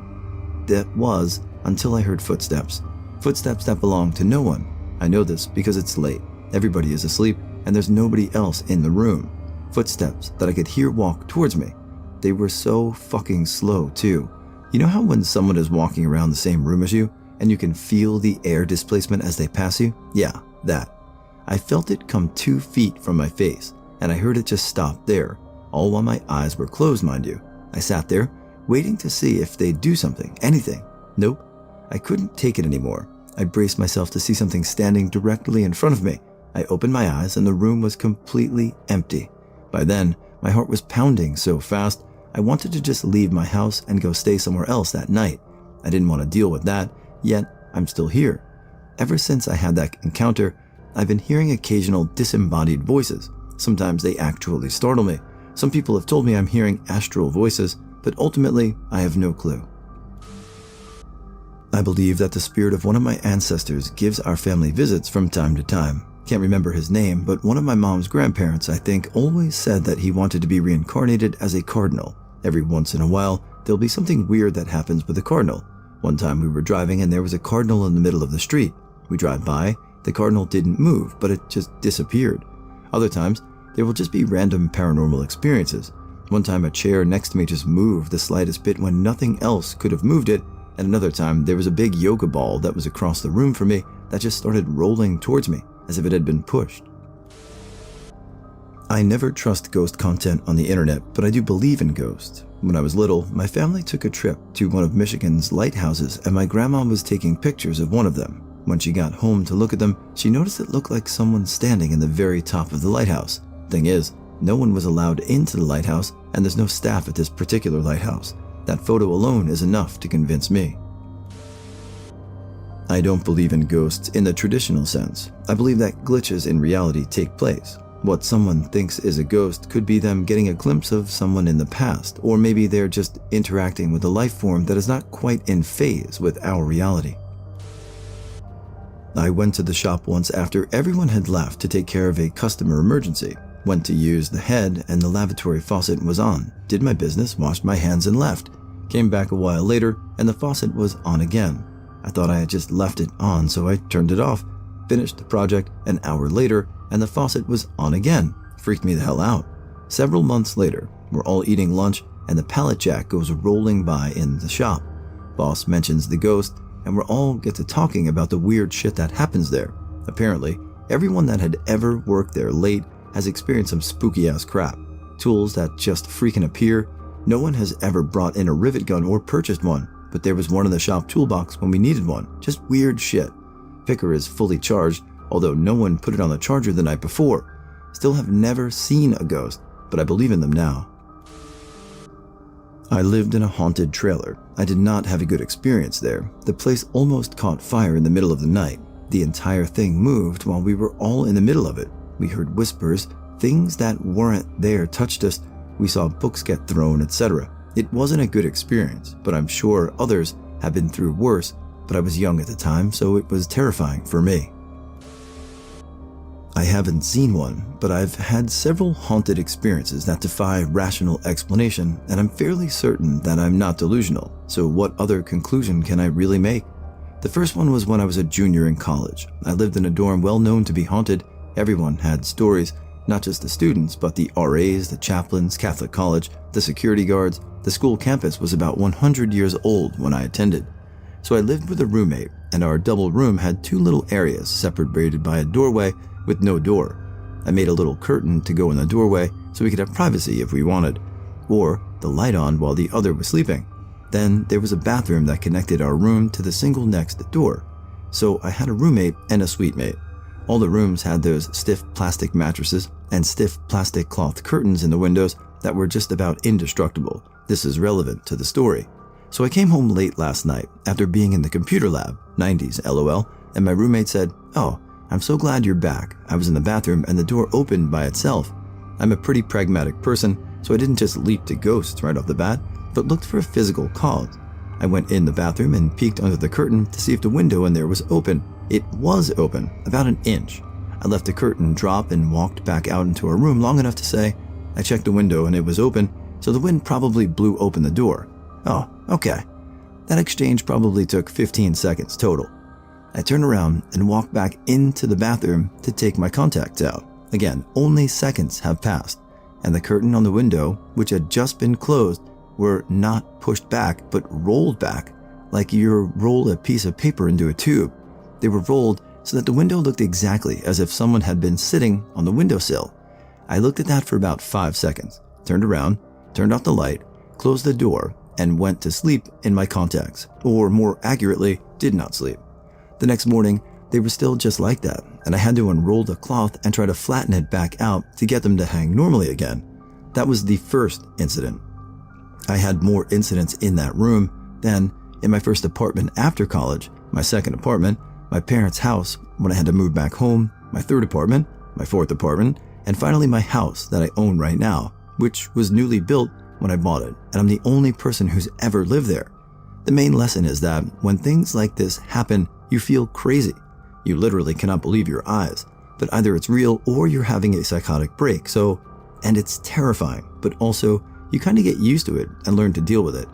That was until I heard footsteps. Footsteps that belonged to no one. I know this because it's late. Everybody is asleep, and there's nobody else in the room. Footsteps that I could hear walk towards me. They were so fucking slow, too. You know how when someone is walking around the same room as you, and you can feel the air displacement as they pass you? Yeah, that. I felt it come 2 feet from my face, and I heard it just stop there, all while my eyes were closed, mind you. I sat there, waiting to see if they'd do something, anything. Nope. I couldn't take it anymore. I braced myself to see something standing directly in front of me. I opened my eyes and the room was completely empty. By then, my heart was pounding so fast, I wanted to just leave my house and go stay somewhere else that night. I didn't want to deal with that, yet I'm still here. Ever since I had that encounter, I've been hearing occasional disembodied voices. Sometimes they actually startle me. Some people have told me I'm hearing astral voices, but ultimately, I have no clue. I believe that the spirit of one of my ancestors gives our family visits from time to time. Can't remember his name, but one of my mom's grandparents, I think, always said that he wanted to be reincarnated as a cardinal. Every once in a while, there'll be something weird that happens with a cardinal. One time we were driving and there was a cardinal in the middle of the street. We drive by, the cardinal didn't move, but it just disappeared. Other times, there will just be random paranormal experiences. One time a chair next to me just moved the slightest bit when nothing else could have moved it, and another time there was a big yoga ball that was across the room from me that just started rolling towards me as if it had been pushed. I never trust ghost content on the internet, but I do believe in ghosts. When I was little, my family took a trip to one of Michigan's lighthouses and my grandma was taking pictures of one of them. When she got home to look at them, she noticed it looked like someone standing in the very top of the lighthouse. Thing is, no one was allowed into the lighthouse and there's no staff at this particular lighthouse. That photo alone is enough to convince me. I don't believe in ghosts in the traditional sense. I believe that glitches in reality take place. What someone thinks is a ghost could be them getting a glimpse of someone in the past, or maybe they're just interacting with a life form that is not quite in phase with our reality. I went to the shop once after everyone had left to take care of a customer emergency. Went to use the head and the lavatory faucet was on. Did my business, washed my hands and left. Came back a while later and the faucet was on again. I thought I had just left it on, so I turned it off. Finished the project an hour later and the faucet was on again. Freaked me the hell out. Several months later, we're all eating lunch and the pallet jack goes rolling by in the shop. Boss mentions the ghost and we all get to talking about the weird shit that happens there. Apparently, everyone that had ever worked there late has experienced some spooky ass crap. Tools that just freaking appear. No one has ever brought in a rivet gun or purchased one, but there was one in the shop toolbox when we needed one. Just weird shit. Picker is fully charged, although no one put it on the charger the night before. Still have never seen a ghost, but I believe in them now. I lived in a haunted trailer. I did not have a good experience there. The place almost caught fire in the middle of the night. The entire thing moved while we were all in the middle of it. We heard whispers, things that weren't there touched us, we saw books get thrown, etc. It wasn't a good experience, but I'm sure others have been through worse, but I was young at the time, so it was terrifying for me. I haven't seen one, but I've had several haunted experiences that defy rational explanation, and I'm fairly certain that I'm not delusional, so what other conclusion can I really make? The first one was when I was a junior in college. I lived in a dorm well known to be haunted. Everyone had stories, not just the students, but the RAs, the chaplains, Catholic college, the security guards. The school campus was about 100 years old when I attended. So I lived with a roommate, and our double room had two little areas separated by a doorway with no door. I made a little curtain to go in the doorway so we could have privacy if we wanted, or the light on while the other was sleeping. Then there was a bathroom that connected our room to the single next door. So I had a roommate and a suite mate. All the rooms had those stiff plastic mattresses and stiff plastic cloth curtains in the windows that were just about indestructible. This is relevant to the story. So I came home late last night after being in the computer lab, 90s LOL, and my roommate said, "Oh, I'm so glad you're back. I was in the bathroom and the door opened by itself." I'm a pretty pragmatic person, so I didn't just leap to ghosts right off the bat, but looked for a physical cause. I went in the bathroom and peeked under the curtain to see if the window in there was open. It was open, about an inch. I left the curtain drop and walked back out into our room long enough to say, I checked the window and it was open, so the wind probably blew open the door. Oh, okay. That exchange probably took 15 seconds total. I turned around and walked back into the bathroom to take my contacts out. Again, only seconds have passed, and the curtain on the window, which had just been closed, were not pushed back but rolled back, like you roll a piece of paper into a tube. They were rolled so that the window looked exactly as if someone had been sitting on the windowsill. I looked at that for about 5 seconds, turned around, turned off the light, closed the door, and went to sleep in my contacts, or more accurately, did not sleep. The next morning, they were still just like that, and I had to unroll the cloth and try to flatten it back out to get them to hang normally again. That was the first incident. I had more incidents in that room. Then, in my first apartment after college, my second apartment, my parents' house when I had to move back home, my third apartment, my fourth apartment, and finally my house that I own right now, which was newly built when I bought it, and I'm the only person who's ever lived there. The main lesson is that when things like this happen, you feel crazy. You literally cannot believe your eyes, but either it's real or you're having a psychotic break, and it's terrifying, but also you kind of get used to it and learn to deal with it.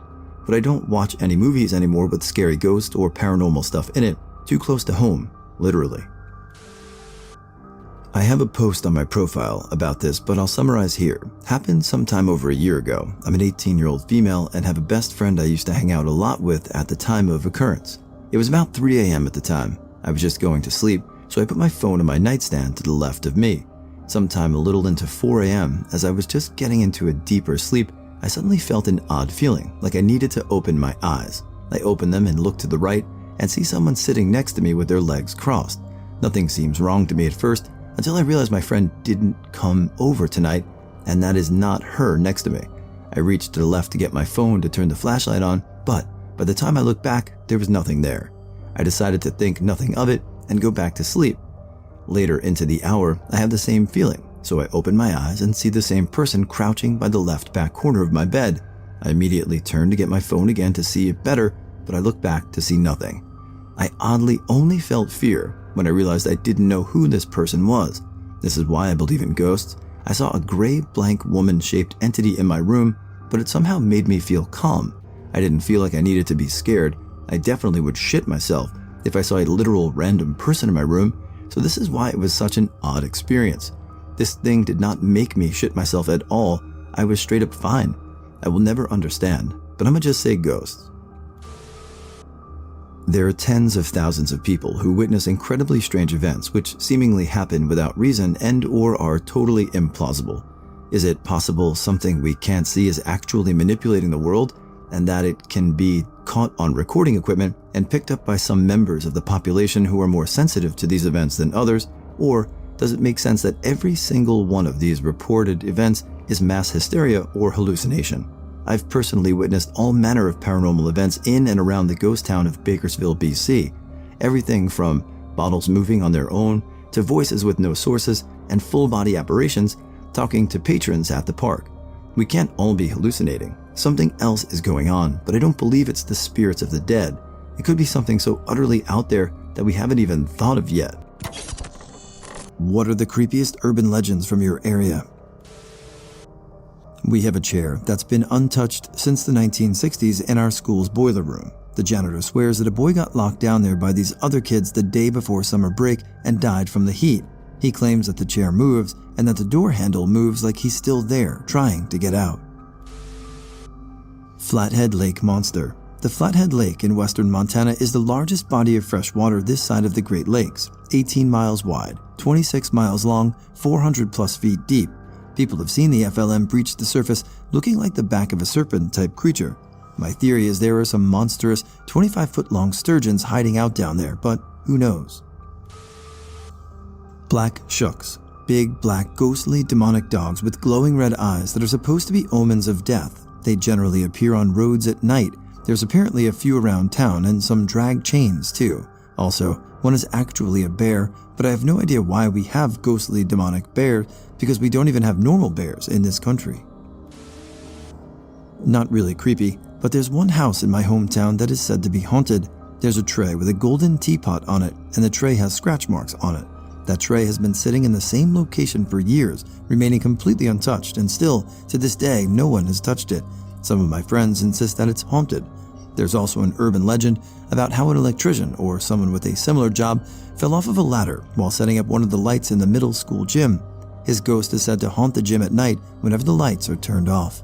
But I don't watch any movies anymore with scary ghosts or paranormal stuff in it, too close to home, literally. I have a post on my profile about this, but I'll summarize here. Happened sometime over a year ago. I'm an 18-year-old female and have a best friend I used to hang out a lot with at the time of occurrence. It was about 3 a.m. at the time. I was just going to sleep, so I put my phone on my nightstand to the left of me. Sometime a little into 4 a.m., as I was just getting into a deeper sleep, I suddenly felt an odd feeling, like I needed to open my eyes. I opened them and looked to the right and see someone sitting next to me with their legs crossed. Nothing seems wrong to me at first, until I realized my friend didn't come over tonight, and that is not her next to me. I reached to the left to get my phone to turn the flashlight on, but by the time I looked back, there was nothing there. I decided to think nothing of it and go back to sleep. Later into the hour, I have the same feeling, so I open my eyes and see the same person crouching by the left back corner of my bed. I immediately turn to get my phone again to see it better, but I look back to see nothing. I oddly only felt fear when I realized I didn't know who this person was. This is why I believe in ghosts. I saw a gray, blank woman-shaped entity in my room, but it somehow made me feel calm. I didn't feel like I needed to be scared. I definitely would shit myself if I saw a literal random person in my room, so this is why it was such an odd experience. This thing did not make me shit myself at all. I was straight up fine. I will never understand, but I'ma just say ghosts. There are tens of thousands of people who witness incredibly strange events which seemingly happen without reason and or are totally implausible. Is it possible something we can't see is actually manipulating the world, and that it can be caught on recording equipment and picked up by some members of the population who are more sensitive to these events than others? Or does it make sense that every single one of these reported events is mass hysteria or hallucination? I've personally witnessed all manner of paranormal events in and around the ghost town of Bakersfield, BC. Everything from bottles moving on their own to voices with no sources and full-body apparitions talking to patrons at the park. We can't all be hallucinating. Something else is going on, but I don't believe it's the spirits of the dead. It could be something so utterly out there that we haven't even thought of yet. What are the creepiest urban legends from your area? We have a chair that's been untouched since the 1960s in our school's boiler room. The janitor swears that a boy got locked down there by these other kids the day before summer break and died from the heat. He claims that the chair moves and that the door handle moves like he's still there, trying to get out. Flathead Lake Monster. The Flathead Lake in western Montana is the largest body of fresh water this side of the Great Lakes, 18 miles wide, 26 miles long, 400 plus feet deep. People have seen the FLM breach the surface looking like the back of a serpent-type creature. My theory is there are some monstrous 25-foot-long sturgeons hiding out down there, but who knows? Black Shooks. Big, black, ghostly, demonic dogs with glowing red eyes that are supposed to be omens of death. They generally appear on roads at night. There's apparently a few around town and some drag chains too. Also, one is actually a bear, but I have no idea why we have ghostly demonic bears because we don't even have normal bears in this country. Not really creepy, but there's one house in my hometown that is said to be haunted. There's a tray with a golden teapot on it, and the tray has scratch marks on it. That tray has been sitting in the same location for years, remaining completely untouched, and still, to this day, no one has touched it. Some of my friends insist that it's haunted. There's also an urban legend about how an electrician, or someone with a similar job, fell off of a ladder while setting up one of the lights in the middle school gym. His ghost is said to haunt the gym at night whenever the lights are turned off.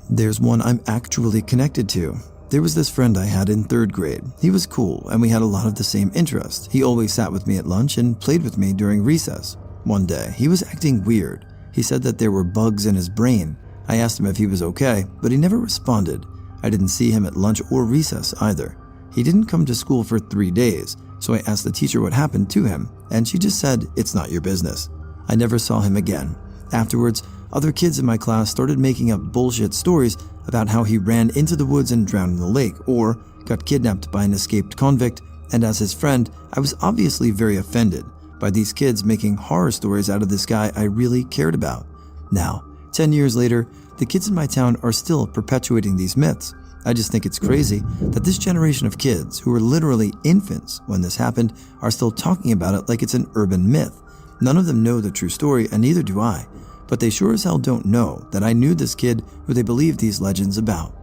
There's one I'm actually connected to. There was this friend I had in 3rd grade. He was cool, and we had a lot of the same interests. He always sat with me at lunch and played with me during recess. One day, he was acting weird. He said that there were bugs in his brain. I asked him if he was okay, but he never responded. I didn't see him at lunch or recess either. He didn't come to school for 3 days, so I asked the teacher what happened to him, and she just said, "It's not your business." I never saw him again. Afterwards, other kids in my class started making up bullshit stories about how he ran into the woods and drowned in the lake, or got kidnapped by an escaped convict, and as his friend, I was obviously very offended by these kids making horror stories out of this guy I really cared about. Now, 10 years later, the kids in my town are still perpetuating these myths. I just think it's crazy that this generation of kids, who were literally infants when this happened, are still talking about it like it's an urban myth. None of them know the true story, and neither do I, but they sure as hell don't know that I knew this kid who they believed these legends about.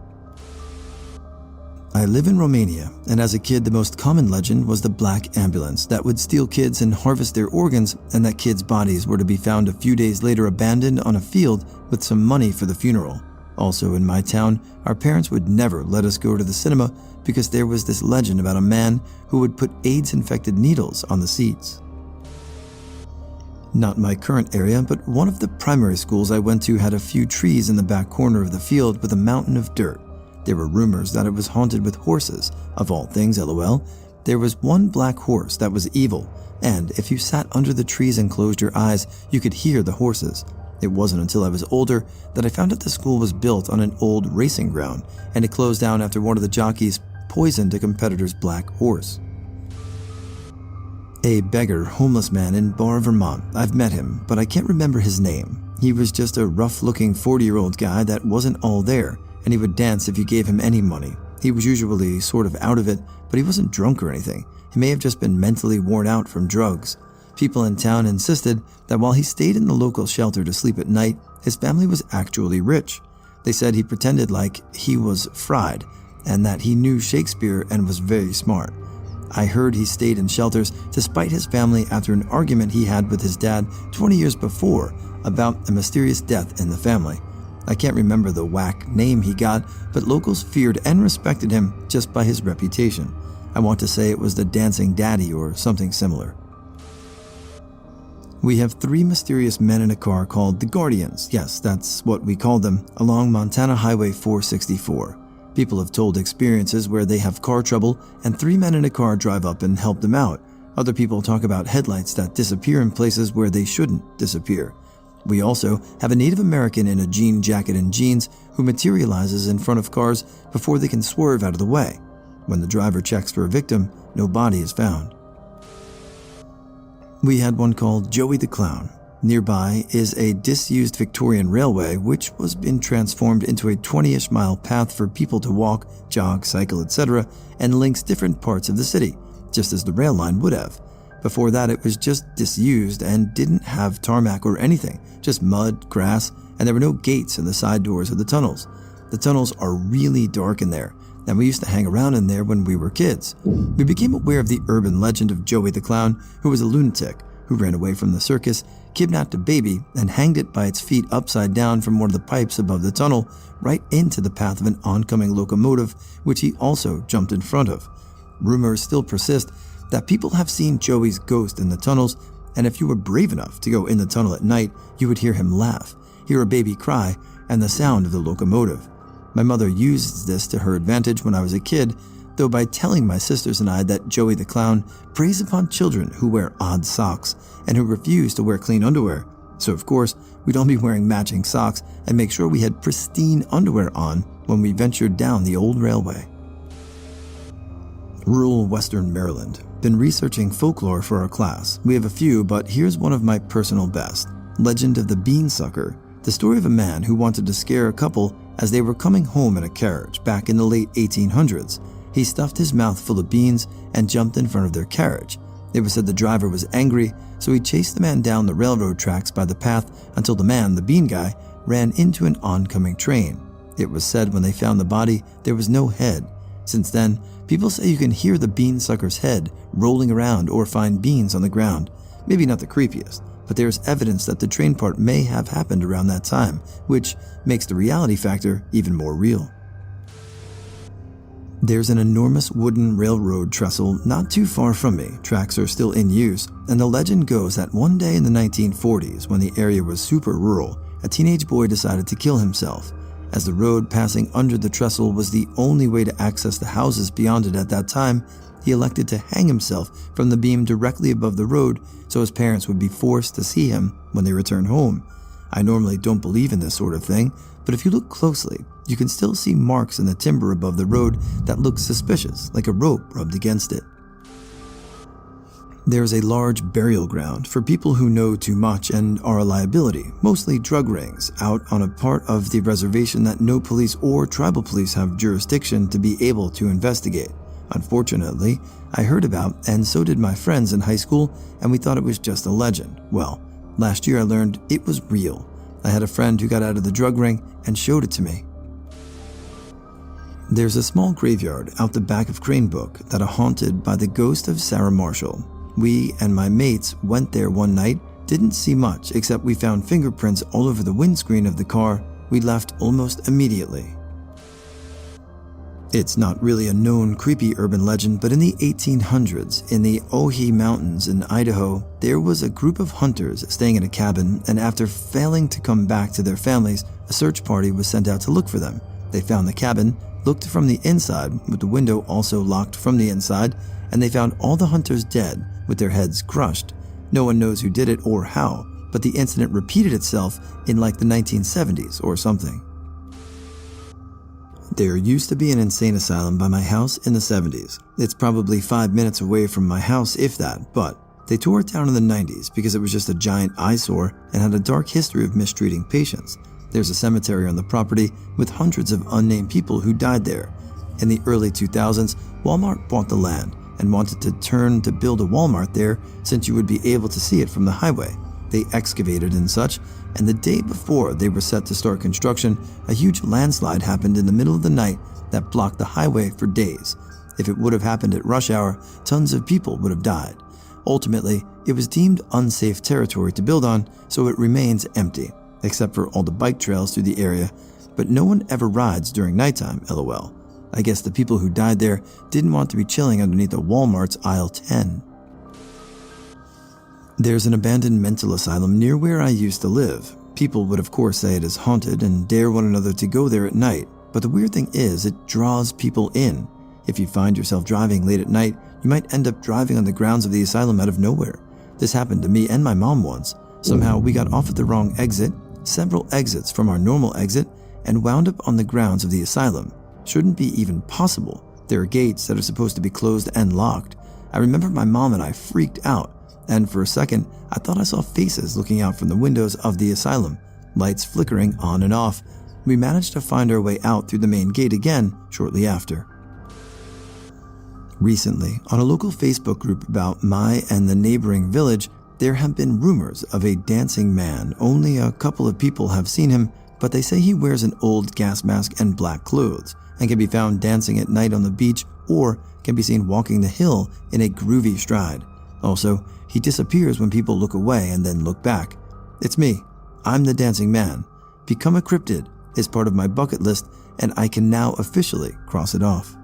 I live in Romania, and as a kid the most common legend was the black ambulance that would steal kids and harvest their organs, and that kids' bodies were to be found a few days later abandoned on a field with some money for the funeral. Also in my town, our parents would never let us go to the cinema because there was this legend about a man who would put AIDS-infected needles on the seats. Not my current area, but one of the primary schools I went to had a few trees in the back corner of the field with a mountain of dirt. There were rumors that it was haunted with horses, of all things, lol. There was one black horse that was evil, and if you sat under the trees and closed your eyes, you could hear the horses. It wasn't until I was older that I found out the school was built on an old racing ground, and it closed down after one of the jockeys poisoned a competitor's black horse. A beggar, homeless man in Bar, Vermont. I've met him, but I can't remember his name. He was just a rough-looking 40-year-old guy that wasn't all there, and he would dance if you gave him any money. He was usually sort of out of it, but he wasn't drunk or anything. He may have just been mentally worn out from drugs. People in town insisted that while he stayed in the local shelter to sleep at night, his family was actually rich. They said he pretended like he was fried, and that he knew Shakespeare and was very smart. I heard he stayed in shelters to spite his family after an argument he had with his dad 20 years before about a mysterious death in the family. I can't remember the whack name he got, but locals feared and respected him just by his reputation. I want to say it was the Dancing Daddy or something similar. We have 3 mysterious men in a car called the Guardians, yes, that's what we call them, along Montana Highway 464. People have told experiences where they have car trouble and 3 men in a car drive up and help them out. Other people talk about headlights that disappear in places where they shouldn't disappear. We also have a Native American in a jean jacket and jeans who materializes in front of cars before they can swerve out of the way. When the driver checks for a victim, no body is found. We had one called Joey the Clown. Nearby is a disused Victorian railway which was being transformed into a 20-ish mile path for people to walk, jog, cycle, etc. and links different parts of the city, just as the rail line would have. Before that it was just disused and didn't have tarmac or anything, just mud, grass, and there were no gates in the side doors of the tunnels. The tunnels are really dark in there, and we used to hang around in there when we were kids. We became aware of the urban legend of Joey the Clown, who was a lunatic, who ran away from the circus, kidnapped a baby, and hanged it by its feet upside down from one of the pipes above the tunnel, right into the path of an oncoming locomotive, which he also jumped in front of. Rumors still persist that people have seen Joey's ghost in the tunnels, and if you were brave enough to go in the tunnel at night, you would hear him laugh, hear a baby cry, and the sound of the locomotive. My mother used this to her advantage when I was a kid, though by telling my sisters and I that Joey the Clown preys upon children who wear odd socks and who refuse to wear clean underwear. So of course, we'd all be wearing matching socks and make sure we had pristine underwear on when we ventured down the old railway. Rural Western Maryland. Been researching folklore for our class. We have a few, but here's one of my personal best. Legend of the Beansucker. The story of a man who wanted to scare a couple as they were coming home in a carriage back in the late 1800s. He stuffed his mouth full of beans and jumped in front of their carriage. It was said the driver was angry, so he chased the man down the railroad tracks by the path until the man, the bean guy, ran into an oncoming train. It was said when they found the body, there was no head. Since then, people say you can hear the beansucker's head rolling around or find beans on the ground. Maybe not the creepiest, but there's evidence that the train part may have happened around that time, which makes the reality factor even more real. There's an enormous wooden railroad trestle not too far from me. Tracks are still in use, and the legend goes that one day in the 1940s, when the area was super rural, a teenage boy decided to kill himself. As the road passing under the trestle was the only way to access the houses beyond it at that time, he elected to hang himself from the beam directly above the road so his parents would be forced to see him when they return home. I normally don't believe in this sort of thing, but if you look closely, you can still see marks in the timber above the road that look suspicious, like a rope rubbed against it. There is a large burial ground for people who know too much and are a liability, mostly drug rings, out on a part of the reservation that no police or tribal police have jurisdiction to be able to investigate. Unfortunately, I heard about, and so did my friends in high school, and we thought it was just a legend. Well, last year I learned it was real. I had a friend who got out of the drug ring and showed it to me. There's a small graveyard out the back of Cranebrook that are haunted by the ghost of Sarah Marshall. We and my mates went there one night, didn't see much except we found fingerprints all over the windscreen of the car. We left almost immediately. It's not really a known creepy urban legend, but in the 1800s, in the Ohi Mountains in Idaho, there was a group of hunters staying in a cabin, and after failing to come back to their families, a search party was sent out to look for them. They found the cabin, looked from the inside, with the window also locked from the inside, and they found all the hunters dead, with their heads crushed. No one knows who did it or how, but the incident repeated itself in like the 1970s or something. There used to be an insane asylum by my house in the 70s. It's probably 5 minutes away from my house, if that, but they tore it down in the 90s because it was just a giant eyesore and had a dark history of mistreating patients. There's a cemetery on the property with hundreds of unnamed people who died there. In the early 2000s, Walmart bought the land and wanted to turn to build a Walmart there since you would be able to see it from the highway. They excavated and such, and the day before they were set to start construction, a huge landslide happened in the middle of the night that blocked the highway for days. If it would have happened at rush hour, tons of people would have died. Ultimately, it was deemed unsafe territory to build on, so it remains empty, except for all the bike trails through the area, but no one ever rides during nighttime, lol. I guess the people who died there didn't want to be chilling underneath a Walmart's aisle 10. There's an abandoned mental asylum near where I used to live. People would of course say it is haunted and dare one another to go there at night, but the weird thing is it draws people in. If you find yourself driving late at night, you might end up driving on the grounds of the asylum out of nowhere. This happened to me and my mom once. Somehow we got off at the wrong exit, several exits from our normal exit, and wound up on the grounds of the asylum. Shouldn't be even possible. There are gates that are supposed to be closed and locked. I remember my mom and I freaked out, and for a second, I thought I saw faces looking out from the windows of the asylum, lights flickering on and off. We managed to find our way out through the main gate again shortly after. Recently, on a local Facebook group about my and the neighboring village, there have been rumors of a dancing man. Only a couple of people have seen him, but they say he wears an old gas mask and black clothes, and can be found dancing at night on the beach or can be seen walking the hill in a groovy stride. Also, he disappears when people look away and then look back. It's me. I'm the dancing man. Become a cryptid is part of my bucket list, and I can now officially cross it off.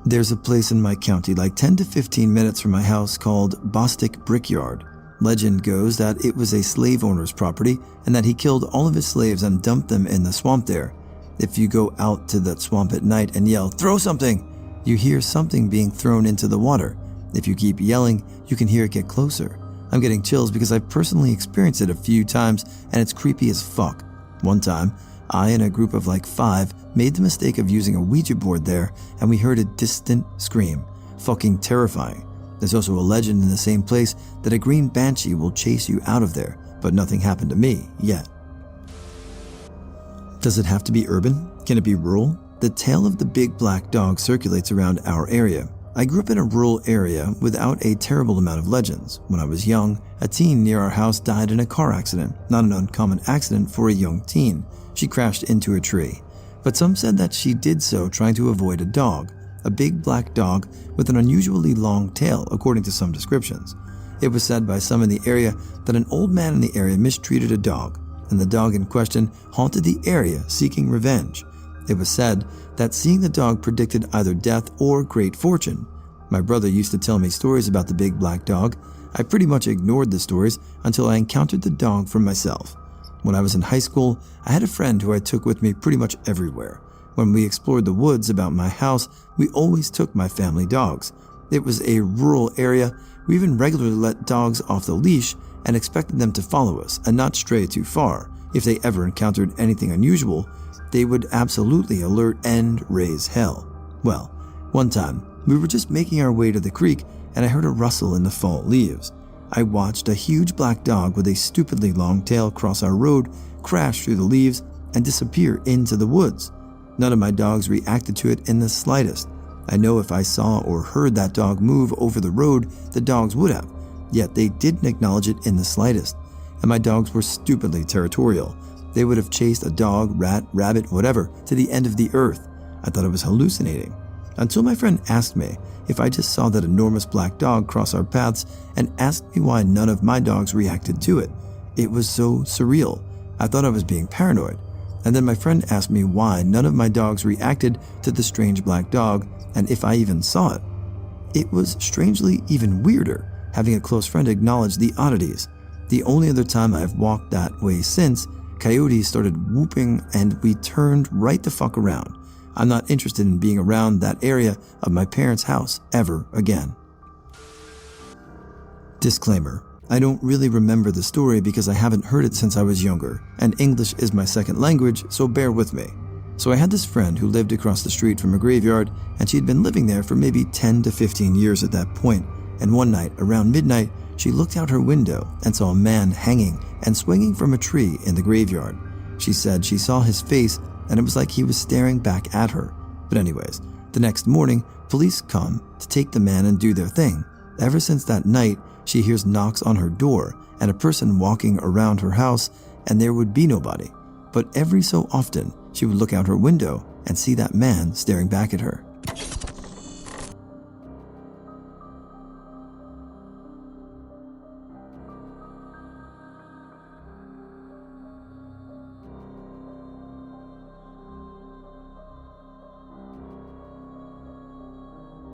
There's a place in my county like 10 to 15 minutes from my house called Bostic Brickyard. Legend goes that it was a slave owner's property and that he killed all of his slaves and dumped them in the swamp there. If you go out to that swamp at night and yell, "Throw something!" you hear something being thrown into the water. If you keep yelling, you can hear it get closer. I'm getting chills because I've personally experienced it a few times and it's creepy as fuck. One time, I and a group of like 5 made the mistake of using a Ouija board there and we heard a distant scream. Fucking terrifying. There's also a legend in the same place that a green banshee will chase you out of there, but nothing happened to me yet. Does it have to be urban? Can it be rural? The tale of the big black dog circulates around our area. I grew up in a rural area without a terrible amount of legends. When I was young, a teen near our house died in a car accident, not an uncommon accident for a young teen. She crashed into a tree. But some said that she did so trying to avoid a dog, a big black dog with an unusually long tail, according to some descriptions. It was said by some in the area that an old man in the area mistreated a dog, and the dog in question haunted the area seeking revenge. It was said that seeing the dog predicted either death or great fortune. My brother used to tell me stories about the big black dog. I pretty much ignored the stories until I encountered the dog for myself. When I was in high school, I had a friend who I took with me pretty much everywhere. When we explored the woods about my house, we always took my family dogs. It was a rural area. We even regularly let dogs off the leash and expected them to follow us and not stray too far. If they ever encountered anything unusual, they would absolutely alert and raise hell. Well, one time, we were just making our way to the creek and I heard a rustle in the fall leaves. I watched a huge black dog with a stupidly long tail cross our road, crash through the leaves, and disappear into the woods. None of my dogs reacted to it in the slightest. I know if I saw or heard that dog move over the road, the dogs would have, yet they didn't acknowledge it in the slightest. And my dogs were stupidly territorial. They would have chased a dog, rat, rabbit, whatever, to the end of the earth. I thought I was hallucinating. Until my friend asked me if I just saw that enormous black dog cross our paths and asked me why none of my dogs reacted to it. It was so surreal. I thought I was being paranoid. And then my friend asked me why none of my dogs reacted to the strange black dog and if I even saw it. It was strangely even weirder having a close friend acknowledge the oddities. The only other time I've walked that way since, coyotes started whooping and we turned right the fuck around. I'm not interested in being around that area of my parents' house ever again. Disclaimer: I don't really remember the story because I haven't heard it since I was younger, and English is my second language, so bear with me. So I had this friend who lived across the street from a graveyard, and she'd been living there for maybe 10 to 15 years at that point, and one night, around midnight, she looked out her window and saw a man hanging and swinging from a tree in the graveyard. She said she saw his face and it was like he was staring back at her. But anyways, the next morning, police come to take the man and do their thing. Ever since that night, she hears knocks on her door and a person walking around her house, and there would be nobody. But every so often, she would look out her window and see that man staring back at her.